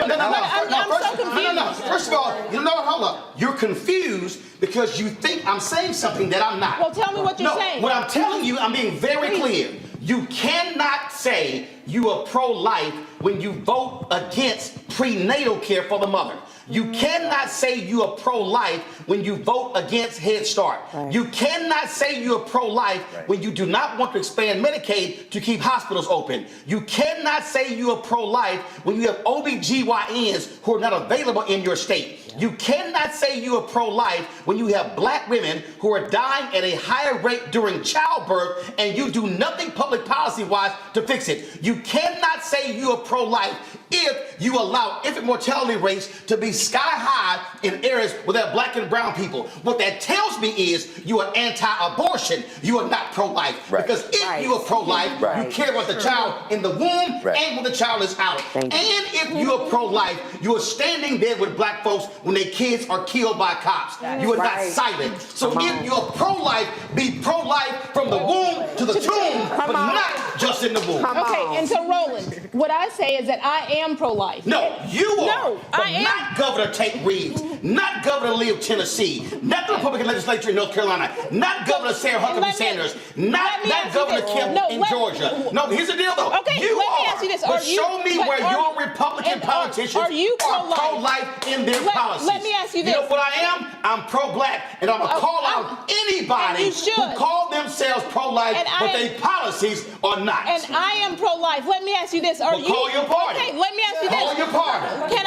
confused. No. First of all, hold up. You're confused because you think I'm saying something that I'm not. Well, tell me what you're saying. What I'm telling you, I'm being very clear. You cannot say you are pro-life when you vote against prenatal care for the mother. You cannot say you are pro-life when you vote against Head Start. Right. You cannot say you are pro-life when you do not want to expand Medicaid to keep hospitals open. You cannot say you are pro-life when you have OBGYNs who are not available in your state. You cannot say you are pro-life when you have black women who are dying at a higher rate during childbirth and you do nothing public policy-wise to fix it. You cannot say you are pro-life if you allow infant mortality rates to be sky high in areas where there are black and brown people. What that tells me is you are anti-abortion. You are not pro-life. Right. Because if you are pro-life, you care about the child in the womb and when the child is out. And if you are pro-life, you are standing there with black folks when their kids are killed by cops. You are not silent. So if you are pro-life, be pro-life from the womb to the tomb, but not just in the womb. Okay, and so Roland, what I say is that I am pro-life. No, you are. No, but I am. not Governor Tate Reeves, not Governor Lee of Tennessee, not the Republican legislature in North Carolina, not Governor Sarah Huckabee Sanders, not Governor Kemp in Georgia. No, here's the deal though. Okay, you let are. me ask you this. But show me where your Republican politicians are pro-life in their policies. Let me ask you this. You know what I am? I'm pro-black, and I'm going to call out anybody who call themselves pro-life, but their policies are not. And I am pro-life. Let me ask you this. Are you? Call your party. Okay, let me ask you this. Call your party. Can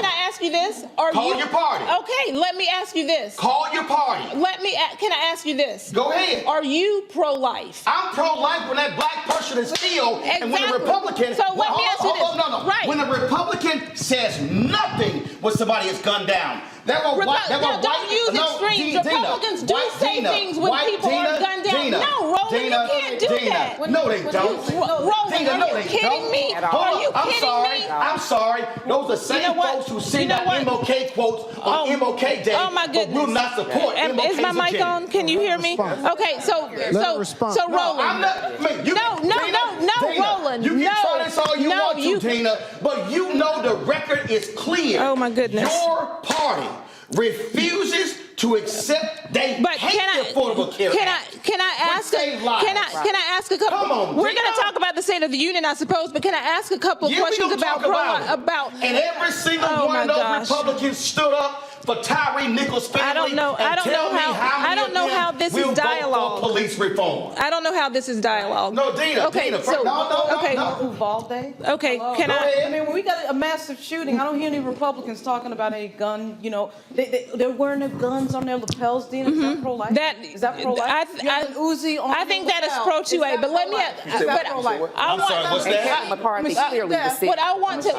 I ask you this? Call your party. Okay, let me ask you this. Call your party. Can I ask you this? Go ahead. Are you pro-life? I'm pro-life when that black person is killed, and when a Republican. So let me ask you this. No. Right. When a Republican says nothing when somebody is gunned down. Don't use extremes. Republicans do say things when people are gunned down. No, Roland, you can't do that. No, they don't. Roland, are you kidding me? Are you kidding me? I'm sorry. Those are the same folks who send out MLK quotes on MLK Day. Oh my goodness. Will not support MLK's Is my mic agenda. on? Can you hear me? Okay, so Roland. No, Roland. You can try this all you want to, Tina, but you know the record is clear. Oh my goodness. Your party refuses to accept affordable care. Can I ask a couple? Come on, we're going to talk about the State of the Union, I suppose, but can I ask a couple of questions about? And every single one of those Republicans stood up for Tyree Nichols' family. I don't know how this is dialogue. Police reform. I don't know how this is dialogue. No, Dina. Okay, Dina, so no. Uvalde. Okay, can I mean, when we got a massive shooting, I don't hear any Republicans talking about any gun. You know, they're wearing their guns on their lapels. Dina, is that pro-life? Is that pro-life? I think that is pro-2A. But let me. I'm sorry. What's that? McCarthy clearly the city. But I want to.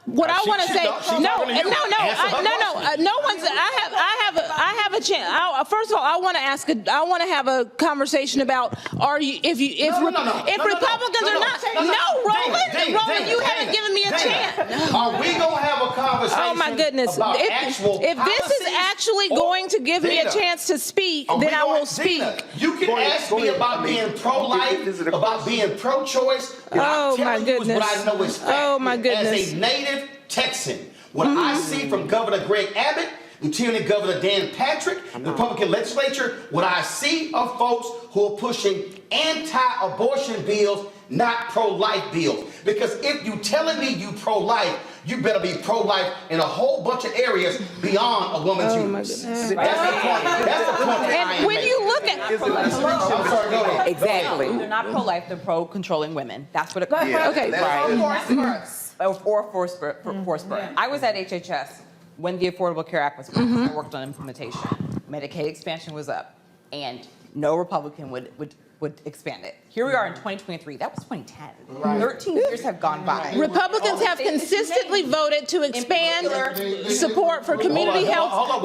What I want to say, no one's. I have a chance. First of all, I want to have a conversation about if Republicans are not. No, Roland, you haven't given me a chance. Are we gonna have a conversation? Oh my goodness! If this is actually going to give me a chance to speak, then I will speak. You can ask me about being pro-life, about being pro-choice. Oh my goodness! What I know is fact. Oh my goodness! As a native Texan, what I see from Governor Greg Abbott, Lieutenant Governor Dan Patrick, the Republican legislature, what I see are folks who are pushing anti-abortion bills, not pro-life bills. Because if you telling me you pro-life, you better be pro-life in a whole bunch of areas beyond a woman's uterus. That's the point. That's the point that I am When you look at, I'm sorry, go ahead. exactly, they're not pro-life, they're pro-controlling women. That's what it comes Yeah, okay, right. Or forced birth. I was at HHS when the Affordable Care Act was passed. I worked on implementation. Medicaid expansion was up, and no Republican would expand it. Here we are in 2023. That was 2010. Right. 13 years have gone by. Republicans have consistently voted to expand support for community health.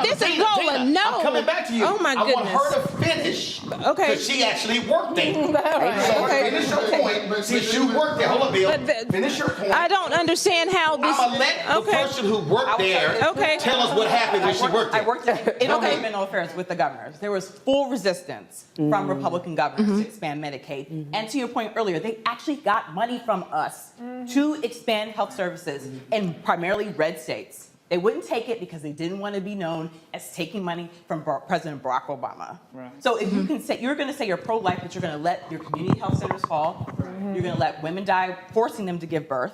This is Roland. No. I'm coming back to you. Oh my goodness. I want her to finish. Okay. Because she actually worked there. So finish your point. Since you worked there. Hold on, Bill. Finish your point. I don't understand how this. I'm going to let the person who worked there tell us what happened when she worked there. I worked in environmental affairs with the governors. There was full resistance from Republican governors to expand Medicaid. And to your point earlier, they actually got money from us to expand health services in primarily red states. They wouldn't take it because they didn't want to be known as taking money from President Barack Obama. Right. So if you can say, you're going to say you're pro-life, but you're going to let your community health centers fall, you're going to let women die, forcing them to give birth,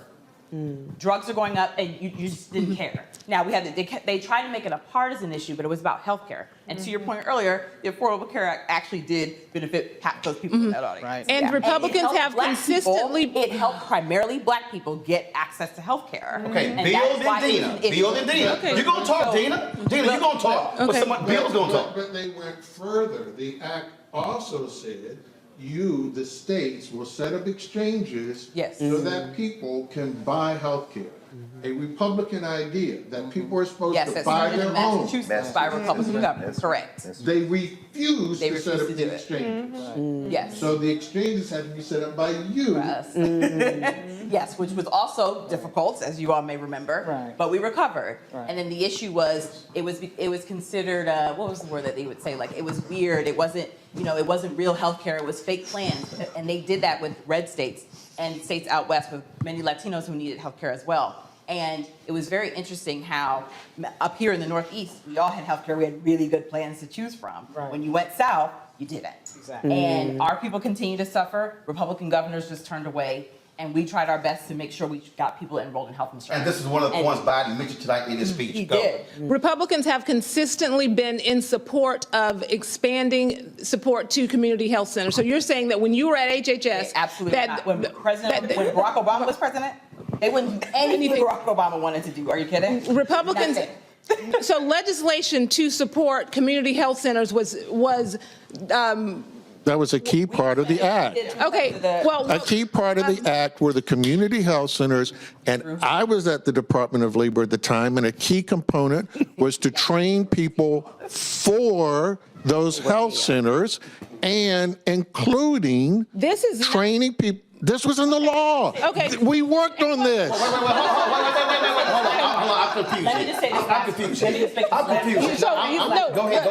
drugs are going up, and you just didn't care. Now, they tried to make it a partisan issue, but it was about health care. And to your point earlier, the Affordable Care Act actually did benefit those people in that audience. Right. And Republicans have consistently... It helped primarily black people get access to health care. Okay, Bill and Dina. Bill and Dina. Okay. You're going to talk, Dina. Dina, you're going to talk. Okay. But Bill's going to talk. But they went further. The act also said the states, will set up exchanges so that people can buy health care. A Republican idea that people are supposed to buy their own. Massachusetts by Republican governors, correct. They refused to set up the exchanges. Yes. So the exchanges had to be set up by you. Yes, which was also difficult, as you all may remember. Right. But we recovered. Right. And then the issue was, it was considered, what was the word that they would say? Like, it was weird. It wasn't, it wasn't real health care. It was fake plans. And they did that with red states and states out west with many Latinos who needed health care as well. And it was very interesting how up here in the Northeast, we all had health care. We had really good plans to choose from. Right. When you went south, you didn't. Exactly. And our people continue to suffer. Republican governors just turned away. And we tried our best to make sure we got people enrolled in health insurance. And this is one of the points Biden mentioned tonight in his speech. He did. Republicans have consistently been in support of expanding support to community health centers. So you're saying that when you were at HHS... Absolutely not. When Barack Obama was president, they wouldn't do anything Barack Obama wanted to do. Are you kidding? Republicans... So legislation to support community health centers was that was a key part of the act. Okay, well... A key part of the act were the community health centers, and I was at the Department of Labor at the time, and a key component was to train people for those health centers, and including training people. This was in the law. Okay. We worked on this. Hold on. I'm confused. Let me just say this. I'm confused. Go ahead.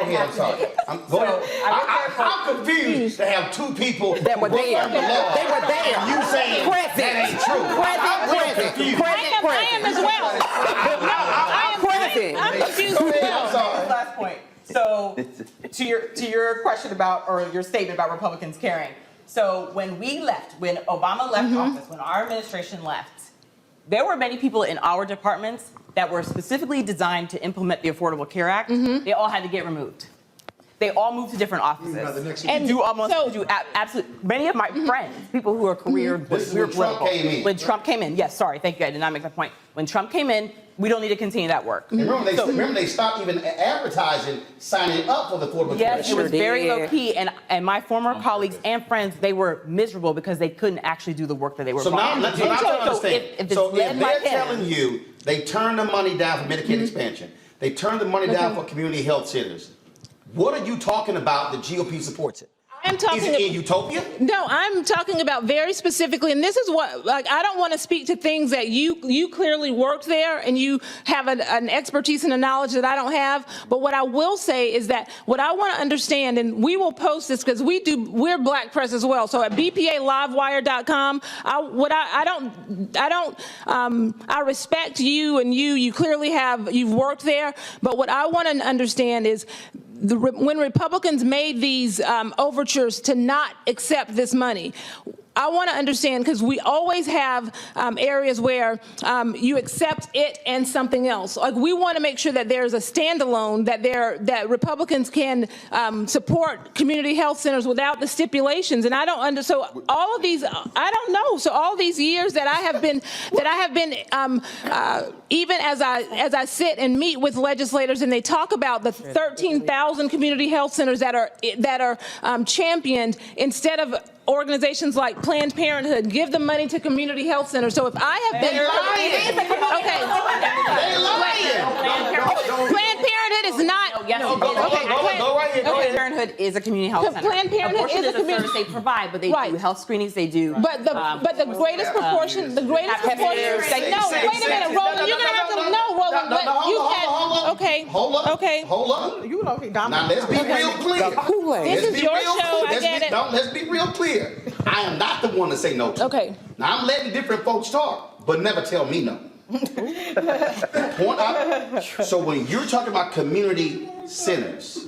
I'm sorry. I'm confused to have two people that were there. They were there. You saying that ain't true. I am as well. I'm confused as well. Last point. So to your question about, or your statement about Republicans caring. So when Obama left office, when our administration left, there were many people in our departments that were specifically designed to implement the Affordable Care Act. They all had to get removed. They all moved to different offices. Many of my friends, people who are when Trump came in, yes, sorry, thank you, I did not make that point. When Trump came in, we don't need to continue that work. Remember they stopped even advertising, signing up for the Affordable Care Act. Yes, it was very low key, and my former colleagues and friends, they were miserable because they couldn't actually do the work that they were trying to do. So if they're telling you they turned the money down for Medicaid expansion, they turned the money down for community health centers, what are you talking about that GOP supports it? I'm talking Is it in utopia? No, I'm talking about very specifically, and this is what, I don't want to speak to things that you clearly worked there and you have an expertise and a knowledge that I don't have. But what I will say is that what I want to understand, and we will post this because we're Black Press as well. So at bpalivewire.com, I respect you, and you clearly you've worked there. But what I want to understand is, when Republicans made these overtures to not accept this money, I want to understand, because we always have areas where you accept it and something else. Like, we want to make sure that there's a standalone, that Republicans can support community health centers without the stipulations. And I don't so all of these, I don't know. So all these years that I have been even as I sit and meet with legislators and they talk about the 13,000 community health centers that are championed, instead of organizations like Planned Parenthood, give the money to community health centers. So if I have been Planned Parenthood is not. Planned Parenthood is a community health center. Planned Parenthood is a community service they provide, but they do health screenings. They do. But the greatest proportion. No, wait a minute, Roland. You're gonna have to Roland. But you had okay. Hold up. You know, now let's be real clear. This is your show. I get it. Let's be real clear. I am not the one to say no to. Okay. Now I'm letting different folks talk, but never tell me no. So when you're talking about community centers,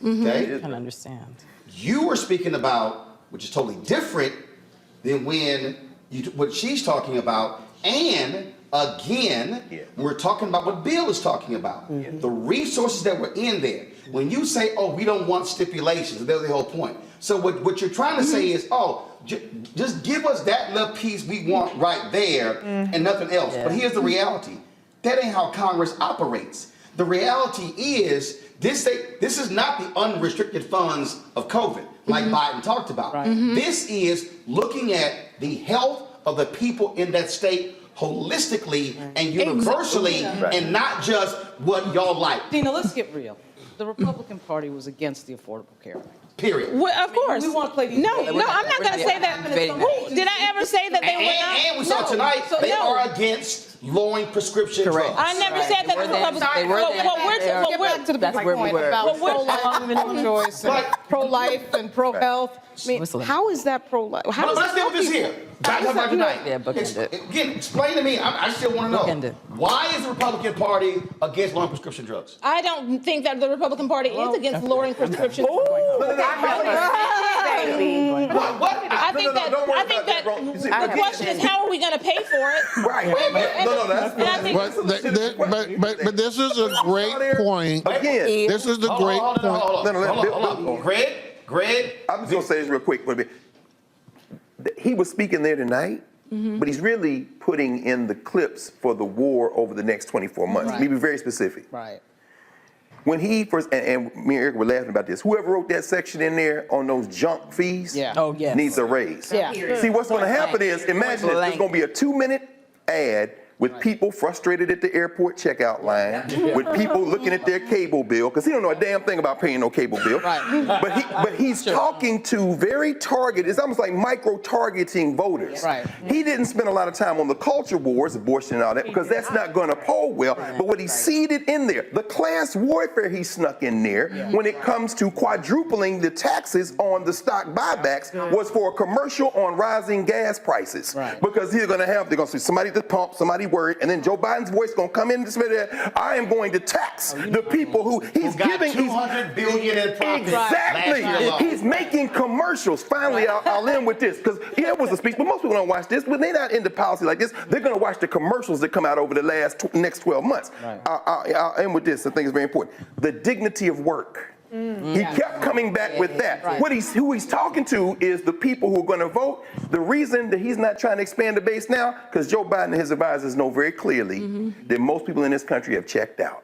okay? I can understand. You were speaking about, which is totally different than what she's talking about, and again, we're talking about what Bill is talking about. The resources that were in there. When you say, oh, we don't want stipulations, that's the whole point. So what you're trying to say is, just give us that little piece we want right there and nothing else. But here's the reality. That ain't how Congress operates. The reality is, this is not the unrestricted funds of COVID, like Biden talked about. This is looking at the health of the people in that state holistically and universally, and not just what y'all like. Dina, let's get real. The Republican Party was against the Affordable Care Act. Period. Well, of course. We want to play these No, I'm not going to say that. Who did I ever say that they were not? And we saw tonight they are against lowering prescription drugs. I never said that the Republicans. That's where we were. About pro-life, choice, pro-life and pro-health. I mean, how is that pro-life? Let's deal with this here. Talk about tonight. Again, explain to me. I still want to know. Why is the Republican Party against lowering prescription drugs? I don't think that the Republican Party is against lowering prescription drugs. I think that the question is, how are we going to pay for it? Right. But this is a great point. Again, this is the great point. Greg, I'm just going to say this real quick. He was speaking there tonight, but he's really putting in the clips for the war over the next 24 months. Let me be very specific. Right. When he first, and me and Eric were laughing about this, whoever wrote that section in there on those junk fees needs a raise. Yeah. See, what's going to happen is, imagine this, there's going to be a 2-minute ad with people frustrated at the airport checkout line, with people looking at their cable bill, because he don't know a damn thing about paying no cable bill. But he's talking to very targeted, it's almost like micro-targeting voters. He didn't spend a lot of time on the culture wars, abortion and all that, because that's not going to poll well. But what he seeded in there, the class warfare he snuck in there, when it comes to quadrupling the taxes on the stock buybacks, was for a commercial on rising gas prices. Because they're going to see somebody at the pump, somebody worried, and then Joe Biden's voice going to come in and say, I am going to tax the people who he's giving $200 billion in profit. Exactly. He's making commercials. Finally, I'll end with this, because it was a speech, but most people don't watch this. When they're not into policy like this, they're going to watch the commercials that come out over the next 12 months. I'll end with this. I think it's very important. The dignity of work. He kept coming back with that. Who he's talking to is the people who are going to vote. The reason that he's not trying to expand the base now, because Joe Biden and his advisors know very clearly that most people in this country have checked out.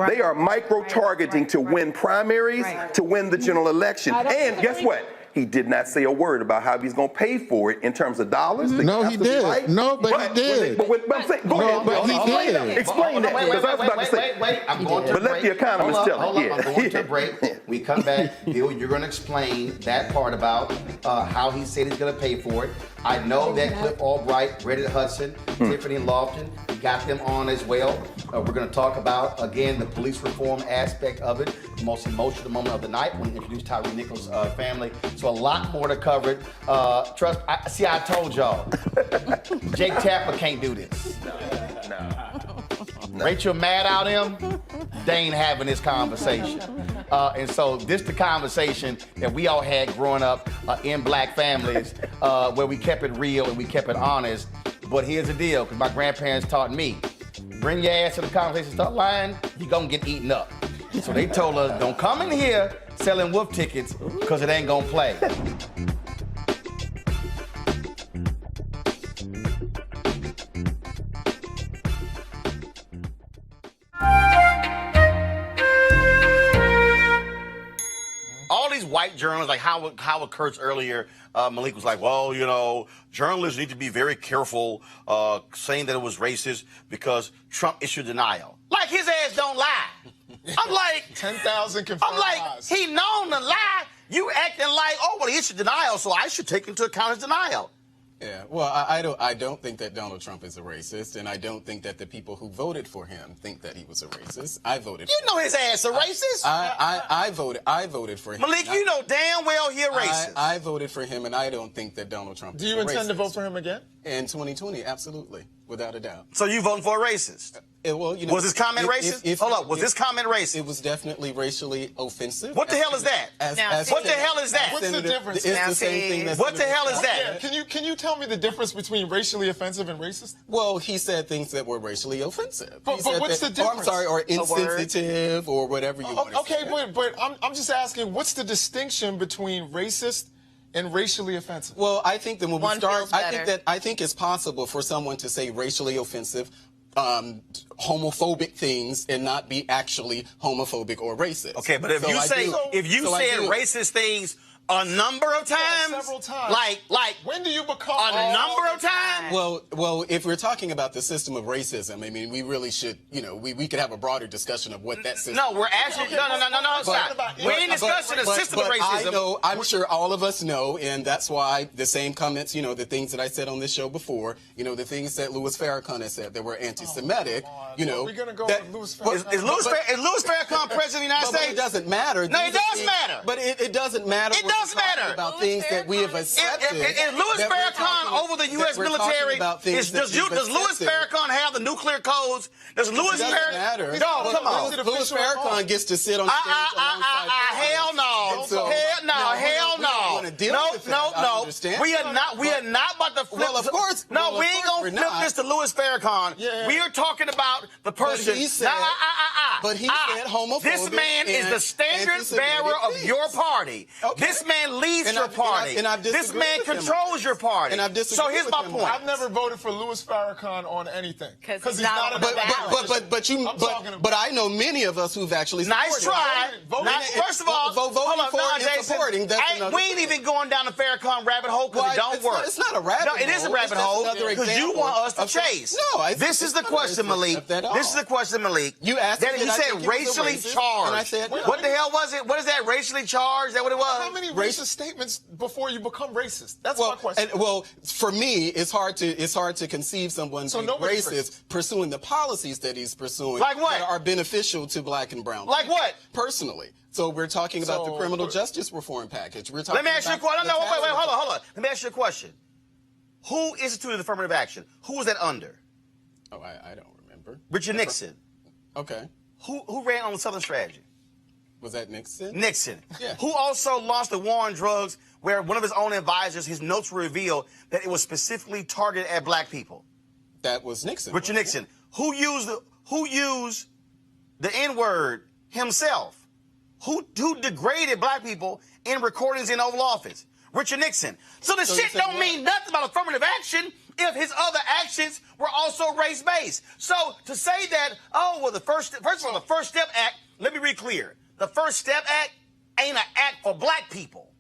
They are micro-targeting to win primaries, to win the general election. And guess what? He did not say a word about how he's going to pay for it in terms of dollars. No, he did. No, but he did. But I'm saying, go ahead. But he did. Explain that, because I was about to say. Wait. I'm going to But let the economist tell it. I'm going to break. We come back. Bill, you're going to explain that part about how he said he's going to pay for it. I know that Cliff Albright, Reddit Hudson, Tiffany Lofton, we got them on as well. We're going to talk about, again, the police reform aspect of it, the most emotional moment of the night when we introduced Tyree Nichols' family. So a lot more to cover. I told y'all, Jake Tapper can't do this. No. Rachel Maddow them, they ain't having this conversation. And so this the conversation that we all had growing up in black families where we kept it real and we kept it honest. But here's the deal, because my grandparents taught me, bring your ass to the conversation, start lying, you're gonna get eaten up. So they told us, don't come in here selling wolf tickets because it ain't gonna play. All these white journalists, like Howard Kurtz earlier, Malik was like, well, you know, journalists need to be very careful saying that it was racist because Trump issued denial. Like his ass don't lie. I'm like 10,000 confirmed I'm like, lies. he known to lie. You acting like, oh, well, he issued denial, so I should take into account his denial. Yeah, well, I don't think that Donald Trump is a racist, and I don't think that the people who voted for him think that he was a racist. I voted. You know his ass a racist. I voted for him. Malik, you know damn well he a racist. I voted for him, and I don't think that Donald Trump. Do you intend to vote for him again? In 2020, absolutely, without a doubt. So you voting for a racist? Well, you know, was his comment racist? Hold up, was this comment racist? It was definitely racially offensive. What the hell is that? What the hell is that? What's the difference? It's the same thing. That's what the hell is that? Can you tell me the difference between racially offensive and racist? Well, he said things that were racially offensive. But what's the difference? Oh, I'm sorry, or insensitive, or whatever you want to say. Okay, but I'm just asking, what's the distinction between racist and racially offensive? Well, I think that when we start, I think it's possible for someone to say racially offensive, homophobic things and not be actually homophobic or racist. Okay, but if you said racist things a number of times, several times, like when do you become a number of times? Well, if we're talking about the system of racism, I mean, we really should, you know, we could have a broader discussion of what that system. No, we're actually no. We ain't discussing the system of racism. I know, I'm sure all of us know, and that's why the same comments, you know, the things that I said on this show before, you know, the things that Louis Farrakhan has said that were anti-Semitic, you know. We're gonna go with Louis Farrakhan. Is Louis Farrakhan president of the United States? It doesn't matter. No, it does matter. But it doesn't matter. It does matter about things that we have accepted. If Louis Farrakhan over the U.S. military, does Louis Farrakhan have the nuclear codes? Does Louis Farrakhan? No, come on. Louis Farrakhan gets to sit on stage alongside. Hell no. Hell no. No. We are not about to flip. Well, of course. No, we ain't gonna flip this to Louis Farrakhan. We are talking about the person. But he said homophobic. This man is the standard bearer of your party. This man leads your party. This man controls your party. So here's my point. I've never voted for Louis Farrakhan on anything because he's not but I know many of us who've actually nice try. First of all, voting for and supporting. We ain't even going down the Farrakhan rabbit hole because it don't work. It's not a rabbit hole. No, it is a rabbit hole because you want us to chase. No, this is the question, Malik. This is the question, Malik. You asked me. He said racially charged. And I said, what the hell was it? What is that? Racially charged? Is that what it was? How many racist statements before you become racist? That's my question. Well, for me, it's hard to conceive someone being racist pursuing the policies that he's pursuing like what? that are beneficial to black and brown like people. What? Personally. So we're talking about the criminal justice reform package. We're talking Let me ask you a question. No, wait, hold on. Let me ask you a question. Who instituted affirmative action? Who was that under? Oh, I don't remember. Richard Nixon. Okay. Who ran on the Southern Strategy? Was that Nixon? Nixon. Yeah. Who also launched the war on drugs where one of his own advisors, his notes revealed that it was specifically targeted at black people? That was Nixon. Richard Nixon. Who used the N-word himself? Who degraded black people in recordings in Oval Office? Richard Nixon. So the shit don't mean nothing about affirmative action if his other actions were also race-based. So to say that, the First Step Act, let me be clear. The First Step Act ain't an act for black people.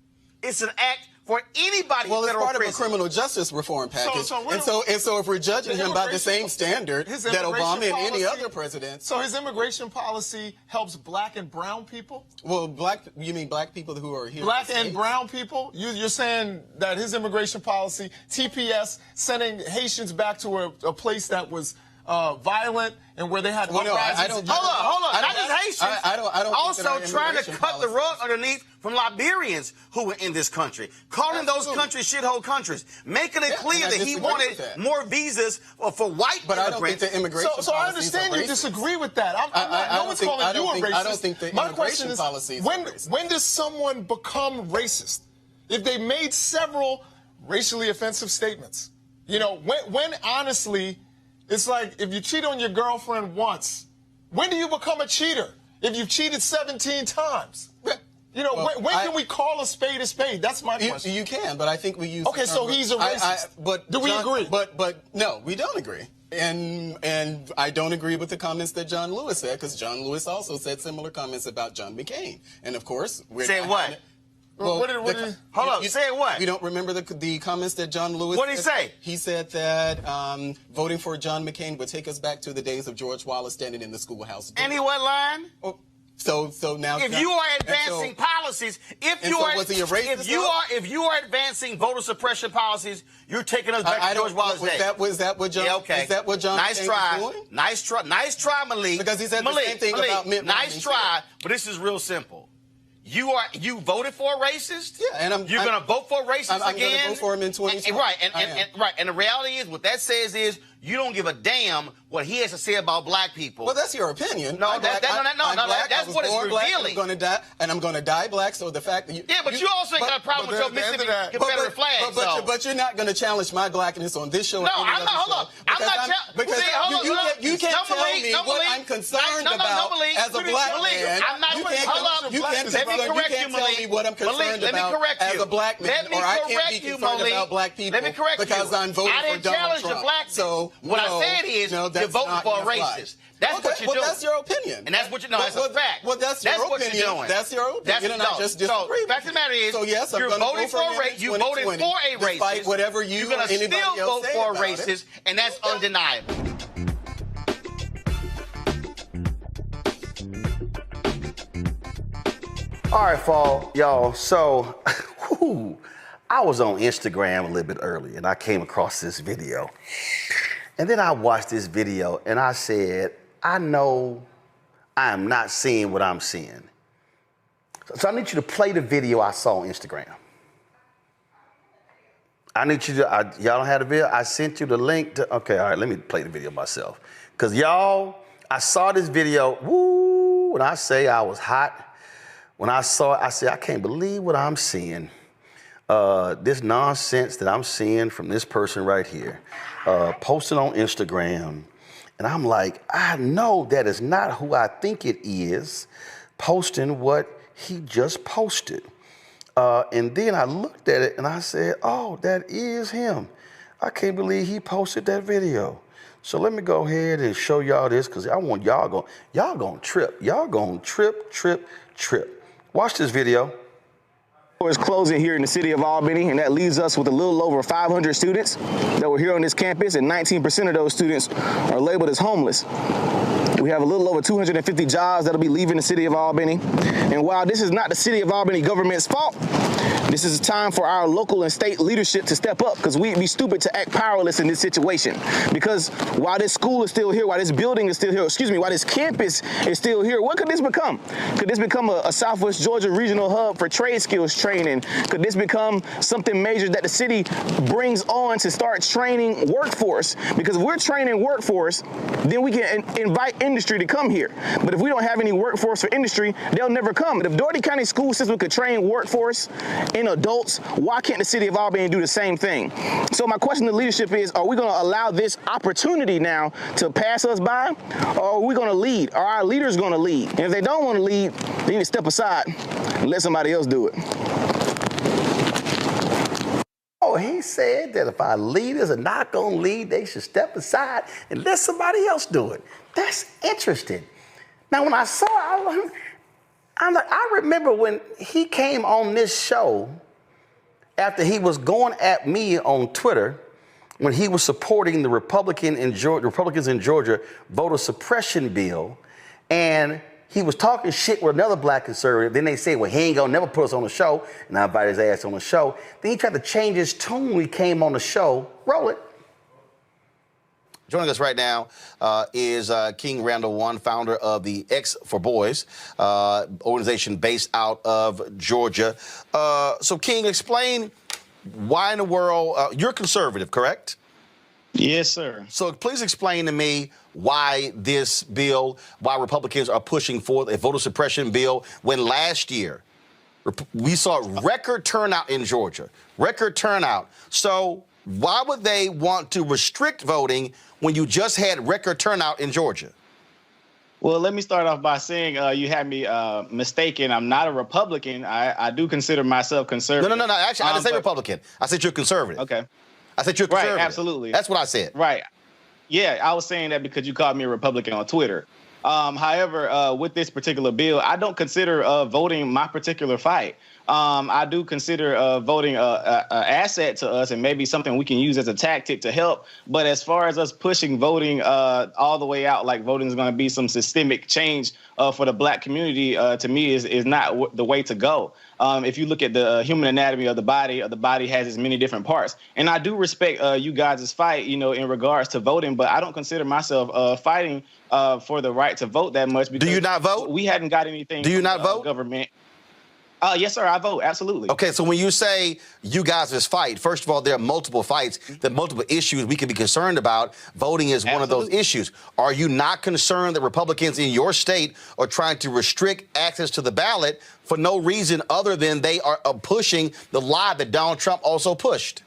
It's an act for anybody. Well, it's part of a criminal justice reform package. And so if we're judging him by the same standard that Obama and any other president. So his immigration policy helps black and brown people? Well, you mean black people who are here? Black and brown people? You're saying that his immigration policy, TPS, sending Haitians back to a place that was violent and where they had Well, no, I don't. Hold on. Not just Haitians. I don't also think that our trying to immigration cut the rug underneath from Liberians who were in this country, calling those countries shithole countries, making it clear that he wanted more visas for white but immigrants. I don't think the immigration So I understand you disagree with that. No one's calling you a racist. I don't think the My question is, policies when does someone become racist? If they made several racially offensive statements, you know, when honestly, it's like if you cheat on your girlfriend once, when do you become a cheater? If you've cheated 17 times. You know, when can we call a spade a spade? That's my question. You can, but I think we use. Okay, so he's a racist. But do we agree? But no, we don't agree. And I don't agree with the comments that John Lewis said, because John Lewis also said similar comments about John McCain. And of course, we're Say what? Well, hold on. Say what? You don't remember the comments that John Lewis? What did he say? He said that voting for John McCain would take us back to the days of George Wallace standing in the schoolhouse door. And he what line? Oh, so now, if you are advancing policies, if you are advancing voter suppression policies, you're taking us back to George Wallace day. Was that what John? Yeah, okay. Is that what John? Nice try. Was doing? Nice try, Malik. Because he said the same thing about Mitt Romney. Nice try, but this is real simple. You voted for a racist? Yeah, and you're going to vote for a racist again? I'm going to vote for him in 2020. Right, and the reality is, what that says is, you don't give a damn what he has to say about black people. Well, that's your opinion. No, that's what it's revealing. I'm going to die, and I'm going to die black. So the fact that you you also ain't got a problem with your Mississippi Confederate flag. But you're not going to challenge my blackness on this show. No, I'm not. Hold on. I'm not because you can't tell me what I'm concerned about as a black man. You can't tell me what I'm concerned about as a black man, or I can't be concerned about black people because I'm voting for Donald Trump. So what I said is you're voting for a racist. That's what you're doing. Well, that's your opinion. And that's what you know. That's a fact. Well, that's your what opinion. You're doing. That's your opinion. And I just disagree. So, fact of the matter is, so yes, you're voting for a racist. You voted for a racist. Despite whatever you're going to still vote for a racist, and that's undeniable. All right, y'all. So, I was on Instagram a little bit early, and I came across this video. And then I watched this video, and I said, I know I am not seeing what I'm seeing. So I need you to play the video I saw on Instagram. I need you to, y'all don't have the video? I sent you the link to, okay, all right, let me play the video myself. Because y'all, I saw this video, when I say I was hot, when I saw it, I said, I can't believe what I'm seeing. This nonsense that I'm seeing from this person right here, posted on Instagram. And I'm like, I know that is not who I think it is, posting what he just posted. And then I looked at it and I said, oh, that is him. I can't believe he posted that video. So let me go ahead and show y'all this, because I want y'all gonna trip. Y'all gonna trip. Watch this video. Is closing here in the city of Albany, and that leaves us with a little over 500 students that were here on this campus, and 19% of those students are labeled as homeless. We have a little over 250 jobs that'll be leaving the city of Albany. And while this is not the city of Albany government's fault, this is a time for our local and state leadership to step up, because we'd be stupid to act powerless in this situation. Because while this school is still here, while this building is still here, while this campus is still here, what could this become? Could this become a Southwest Georgia regional hub for trade skills training? Could this become something major that the city brings on to start training workforce? Because if we're training workforce, then we can invite industry to come here. But if we don't have any workforce for industry, they'll never come. But if Doherty County school system could train workforce in adults, why can't the city of Albany do the same thing? So my question to leadership is, are we going to allow this opportunity now to pass us by? Or are we going to lead? Are our leaders going to lead? And if they don't want to lead, they need to step aside and let somebody else do it. Oh, he said that if our leaders are not going to lead, they should step aside and let somebody else do it. That's interesting. Now, when I saw it, I remember when he came on this show after he was going at me on Twitter when he was supporting the Republicans in Georgia voter suppression bill, and he was talking shit with another black conservative. Then they say, well, he ain't gonna never put us on the show, and I invited his ass on the show. Then he tried to change his tune when he came on the show. Roll it. Joining us right now is King Randall One, founder of the X for Boys organization based out of Georgia. So, King, explain why in the world you're conservative, correct? Yes, sir. So please explain to me why this bill, why Republicans are pushing for a voter suppression bill when last year we saw record turnout in Georgia, record turnout. So why would they want to restrict voting when you just had record turnout in Georgia? Well, let me start off by saying you had me mistaken. I'm not a Republican. I do consider myself conservative. No. Actually, I didn't say Republican. I said you're conservative. Okay. I said you're conservative. Right, absolutely. That's what I said. Right. Yeah, I was saying that because you called me a Republican on Twitter. However, with this particular bill, I don't consider voting my particular fight. I do consider voting an asset to us and maybe something we can use as a tactic to help. But as far as us pushing voting all the way out, like voting is going to be some systemic change for the black community, to me is not the way to go. If you look at the human anatomy of the body has as many different parts. And I do respect you guys' fight, in regards to voting, but I don't consider myself fighting for the right to vote that much. Because do you not vote? We hadn't got anything. Do you not vote? Government. Yes, sir, I vote, absolutely. Okay, so when you say you guys' fight, first of all, there are multiple fights, there are multiple issues we can be concerned about. Voting is one of those issues. Are you not concerned that Republicans in your state are trying to restrict access to the ballot for no reason other than they are pushing the lie that Donald Trump also pushed?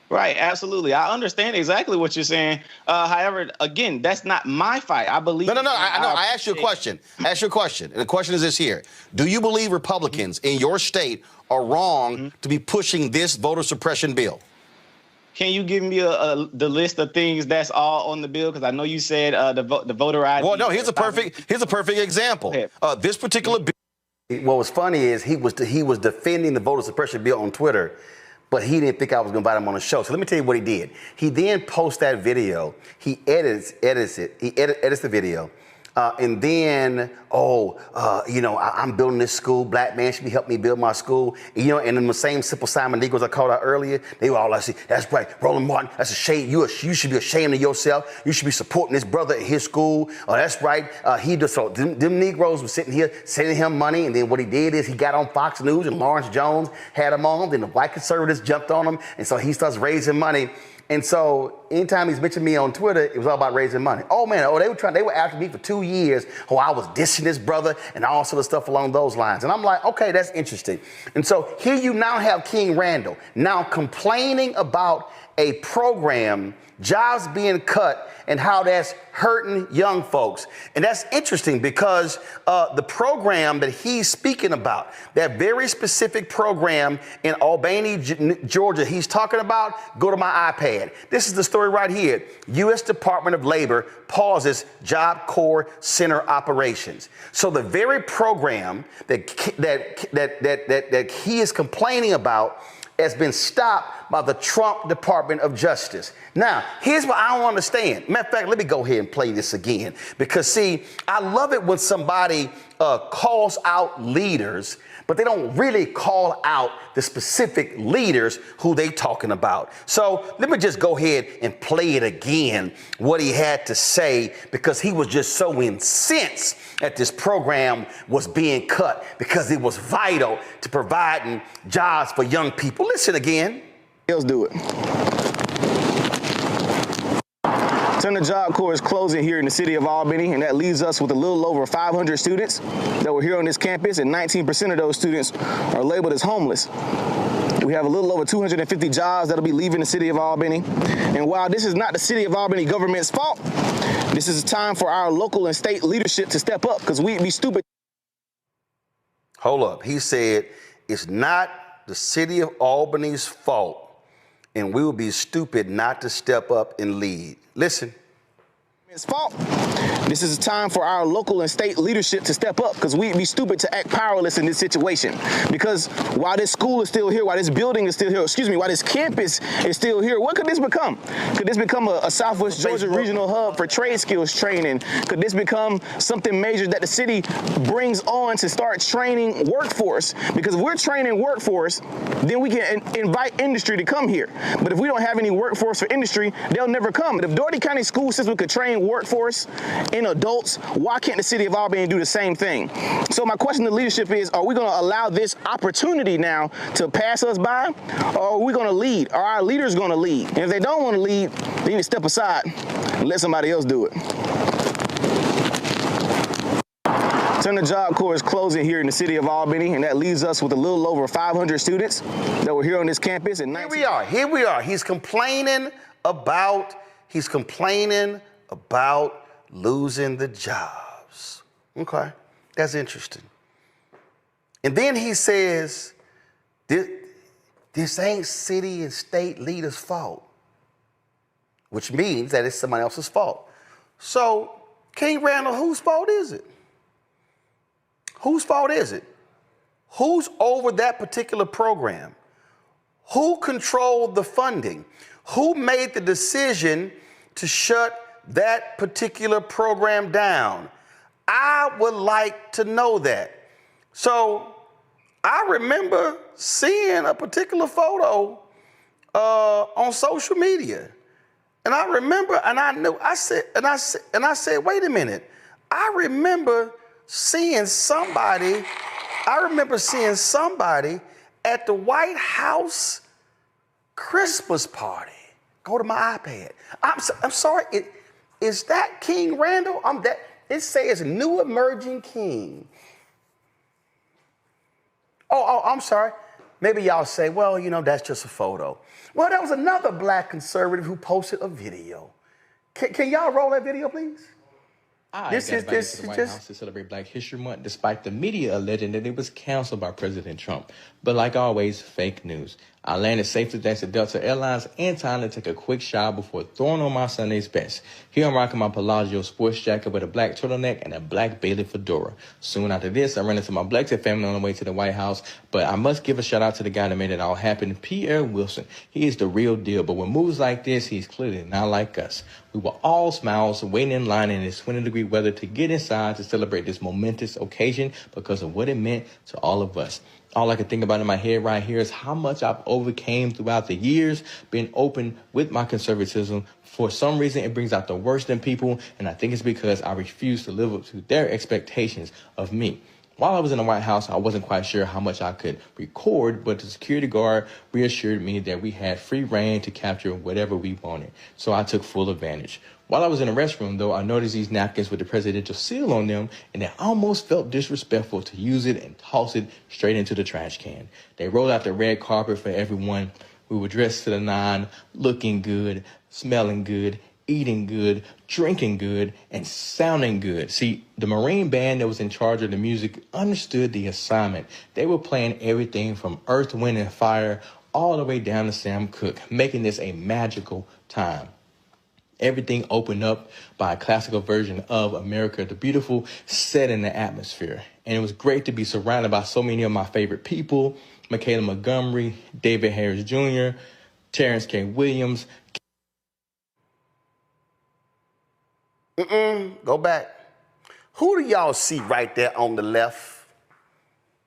Right, absolutely. I understand exactly what you're saying. However, again, that's not my fight. I believe. No. I asked you a question. And the question is this here. Do you believe Republicans in your state are wrong to be pushing this voter suppression bill? Can you give me the list of things that's all on the bill? Because I know you said the voter ID. Well, no, here's a perfect example. This particular bill. What was funny is he was defending the voter suppression bill on Twitter, but he didn't think I was going to invite him on the show. So let me tell you what he did. He then posts that video. He edits it. He edits the video. And then, I'm building this school. Black man should be helping me build my school. And in the same Simple Simon Negroes I called out earlier, they were all like, that's right, Roland Martin, that's a shame. You should be ashamed of yourself. You should be supporting this brother at his school. Oh, that's right. Them Negroes were sitting here sending him money. And then what he did is he got on Fox News and Lawrence Jones had him on. Then the white conservatives jumped on him. And so he starts raising money. And so anytime he's mentioned me on Twitter, it was all about raising money. They were after me for 2 years. I was dissing this brother and all sort of stuff along those lines. And I'm like, okay, that's interesting. And so here you now have King Randall now complaining about a program, jobs being cut, and how that's hurting young folks. And that's interesting because the program that he's speaking about, that very specific program in Albany, Georgia, he's talking about, go to my iPad. This is the story right here. U.S. Department of Labor pauses Job Corps Center operations. So the very program that he is complaining about has been stopped by the Trump Department of Justice. Now, here's what I don't understand. Matter of fact, let me go ahead and play this again. Because, see, I love it when somebody calls out leaders, but they don't really call out the specific leaders who they talking about. So let me just go ahead and play it again, what he had to say, because he was just so incensed that this program was being cut because it was vital to providing jobs for young people. Listen again. Let's do it. Center Job Corps is closing here in the city of Albany, and that leaves us with a little over 500 students that were here on this campus, and 19% of those students are labeled as homeless. We have a little over 250 jobs that'll be leaving the city of Albany. And while this is not the city of Albany government's fault, this is a time for our local and state leadership to step up, because we'd be stupid. Hold up. He said it's not the city of Albany's fault, and we will be stupid not to step up and lead. Listen. It's fault. This is a time for our local and state leadership to step up, because we'd be stupid to act powerless in this situation. Because while this school is still here, while this building is still here, while this campus is still here, what could this become? Could this become a Southwest Georgia regional hub for trade skills training? Could this become something major that the city brings on to start training workforce? Because if we're training workforce, then we can invite industry to come here. But if we don't have any workforce for industry, they'll never come. But if Doherty County school system could train workforce in adults, why can't the city of Albany do the same thing? So my question to leadership is, are we going to allow this opportunity now to pass us by, or are we going to lead? Are our leaders going to lead? And if they don't want to lead, they need to step aside and let somebody else do it. The Job Corps is closing here in the city of Albany, and that leaves us with a little over 500 students that were here on this campus. And Here we are. He's complaining about losing the jobs. Okay, that's interesting. And then he says, this ain't city and state leaders' fault, which means that it's somebody else's fault. So, King Randall, whose fault is it? Whose fault is it? Who's over that particular program? Who controlled the funding? Who made the decision to shut that particular program down? I would like to know that. So I remember seeing a particular photo on social media. And I remember, and I knew, I said, wait a minute. I remember seeing somebody at the White House Christmas party. Go to my iPad. I'm sorry, is that King Randall? It says new emerging king. Oh, I'm sorry. Maybe y'all say, well, that's just a photo. Well, there was another black conservative who posted a video. Can y'all roll that video, please? This is the White House to celebrate Black History Month, despite the media alleging that it was canceled by President Trump. But like always, fake news. I landed safely thanks to Delta Airlines and time to take a quick shower before throwing on my Sunday's best. Here I'm rocking my Palazzo sports jacket with a black turtleneck and a black Bailey fedora. Soon after this, I ran into my Blexit family on the way to the White House, but I must give a shout out to the guy that made it all happen, Pierre Wilson. He is the real deal, but with moves like this, he's clearly not like us. We were all smiles, waiting in line in this 20-degree weather to get inside to celebrate this momentous occasion because of what it meant to all of us. All I can think about in my head right here is how much I've overcame throughout the years, being open with my conservatism. For some reason, it brings out the worst in people, and I think it's because I refuse to live up to their expectations of me. While I was in the White House, I wasn't quite sure how much I could record, but the security guard reassured me that we had free reign to capture whatever we wanted, so I took full advantage. While I was in the restroom, though, I noticed these napkins with the presidential seal on them, and it almost felt disrespectful to use it and toss it straight into the trash can. They rolled out the red carpet for everyone. We were dressed to the nine, looking good, smelling good, eating good, drinking good, and sounding good. See, the Marine band that was in charge of the music understood the assignment. They were playing everything from Earth, Wind, and Fire all the way down to Sam Cooke, making this a magical time. Everything opened up by a classical version of America the Beautiful, set in the atmosphere. And it was great to be surrounded by so many of my favorite people: Michaela Montgomery, David Harris Jr., Terrence K. Williams. Go back. Who do y'all see right there on the left?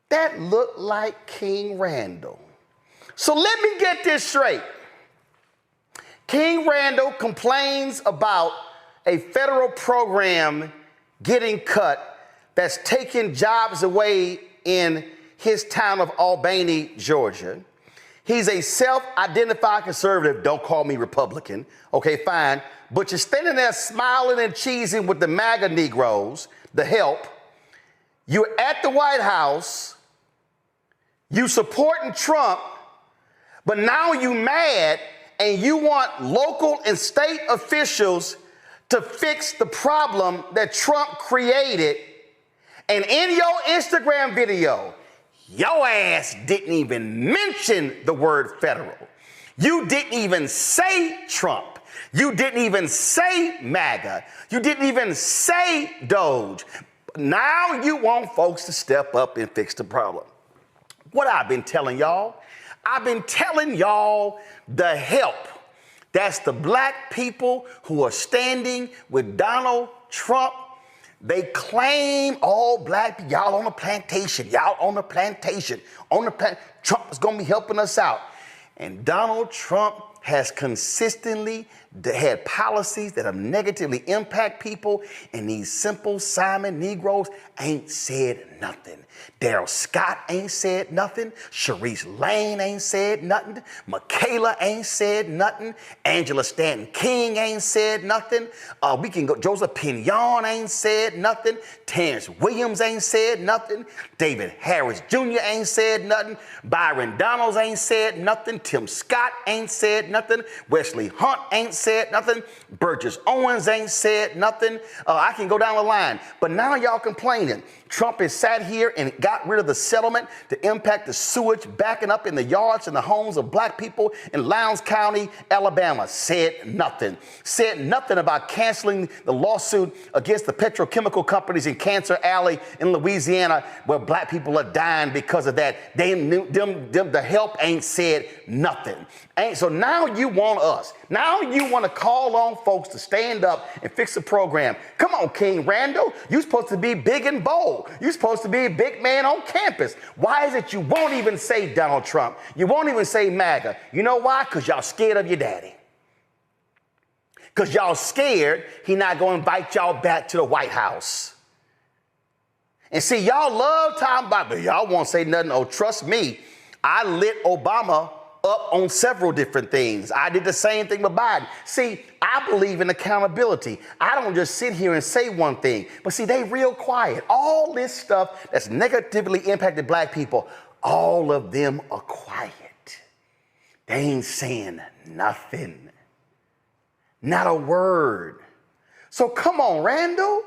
That looked like King Randall. So let me get this straight. King Randall complains about a federal program getting cut that's taking jobs away in his town of Albany, Georgia. He's a self-identified conservative. Don't call me Republican. Okay, fine. But you're standing there smiling and cheesing with the MAGA Negroes, the help. You're at the White House. You supporting Trump, but now you mad and you want local and state officials to fix the problem that Trump created. And in your Instagram video, your ass didn't even mention the word federal. You didn't even say Trump. You didn't even say MAGA. You didn't even say Doge. Now you want folks to step up and fix the problem. What I've been telling y'all? I've been telling y'all the help. That's the black people who are standing with Donald Trump. They claim all black people, y'all on the plantation, y'all on the plantation, Trump is going to be helping us out. And Donald Trump has consistently had policies that have negatively impact people, and these simple Simon Negroes ain't said nothing. Daryl Scott ain't said nothing. Sharice Lane ain't said nothing. Michaela ain't said nothing. Angela Stanton King ain't said nothing. We can go. Joseph Pinion ain't said nothing. Terrence Williams ain't said nothing. David Harris Jr. ain't said nothing. Byron Donalds ain't said nothing. Tim Scott ain't said nothing. Wesley Hunt ain't said nothing. Burgess Owens ain't said nothing. I can go down the line. But now y'all complaining. Trump has sat here and got rid of the settlement to impact the sewage backing up in the yards and the homes of black people in Lowndes County, Alabama. Said nothing. Said nothing about canceling the lawsuit against the petrochemical companies in Cancer Alley in Louisiana, where black people are dying because of that. The help ain't said nothing. So now you want us. Now you want to call on folks to stand up and fix the program. Come on, King Randall. You're supposed to be big and bold. You're supposed to be a big man on campus. Why is it you won't even say Donald Trump? You won't even say MAGA. You know why? Because y'all scared of your daddy. Because y'all scared he not going to invite y'all back to the White House. And see, y'all love talking about, but y'all won't say nothing. Oh, trust me, I lit Obama up on several different things. I did the same thing with Biden. See, I believe in accountability. I don't just sit here and say one thing, but see, they real quiet. All this stuff that's negatively impacted black people, all of them are quiet. They ain't saying nothing. Not a word. So come on, Randall.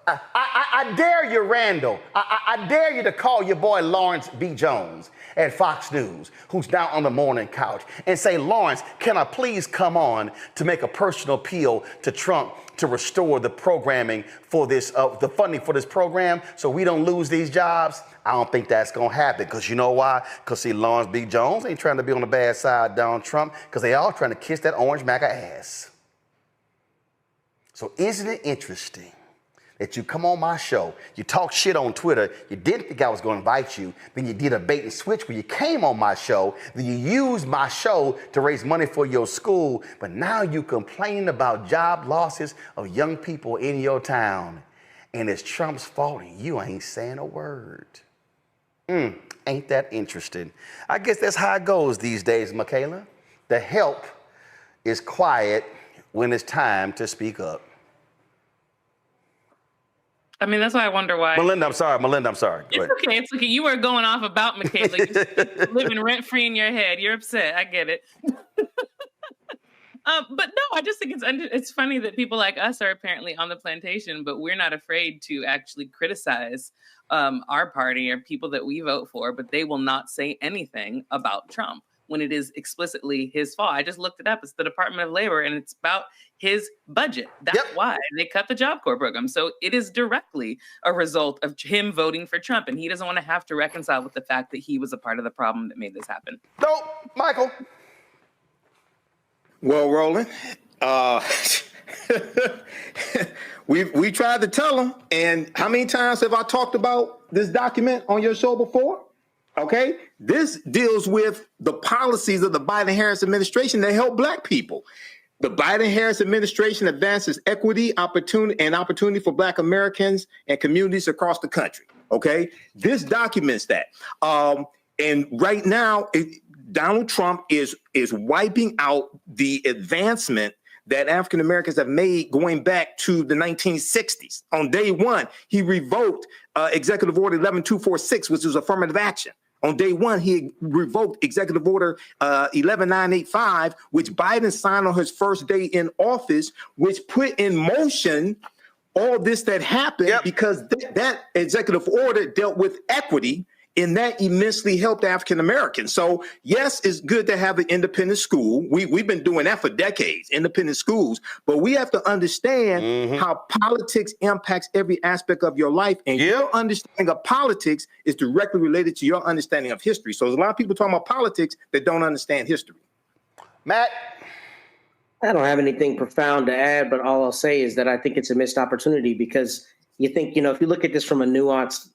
I dare you, Randall. I dare you to call your boy Lawrence B. Jones at Fox News, who's now on the morning couch, and say, Lawrence, can I please come on to make a personal appeal to Trump to restore the programming for this, the funding for this program so we don't lose these jobs? I don't think that's going to happen, because you know why? Because see, Lawrence B. Jones ain't trying to be on the bad side of Donald Trump, because they all trying to kiss that orange MAGA ass. So isn't it interesting that you come on my show, you talk shit on Twitter, you didn't think I was going to invite you, then you did a bait and switch where you came on my show, then you used my show to raise money for your school, but now you complaining about job losses of young people in your town, and it's Trump's fault and you ain't saying a word. Ain't that interesting? I guess that's how it goes these days, Michaela. The help is quiet when it's time to speak up. I mean, that's why I wonder why. Melinda, I'm sorry. Go it's ahead. okay. It's okay. You were going off about Michaela. You're living rent-free in your head. You're upset. I get it. But no, I just think it's funny that people like us are apparently on the plantation, but we're not afraid to actually criticize our party or people that we vote for, but they will not say anything about Trump when it is explicitly his fault. I just looked it up. It's the Department of Labor, and it's about his budget. That's why they cut the Job Corps program. So it is directly a result of him voting for Trump, and he doesn't want to have to reconcile with the fact that he was a part of the problem that made this happen. No, Michael. Well, Roland, we tried to tell him, and how many times have I talked about this document on your show before? Okay, this deals with the policies of the Biden-Harris administration that help black people. The Biden-Harris administration advances equity, opportunity for black Americans and communities across the country. Okay, this documents that. And right now, Donald Trump is wiping out the advancement that African Americans have made going back to the 1960s. On day one, he revoked Executive Order 11246, which was affirmative action. On day one, he revoked Executive Order 11985, which Biden signed on his first day in office, which put in motion all this that happened because that executive order dealt with equity And that immensely helped African Americans. So yes, it's good to have an independent school. We've been doing that for decades, independent schools. But we have to understand how politics impacts every aspect of your life. And your understanding of politics is directly related to your understanding of history. So there's a lot of people talking about politics that don't understand history. Matt? I don't have anything profound to add, but all I'll say is that I think it's a missed opportunity because you think, if you look at this from a nuanced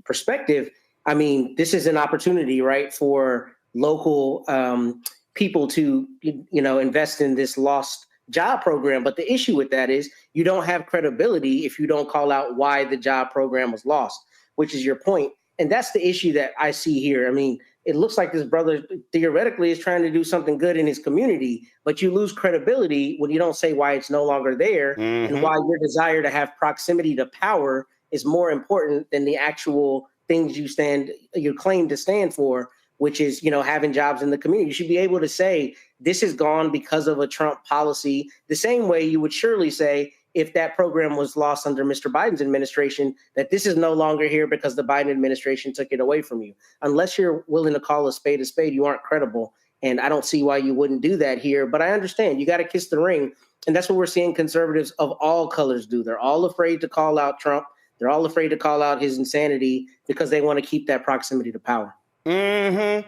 perspective, I mean, this is an opportunity, right, for local people to, invest in this lost job program. But the issue with that is you don't have credibility if you don't call out why the job program was lost, which is your point. And that's the issue that I see here. I mean, it looks like this brother theoretically is trying to do something good in his community, but you lose credibility when you don't say why it's no longer there and why your desire to have proximity to power is more important than the actual things you claim to stand for, which is, having jobs in the community. You should be able to say this is gone because of a Trump policy, the same way you would surely say if that program was lost under Mr. Biden's administration, that this is no longer here because the Biden administration took it away from you. Unless you're willing to call a spade, you aren't credible. And I don't see why you wouldn't do that here. But I understand you got to kiss the ring. And that's what we're seeing conservatives of all colors do. They're all afraid to call out Trump. They're all afraid to call out his insanity because they want to keep that proximity to power. And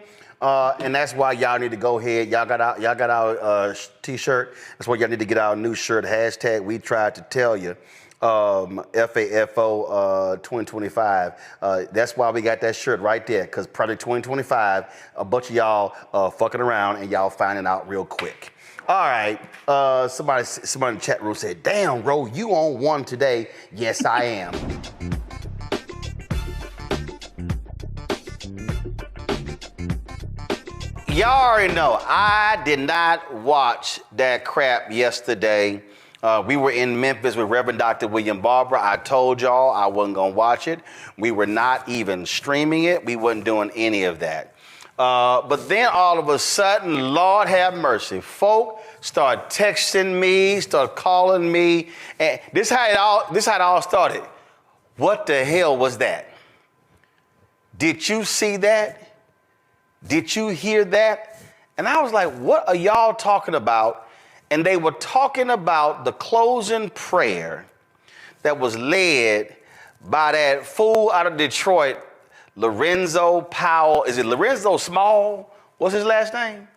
that's why y'all need to go ahead. Y'all got our T-shirt. That's why y'all need to get our new shirt. Hashtag We Tried to Tell You. FAFO 2025. That's why we got that shirt right there. Because Project 2025, a bunch of y'all fucking around and y'all finding out real quick. All right. Somebody in the chat room said, "Damn, Ro, you on one today." Yes, I am. Y'all already know, I did not watch that crap yesterday. We were in Memphis with Reverend Dr. William Barber. I told y'all I wasn't going to watch it. We were not even streaming it. We wasn't doing any of that. But then all of a sudden, Lord have mercy, folk start texting me, start calling me. And this how it all started. What the hell was that? Did you see that? Did you hear that? And I was like, what are y'all talking about? And they were talking about the closing prayer that was led by that fool out of Detroit, Lorenzo Powell. Is it Lorenzo Small? What's his last name?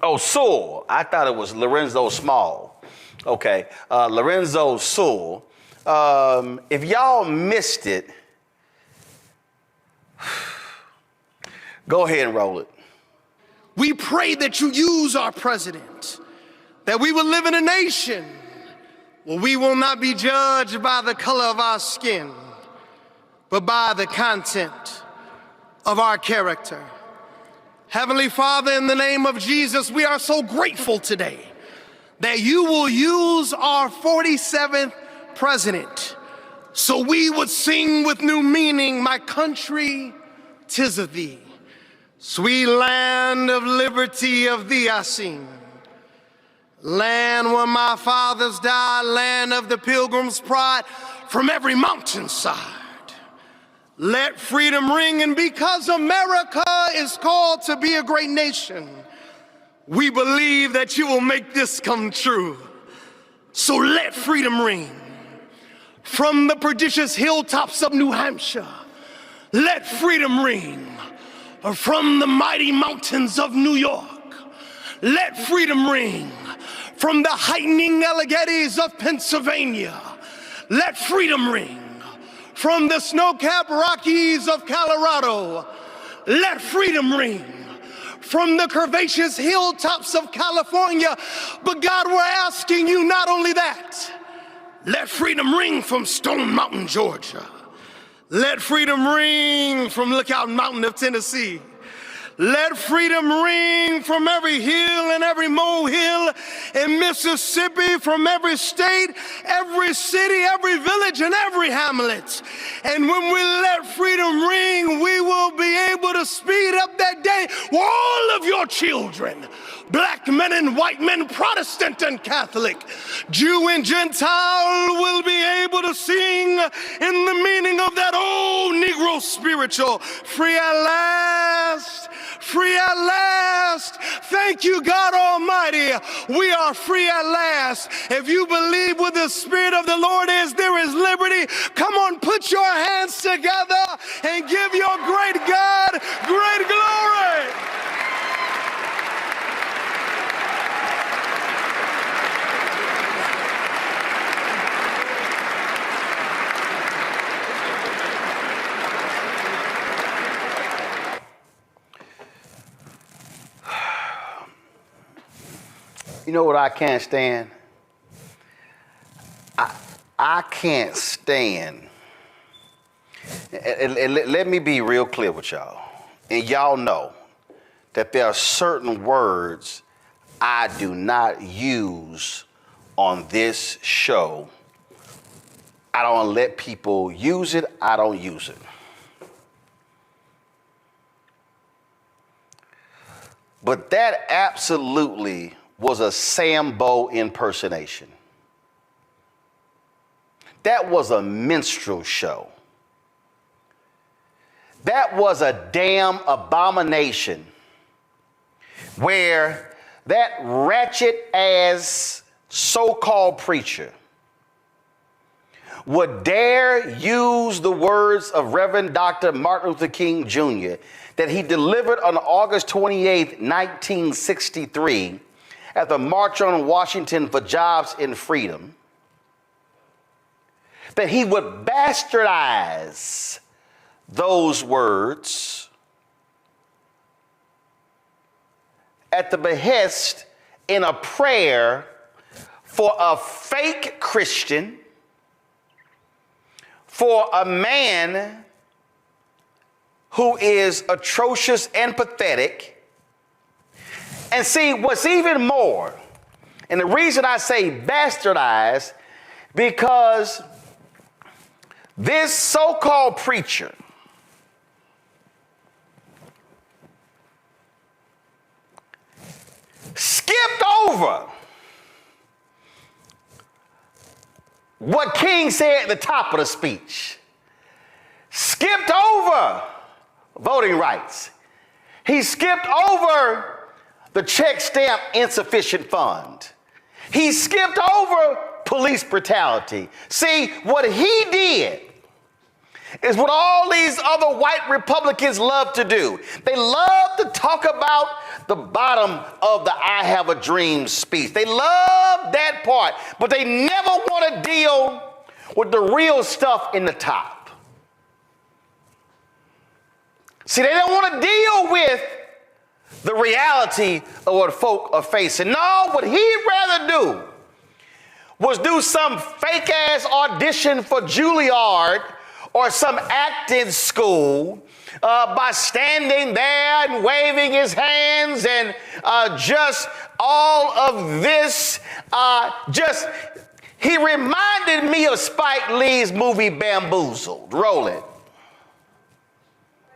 Oh, Sewell. I thought it was Lorenzo Small. Okay, Lorenzo Sewell. If y'all missed it, go ahead and roll it. We pray that you use our president, that we will live in a nation where we will not be judged by the color of our skin, but by the content of our character. Heavenly Father, in the name of Jesus, we are so grateful today that you will use our 47th president so we would sing with new meaning, my country, 'tis of thee. Sweet land of liberty, of thee I sing. Land where my fathers died, land of the pilgrim's pride, from every mountainside. Let freedom ring, and because America is called to be a great nation, we believe that you will make this come true. So let freedom ring. From the prodigious hilltops of New Hampshire, let freedom ring. From the mighty mountains of New York, let freedom ring. From the heightening Alleghenies of Pennsylvania, let freedom ring. From the snow-capped Rockies of Colorado, let freedom ring. From the curvaceous hilltops of California, but God, we're asking you not only that, let freedom ring from Stone Mountain, Georgia. Let freedom ring from Lookout Mountain of Tennessee. let freedom ring from every hill and every molehill in Mississippi, from every state, every city, every village, and every hamlet. And when we let freedom ring, we will be able to speed up that day where all of your children, black men and white men, Protestant and Catholic, Jew and Gentile, will be able to sing in the meaning of that old Negro spiritual, free at last, free at last. Thank you, God Almighty. We are free at last. If you believe where the Spirit of the Lord is, there is liberty. Come on, put your hands together and give your great God great glory. You know what I can't stand? I can't stand, and let me be real clear with y'all, and y'all know that there are certain words I do not use on this show. I don't let people use it, I don't use it. But that absolutely was a Sambo impersonation. That was a minstrel show. That was a damn abomination where that ratchet ass so-called preacher would dare use the words of Reverend Dr. Martin Luther King Jr. that he delivered on August 28, 1963 at the March on Washington for Jobs and Freedom, that he would bastardize those words at the behest in a prayer for a fake Christian, for a man who is atrocious and pathetic. And see, what's even more, and the reason I say bastardized, because this so-called preacher skipped over what King said at the top of the speech, skipped over voting rights. He skipped over the check stamp insufficient fund. He skipped over police brutality. See, what he did is what all these other white Republicans love to do. They love to talk about the bottom of the I Have a Dream speech. They love that part, but they never want to deal with the real stuff in the top. See, they don't want to deal with the reality of what folk are facing. No, what he'd rather do was do some fake ass audition for Juilliard or some acting school by standing there and waving his hands and just all of this. He reminded me of Spike Lee's movie Bamboozled. Roll it.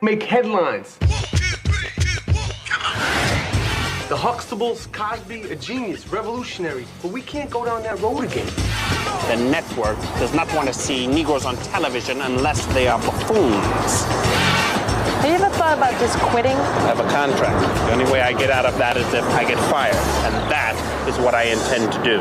Make headlines. The Huxtables, Cosby, a genius, revolutionary, but we can't go down that road again. The network does not want to see Negroes on television unless they are buffoons. Have you ever thought about just quitting? I have a contract. The only way I get out of that is if I get fired, and that is what I intend to do.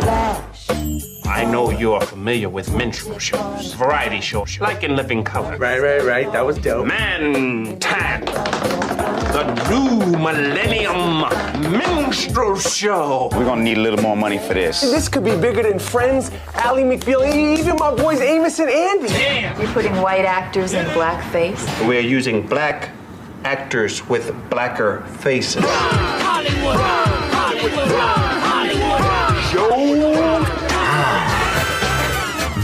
I know you're familiar with minstrel shows, variety shows, like in Living Color. Right. That was dope. Man Tan, the new millennium minstrel show. We're gonna need a little more money for this. This could be bigger than Friends, Ally McBeal, even my boys Amos and Andy. Damn. You're putting white actors in blackface? We're using black actors with blacker faces. Hollywood. Show.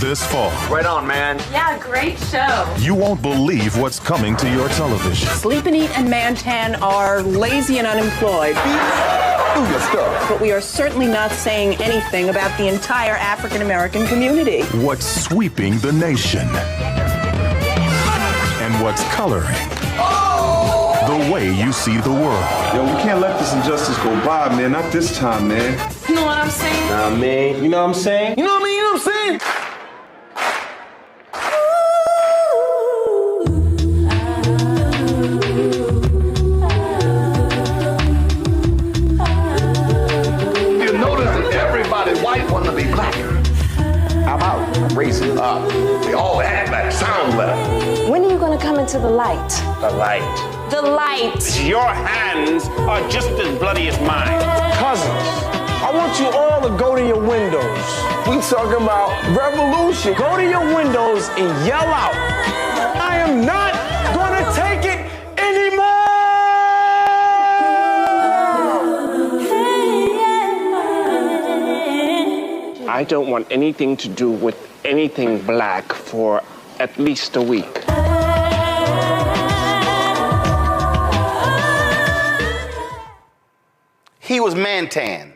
this fall. Right on, man. Yeah, great show. You won't believe what's coming to your television. Sleep and Eat and Mantan are lazy and unemployed. Do your stuff. But we are certainly not saying anything about the entire African American community. What's sweeping the nation? And what's coloring the way you see the world. Yo, we can't let this injustice go by, man. Not this time, man. You know what I'm saying? Nah, man. You know what I'm saying? You know what I mean? You know what I'm saying? You notice that everybody white want to be black. How about raising up? They all act like sound better. When are you going to come into the light? The light. The light. Your hands are just as bloody as mine. Cousins, I want you all to go to your windows. We talking about revolution. Go to your windows and yell out, I am not gonna take it anymore! I don't want anything to do with anything black for at least a week. He was Mantan.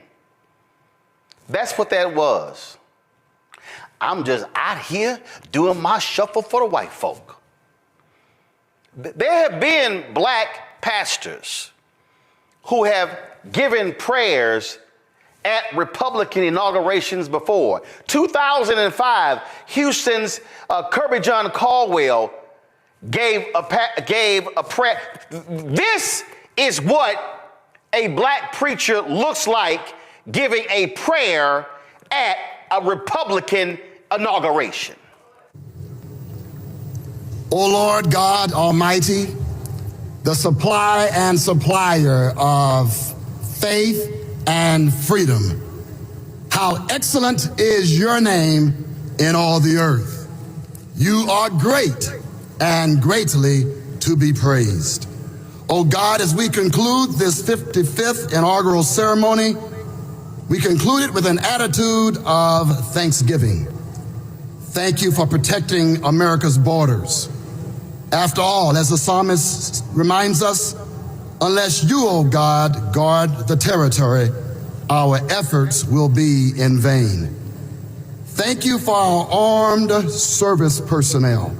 That's what that was. I'm just out here doing my shuffle for the white folk. There have been black pastors who have given prayers at Republican inaugurations before. 2005, Houston's Kirby John Caldwell gave a prayer. This is what a black preacher looks like giving a prayer at a Republican inauguration. O Lord God Almighty, the supply and supplier of faith and freedom, how excellent is your name in all the earth. You are great and greatly to be praised. Oh God, as we conclude this 55th inaugural ceremony, we conclude it with an attitude of thanksgiving. Thank you for protecting America's borders. After all, as the psalmist reminds us, unless you, O God, guard the territory, our efforts will be in vain. Thank you for our armed service personnel.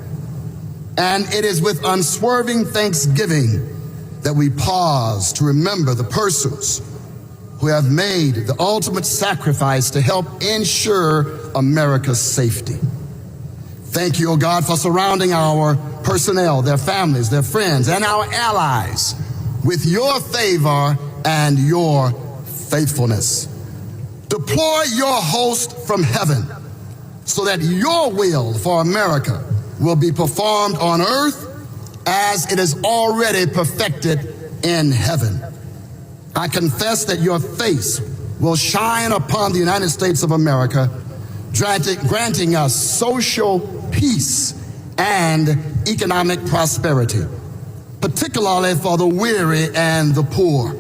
And it is with unswerving thanksgiving that we pause to remember the persons who have made the ultimate sacrifice to help ensure America's safety. Thank you, O God, for surrounding our personnel, their families, their friends, and our allies with your favor and your faithfulness. Deploy your host from heaven so that your will for America will be performed on earth as it is already perfected in heaven. I confess that your face will shine upon the United States of America, granting us social peace and economic prosperity, particularly for the weary and the poor.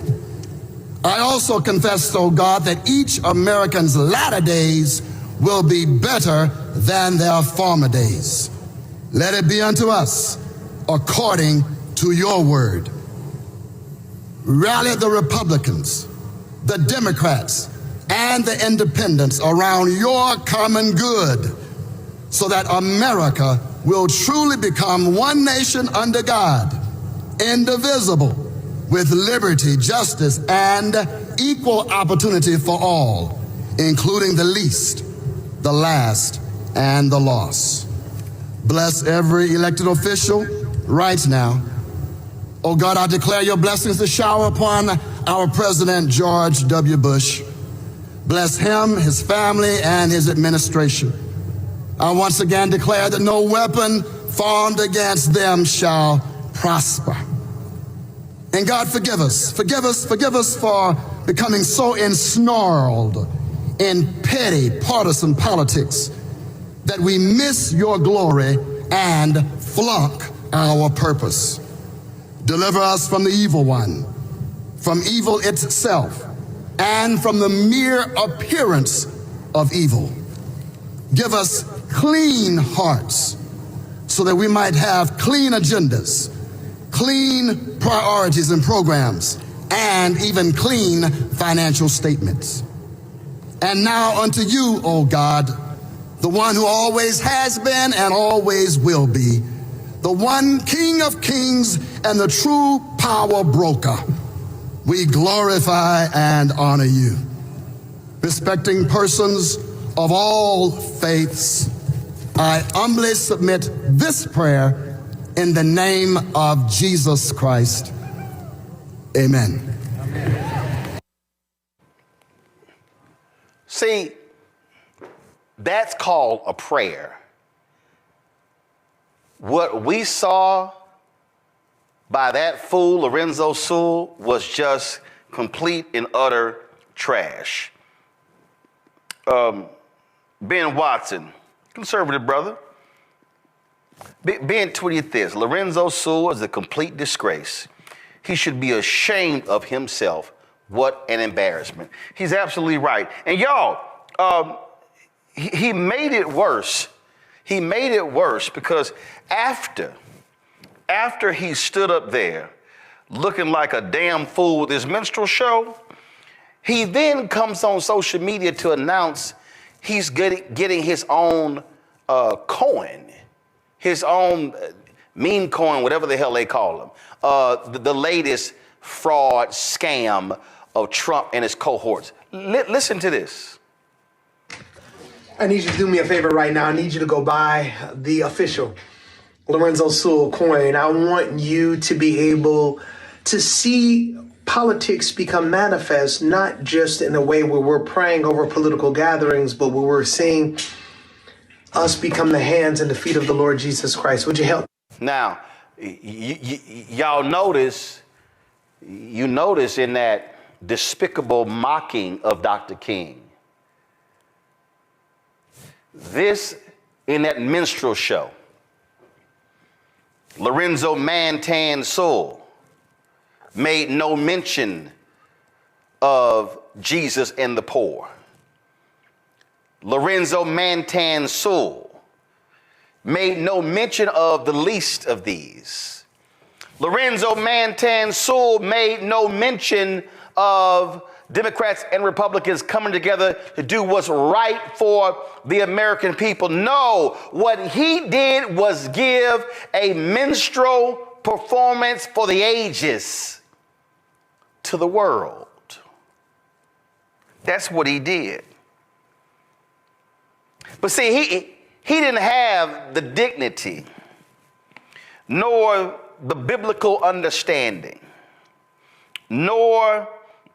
I also confess, O God, that each American's latter days will be better than their former days. Let it be unto us according to your word. Rally the Republicans, the Democrats, and the independents around your common good so that America will truly become one nation under God, indivisible, with liberty, justice, and equal opportunity for all, including the least, the last, and the lost. Bless every elected official right now. Oh God, I declare your blessings to shower upon our President George W. Bush. Bless him, his family, and his administration. I once again declare that no weapon formed against them shall prosper. And God, forgive us for becoming so ensnarled in petty partisan politics that we miss your glory and flunk our purpose. Deliver us from the evil one, from evil itself, and from the mere appearance of evil. Give us clean hearts so that we might have clean agendas, clean priorities and programs, and even clean financial statements. And now unto you, O God, the one who always has been and always will be, the one King of kings and the true power broker, we glorify and honor you. Respecting persons of all faiths, I humbly submit this prayer in the name of Jesus Christ. Amen. See, that's called a prayer. What we saw by that fool, Lorenzo Sewell, was just complete and utter trash. Ben Watson, conservative brother, Ben tweeted this: Lorenzo Sewell is a complete disgrace. He should be ashamed of himself. What an embarrassment. He's absolutely right. And y'all, he made it worse. He made it worse because after he stood up there looking like a damn fool with his minstrel show, he then comes on social media to announce he's getting his own coin, his own meme coin, whatever the hell they call them, the latest fraud scam of Trump and his cohorts. Listen to this. I need you to do me a favor right now. I need you to go buy the official Lorenzo Sewell coin. I want you to be able to see politics become manifest, not just in a way where we're praying over political gatherings, but where we're seeing us become the hands and the feet of the Lord Jesus Christ. Would you help? Now, y'all notice in that despicable mocking of Dr. King, this in that minstrel show, Lorenzo Martin Sewell made no mention of Jesus and the poor. Lorenzo Martin Sewell made no mention of the least of these. Lorenzo Martin Sewell made no mention of Democrats and Republicans coming together to do what's right for the American people. No, what he did was give a minstrel performance for the ages to the world. That's what he did. But see, he didn't have the dignity nor the biblical understanding nor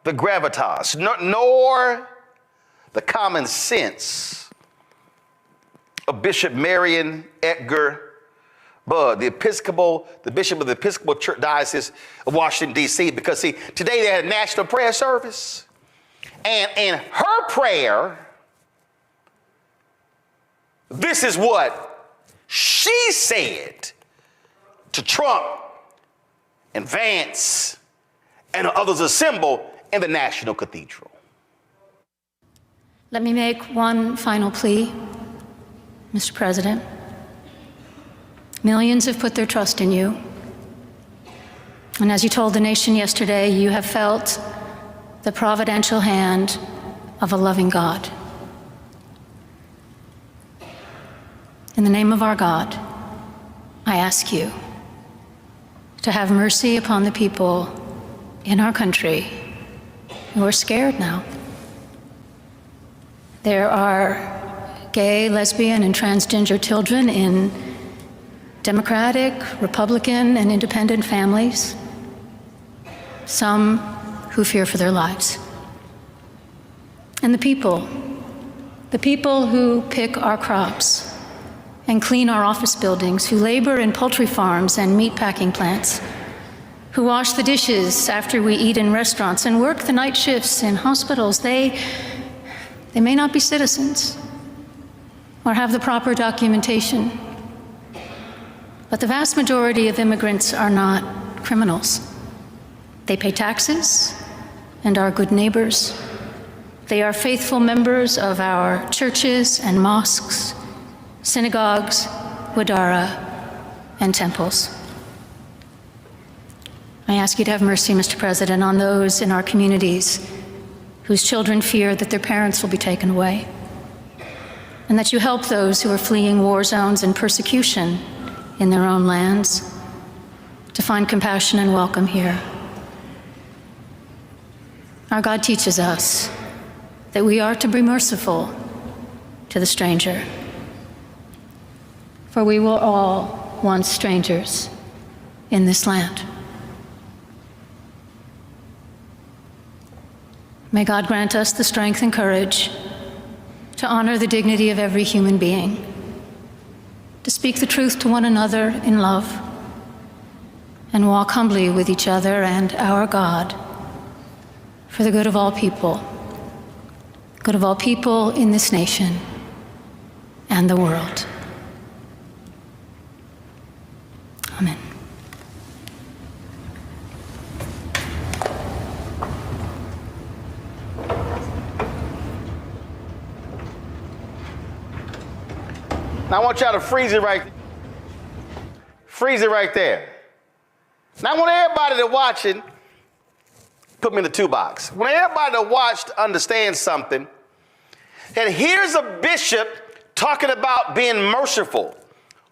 the gravitas, nor the common sense of Bishop Marion Edgar Budd, the bishop of the Episcopal Church Diocese of Washington, D.C., because see, today they had a national prayer service, and in her prayer, this is what she said to Trump and Vance and others assembled in the National Cathedral. Let me make one final plea, Mr. President. Millions have put their trust in you. And as you told the nation yesterday, you have felt the providential hand of a loving God. In the name of our God, I ask you to have mercy upon the people in our country who are scared now. There are gay, lesbian, and transgender children in Democratic, Republican, and independent families, some who fear for their lives. And the people who pick our crops and clean our office buildings, who labor in poultry farms and meat packing plants, who wash the dishes after we eat in restaurants and work the night shifts in hospitals, they may not be citizens or have the proper documentation, but the vast majority of immigrants are not criminals. They pay taxes and are good neighbors. They are faithful members of our churches and mosques, synagogues, wadara, and temples. I ask you to have mercy, Mr. President, on those in our communities whose children fear that their parents will be taken away, and that you help those who are fleeing war zones and persecution in their own lands to find compassion and welcome here. Our God teaches us that we are to be merciful to the stranger, for we were all once strangers in this land. May God grant us the strength and courage to honor the dignity of every human being, to speak the truth to one another in love, and walk humbly with each other and our God for the good of all people in this nation and the world. Amen. Now I want y'all to freeze it right there. Now I want everybody to watching, put me in the 2 box. When everybody to watch understands something, and here's a bishop talking about being merciful,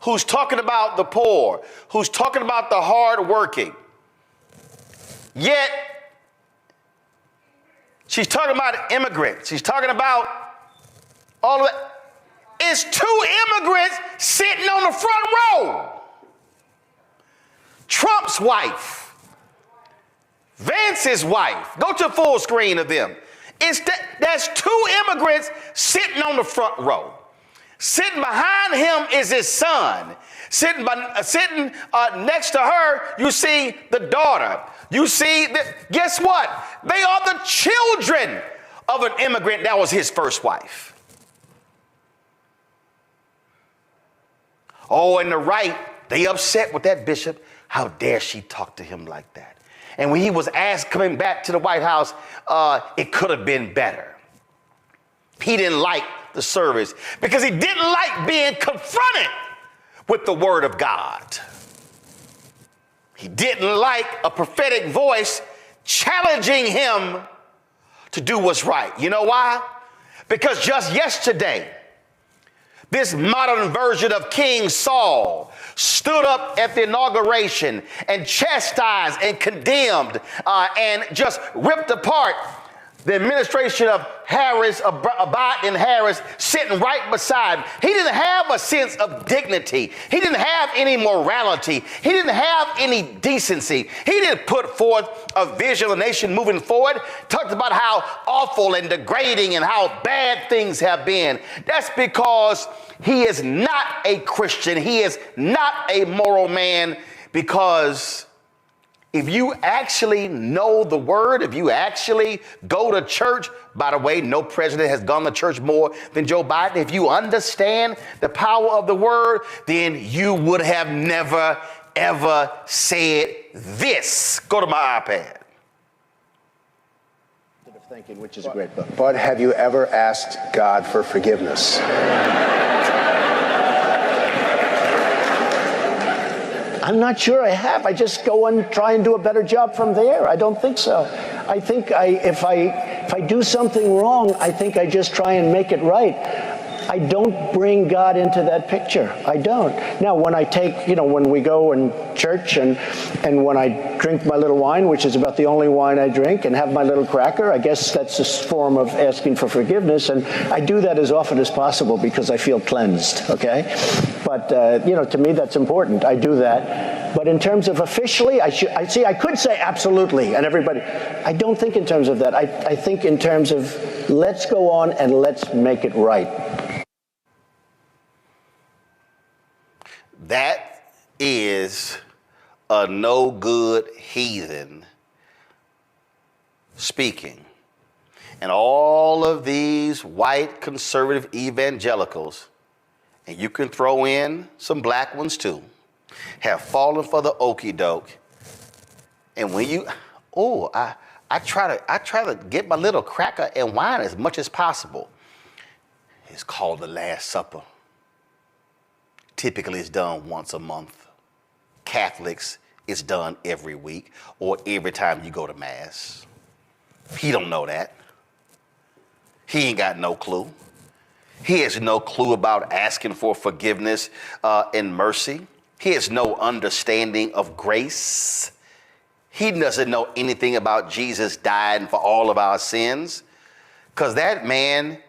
who's talking about the poor, who's talking about the hardworking. Yet, she's talking about immigrants. She's talking about all of that. It's 2 immigrants sitting on the front row. Trump's wife, Vance's wife. Go to full screen of them. That's 2 immigrants sitting on the front row. Sitting behind him is his son. Sitting next to her, you see the daughter. You see, guess what? They are the children of an immigrant that was his first wife. Oh, and the right, they upset with that bishop. How dare she talk to him like that? And when he was asked coming back to the White House, it could have been better. He didn't like the service because he didn't like being confronted with the word of God. He didn't like a prophetic voice challenging him to do what's right. You know why? Because just yesterday, this modern version of King Saul stood up at the inauguration and chastised and condemned and just ripped apart the administration of Harris, Biden and Harris, sitting right beside him. He didn't have a sense of dignity. He didn't have any morality. He didn't have any decency. He didn't put forth a vision of the nation moving forward. Talked about how awful and degrading and how bad things have been. That's because he is not a Christian. He is not a moral man, because if you actually know the word, if you actually go to church, by the way, no president has gone to church more than Joe Biden. If you understand the power of the word, then you would have never, ever said this. Go to my iPad. Thinking, which is a great book. But have you ever asked God for forgiveness? I'm not sure I have. I just go and try and do a better job from there. I don't think so. I think if I do something wrong, I think I just try and make it right. I don't bring God into that picture. I don't. Now, when I take, when we go in church and when I drink my little wine, which is about the only wine I drink, and have my little cracker, I guess that's a form of asking for forgiveness. And I do that as often as possible because I feel cleansed, okay? But, to me, that's important. I do that. But in terms of officially, I could say absolutely, and everybody, I don't think in terms of that. I think in terms of let's go on and let's make it right. That is a no good heathen speaking. And all of these white conservative evangelicals, and you can throw in some black ones too, have fallen for the okie doke. And when you, I try to get my little cracker and wine as much as possible. It's called the Last Supper. typically is done once a month. Catholics, it's done every week or every time you go to Mass. He don't know that. He ain't got no clue. He has no clue about asking for forgiveness and mercy. He has no understanding of grace. He doesn't know anything about Jesus dying for all of our sins, because that man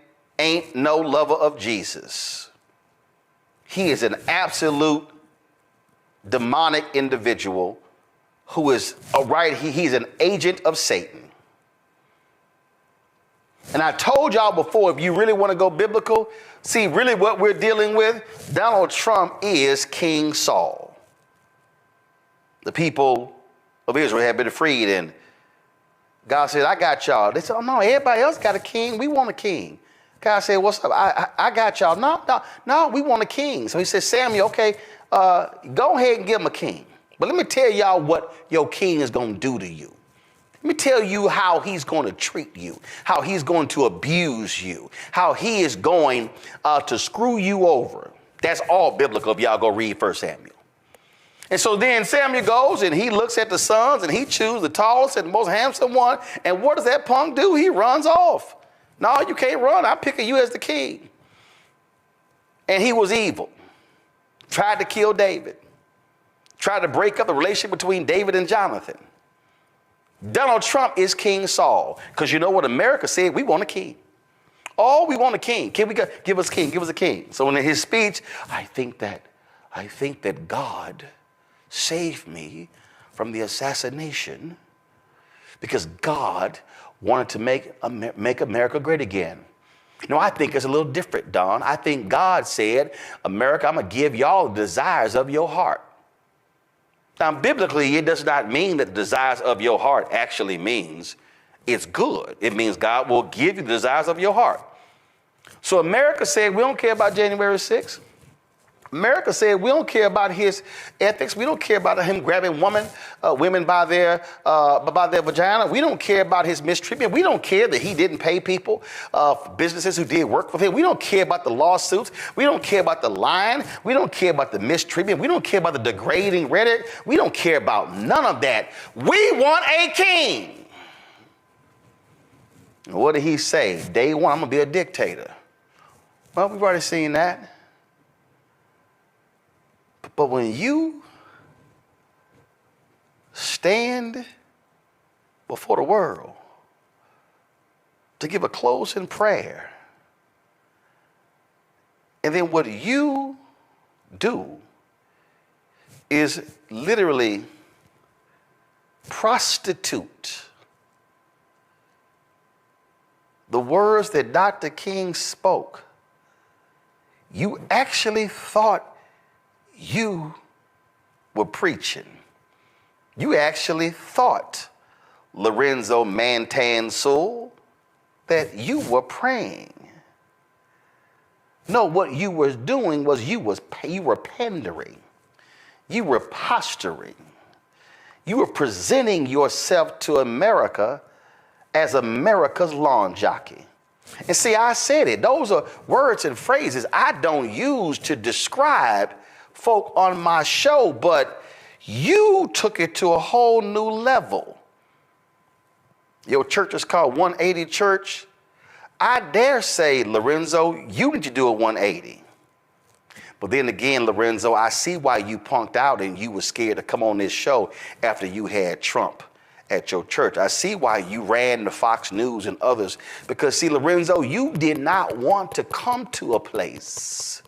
ain't no lover of Jesus. He is an absolute demonic individual who is he's an agent of Satan. And I told y'all before, if you really want to go biblical, see, really what we're dealing with, Donald Trump is King Saul. The people of Israel have been freed, and God said, I got y'all. They said, oh no, everybody else got a king. We want a king. God said, what's up? I got y'all. No, we want a king. So he said, Samuel, okay, go ahead and give him a king. But let me tell y'all what your king is going to do to you. Let me tell you how he's going to treat you, how he's going to abuse you, how he is going to screw you over. That's all biblical if y'all go read 1 Samuel. And so then Samuel goes and he looks at the sons and he chooses the tallest and most handsome one. And what does that punk do? He runs off. No, you can't run. I'm picking you as the king. And he was evil. Tried to kill David. Tried to break up the relationship between David and Jonathan. Donald Trump is King Saul, because you know what America said? We want a king. Oh, we want a king. Can we give us a king? Give us a king. So in his speech, I think that God saved me from the assassination because God wanted to make America great again. No, I think it's a little different, Don. I think God said, America, I'm going to give y'all the desires of your heart. Now, biblically, it does not mean that the desires of your heart actually means it's good. It means God will give you the desires of your heart. So America said, we don't care about January 6th. America said, we don't care about his ethics. We don't care about him grabbing women by their vagina. We don't care about his mistreatment. We don't care that he didn't pay people, businesses who did work for him. We don't care about the lawsuits. We don't care about the lying. We don't care about the mistreatment. We don't care about the degrading rhetoric. We don't care about none of that. We want a king. And what did he say? Day one, I'm going to be a dictator. Well, we've already seen that. But when you stand before the world to give a closing prayer, and then what you do is literally prostitute the words that Dr. King spoke, you actually thought you were preaching. You actually thought, Lorenzo Mantansul, that you were praying. No, what you were doing was you were pandering. You were posturing. You were presenting yourself to America as America's lawn jockey. And see, I said it. Those are words and phrases I don't use to describe folk on my show, but you took it to a whole new level. Your church is called 180 Church. I dare say, Lorenzo, you need to do a 180. But then again, Lorenzo, I see why you punked out and you were scared to come on this show after you had Trump at your church. I see why you ran to Fox News and others, because see, Lorenzo, you did not want to come to a place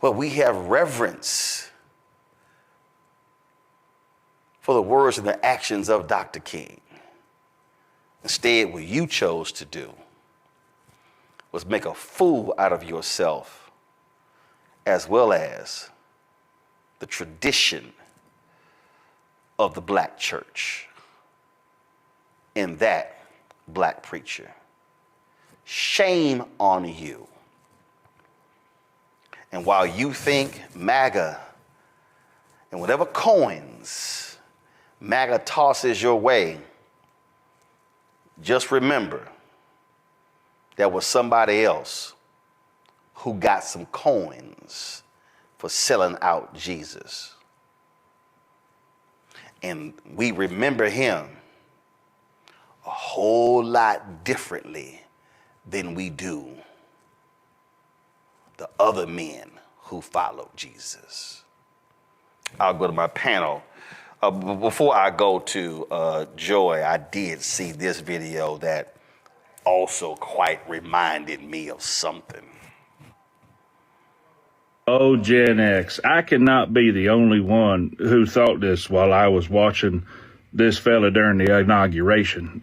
where we have reverence for the words and the actions of Dr. King. Instead, what you chose to do was make a fool out of yourself, as well as the tradition of the black church and that black preacher. Shame on you. And while you think MAGA and whatever coins MAGA tosses your way, just remember there was somebody else who got some coins for selling out Jesus. And we remember him a whole lot differently than we do the other men who followed Jesus. I'll go to my panel. Before I go to Joy, I did see this video that also quite reminded me of something. Oh, Gen X, I cannot be the only one who thought this while I was watching this fella during the inauguration.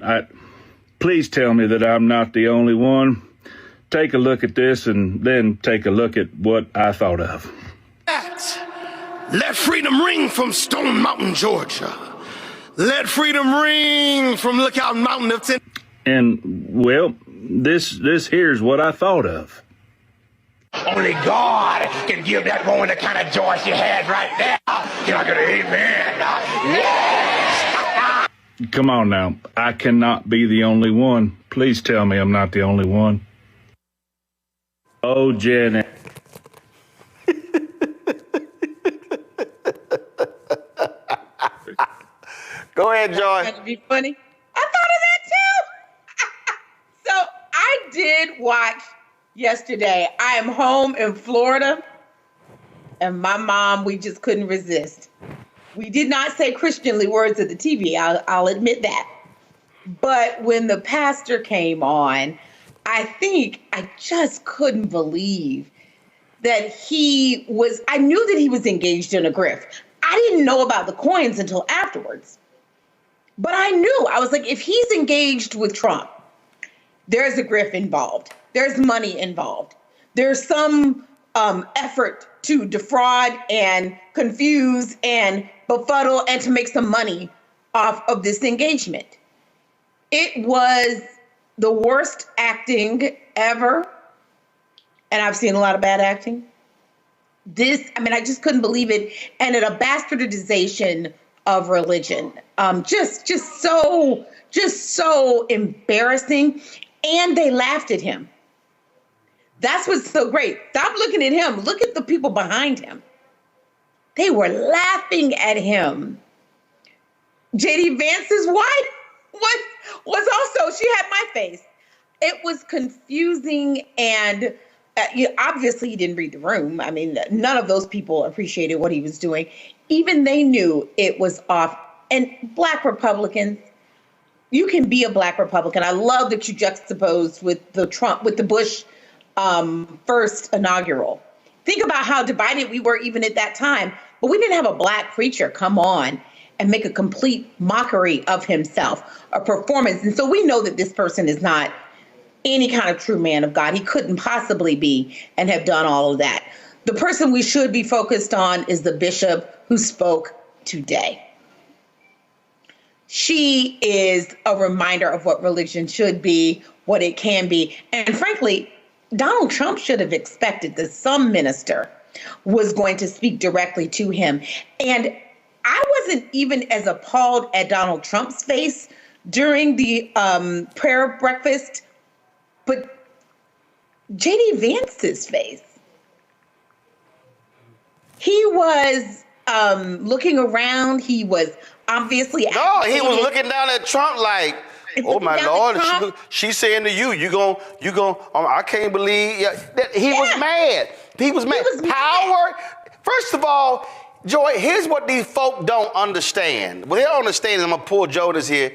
Please tell me that I'm not the only one. Take a look at this and then take a look at what I thought of. Let freedom ring from Stone Mountain, Georgia. Let freedom ring from Lookout Mountain of Tennessee. And, well, this here's what I thought of. Only God can give that woman the kind of joy she had right now. Can I get an amen? Yes! Come on now. I cannot be the only one. Please tell me I'm not the only one. Oh, Gen X. Go ahead, Joy. That'd be funny. I thought of that too. So I did watch yesterday. I am home in Florida, and my mom, we just couldn't resist. We did not say Christianly words at the TV, I'll admit that. But when the pastor came on, I just couldn't believe that I knew that he was engaged in a grift. I didn't know about the coins until afterwards. But I knew, I was like, if he's engaged with Trump, there's a grift involved. There's money involved. There's some effort to defraud and confuse and befuddle and to make some money off of this engagement. It was the worst acting ever. And I've seen a lot of bad acting. I just couldn't believe it. And a bastardization of religion. Just so embarrassing. And they laughed at him. That's what's so great. Stop looking at him. Look at the people behind him. They were laughing at him. J.D. Vance's wife was also, she had my face. It was confusing and obviously he didn't read the room. I mean, none of those people appreciated what he was doing. Even they knew it was off. And Black Republicans, you can be a Black Republican. I love that you juxtaposed with the Bush first inaugural. Think about how divided we were even at that time. But we didn't have a Black preacher come on and make a complete mockery of himself, a performance. And so we know that this person is not any kind of true man of God. He couldn't possibly be and have done all of that. The person we should be focused on is the bishop who spoke today. She is a reminder of what religion should be, what it can be. And frankly, Donald Trump should have expected that some minister was going to speak directly to him. And I wasn't even as appalled at Donald Trump's face during the prayer breakfast, but J.D. Vance's face. He was looking around. He was obviously... No, he was looking down at Trump like, oh my Lord, she's saying to you, you gon', I can't believe. He was mad. He was mad. Power. First of all, Joy, here's what these folk don't understand. Well, they don't understand, I'm gonna pull Jonas here.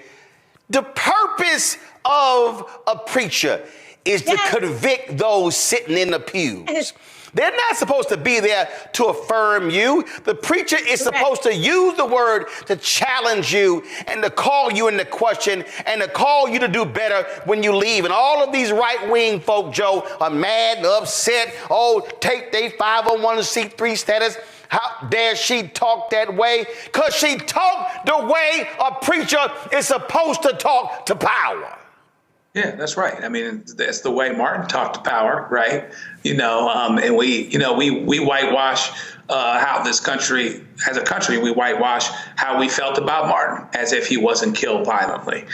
The purpose of a preacher is to convict those sitting in the pews. They're not supposed to be there to affirm you. The preacher is supposed to use the word to challenge you and to call you into question and to call you to do better when you leave. And all of these right-wing folk, Joe, are mad, upset. Oh, take their 501c3 status. How dare she talk that way? Because she talked the way a preacher is supposed to talk to power. Yeah, that's right. I mean, that's the way Martin talked to power, right? And we whitewash how this country, as a country, we whitewash how we felt about Martin, as if he wasn't killed violently,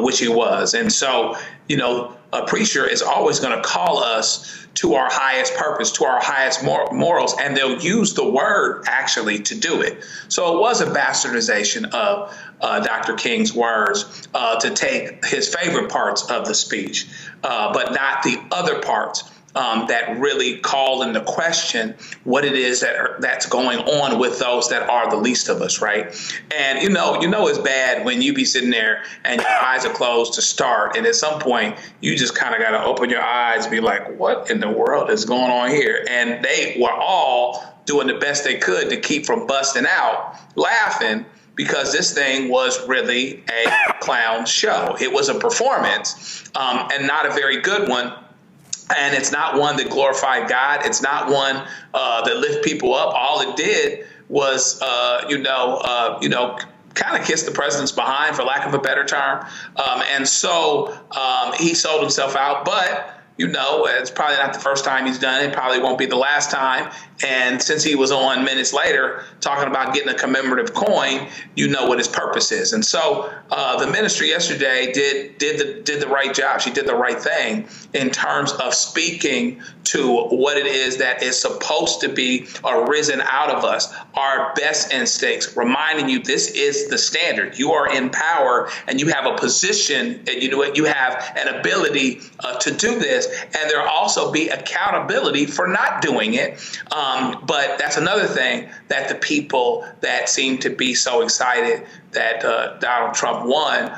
which he was. And so, you know, a preacher is always going to call us to our highest purpose, to our highest morals, and they'll use the word actually to do it. So it was a bastardization of Dr. King's words to take his favorite parts of the speech, but not the other parts that really call into question what it is that's going on with those that are the least of us, right? And you know it's bad when you be sitting there and your eyes are closed to start, and at some point you just kind of got to open your eyes and be like, what in the world is going on here? And they were all doing the best they could to keep from busting out laughing, because this thing was really a clown show. It was a performance, and not a very good one. And it's not one that glorified God. It's not one that lift people up. All it did was, kind of kiss the president's behind, for lack of a better term. And so he sold himself out. But, you know, it's probably not the first time he's done it. Probably won't be the last time. And since he was on minutes later talking about getting a commemorative coin, you know what his purpose is. And so the ministry yesterday did the right job. She did the right thing in terms of speaking to what it is that is supposed to be arisen out of us, our best instincts, reminding you this is the standard. You are in power and you have a position, and you have an ability to do this. And there'll also be accountability for not doing it. But that's another thing that the people that seem to be so excited that Donald Trump won,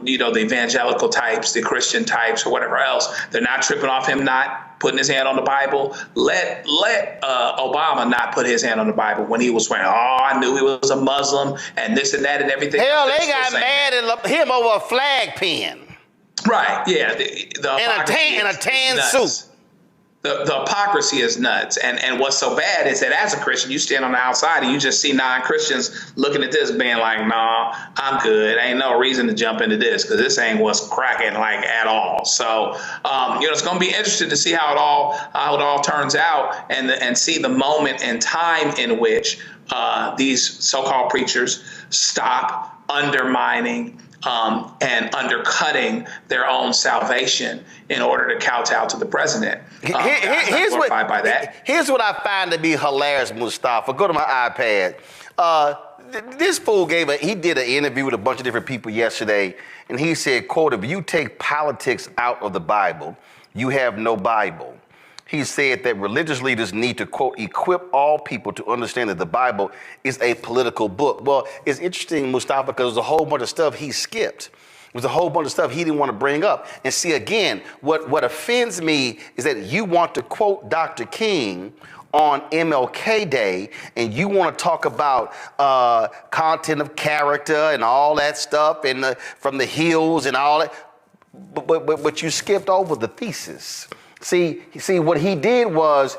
the evangelical types, the Christian types, or whatever else, they're not tripping off him not putting his hand on the Bible. Let Obama not put his hand on the Bible when he was swearing, I knew he was a Muslim and this and that and everything. Hell, they got mad at him over a flag pin. Right, yeah. The a tan suit. The hypocrisy is nuts. And what's so bad is that as a Christian, you stand on the outside and you just see non-Christians looking at this being like, nah, I'm good. Ain't no reason to jump into this because this ain't what's cracking like at all. So, it's going to be interesting to see how it all turns out and see the moment and time in which these so-called preachers stop undermining and undercutting their own salvation in order to kowtow to the president. Here's what I find to be hilarious, Mustafa. Go to my iPad. This fool he did an interview with a bunch of different people yesterday, and he said, quote, if you take politics out of the Bible, you have no Bible. He said that religious leaders need to, quote, equip all people to understand that the Bible is a political book. Well, it's interesting, Mustafa, because there's a whole bunch of stuff he skipped. There's a whole bunch of stuff he didn't want to bring up. And see, again, what offends me is that you want to quote Dr. King on MLK Day, and you want to talk about content of character and all that stuff, and from the hills and all that, but you skipped over the thesis. See, what he did was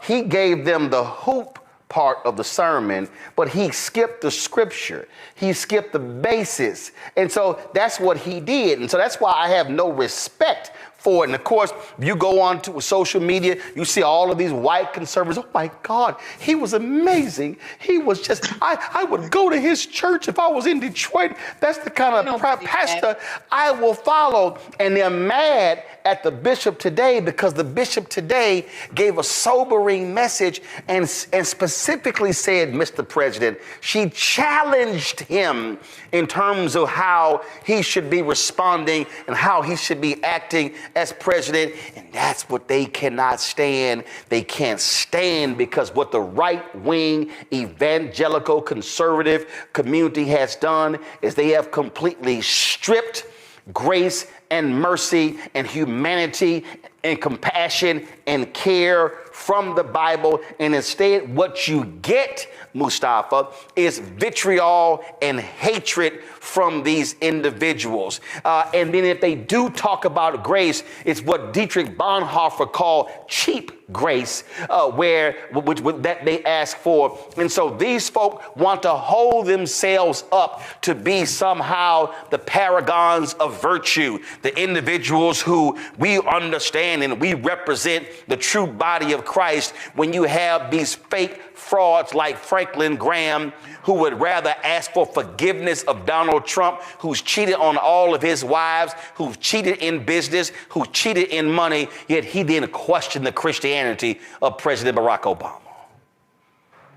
he gave them the hoop part of the sermon, but he skipped the scripture. He skipped the basis. And so that's what he did. And so that's why I have no respect for it. And of course, you go on to social media, you see all of these white conservatives. Oh my God, he was amazing. He was just, I would go to his church if I was in Detroit. That's the kind of pastor I will follow. And they're mad at the bishop today because the bishop today gave a sobering message and specifically said, Mr. President, she challenged him in terms of how he should be responding and how he should be acting as president. And that's what they cannot stand. They can't stand because what the right-wing evangelical conservative community has done is they have completely stripped grace and mercy and humanity and compassion and care from the Bible. And instead, what you get, Mustafa, is vitriol and hatred from these individuals. And then if they do talk about grace, it's what Dietrich Bonhoeffer called cheap grace, that they ask for. And so these folk want to hold themselves up to be somehow the paragons of virtue, the individuals who we understand stand and we represent the true body of Christ when you have these fake frauds like Franklin Graham, who would rather ask for forgiveness of Donald Trump, who's cheated on all of his wives, who's cheated in business, who cheated in money, yet he didn't question the Christianity of President Barack Obama.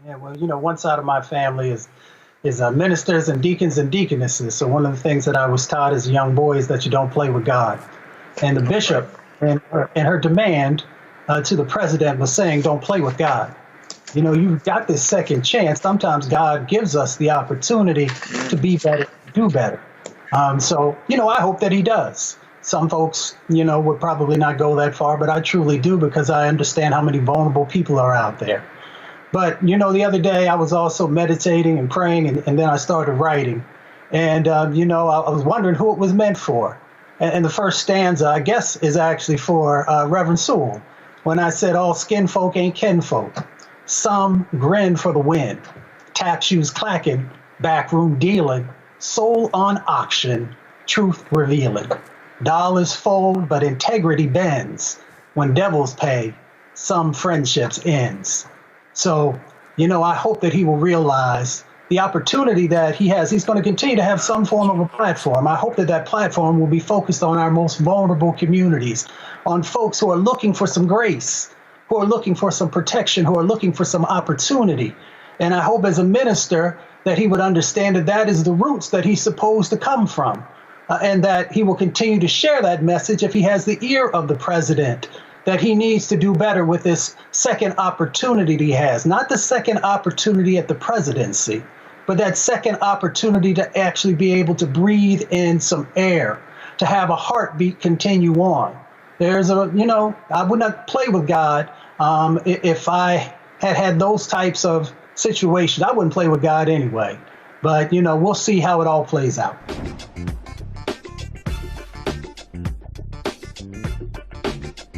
Yeah, well, one side of my family is ministers and deacons and deaconesses. So one of the things that I was taught as a young boy is that you don't play with God. And the bishop, and her demand to the president was saying, don't play with God. You've got this second chance. Sometimes God gives us the opportunity to be better, do better. So I hope that he does. Some folks, would probably not go that far, but I truly do, because I understand how many vulnerable people are out there. But, the other day I was also meditating and praying, and then I started writing. And, I was wondering who it was meant for. And the first stanza, I guess, is actually for Reverend Sewell, when I said all skin folk ain't kin folk. Some grin for the win. Tap shoes clacking, backroom dealing, soul on auction, truth revealing. Dollars fold, but integrity bends. When devils pay, some friendships ends. So, I hope that he will realize the opportunity that he has. He's going to continue to have some form of a platform. I hope that that platform will be focused on our most vulnerable communities, on folks who are looking for some grace, who are looking for some protection, who are looking for some opportunity. And I hope as a minister that he would understand that that is the roots that he's supposed to come from, and that he will continue to share that message if he has the ear of the president, that he needs to do better with this second opportunity he has, not the second opportunity at the presidency, but that second opportunity to actually be able to breathe in some air, to have a heartbeat continue on. There's I would not play with God if I had those types of situations. I wouldn't play with God anyway. But, we'll see how it all plays out.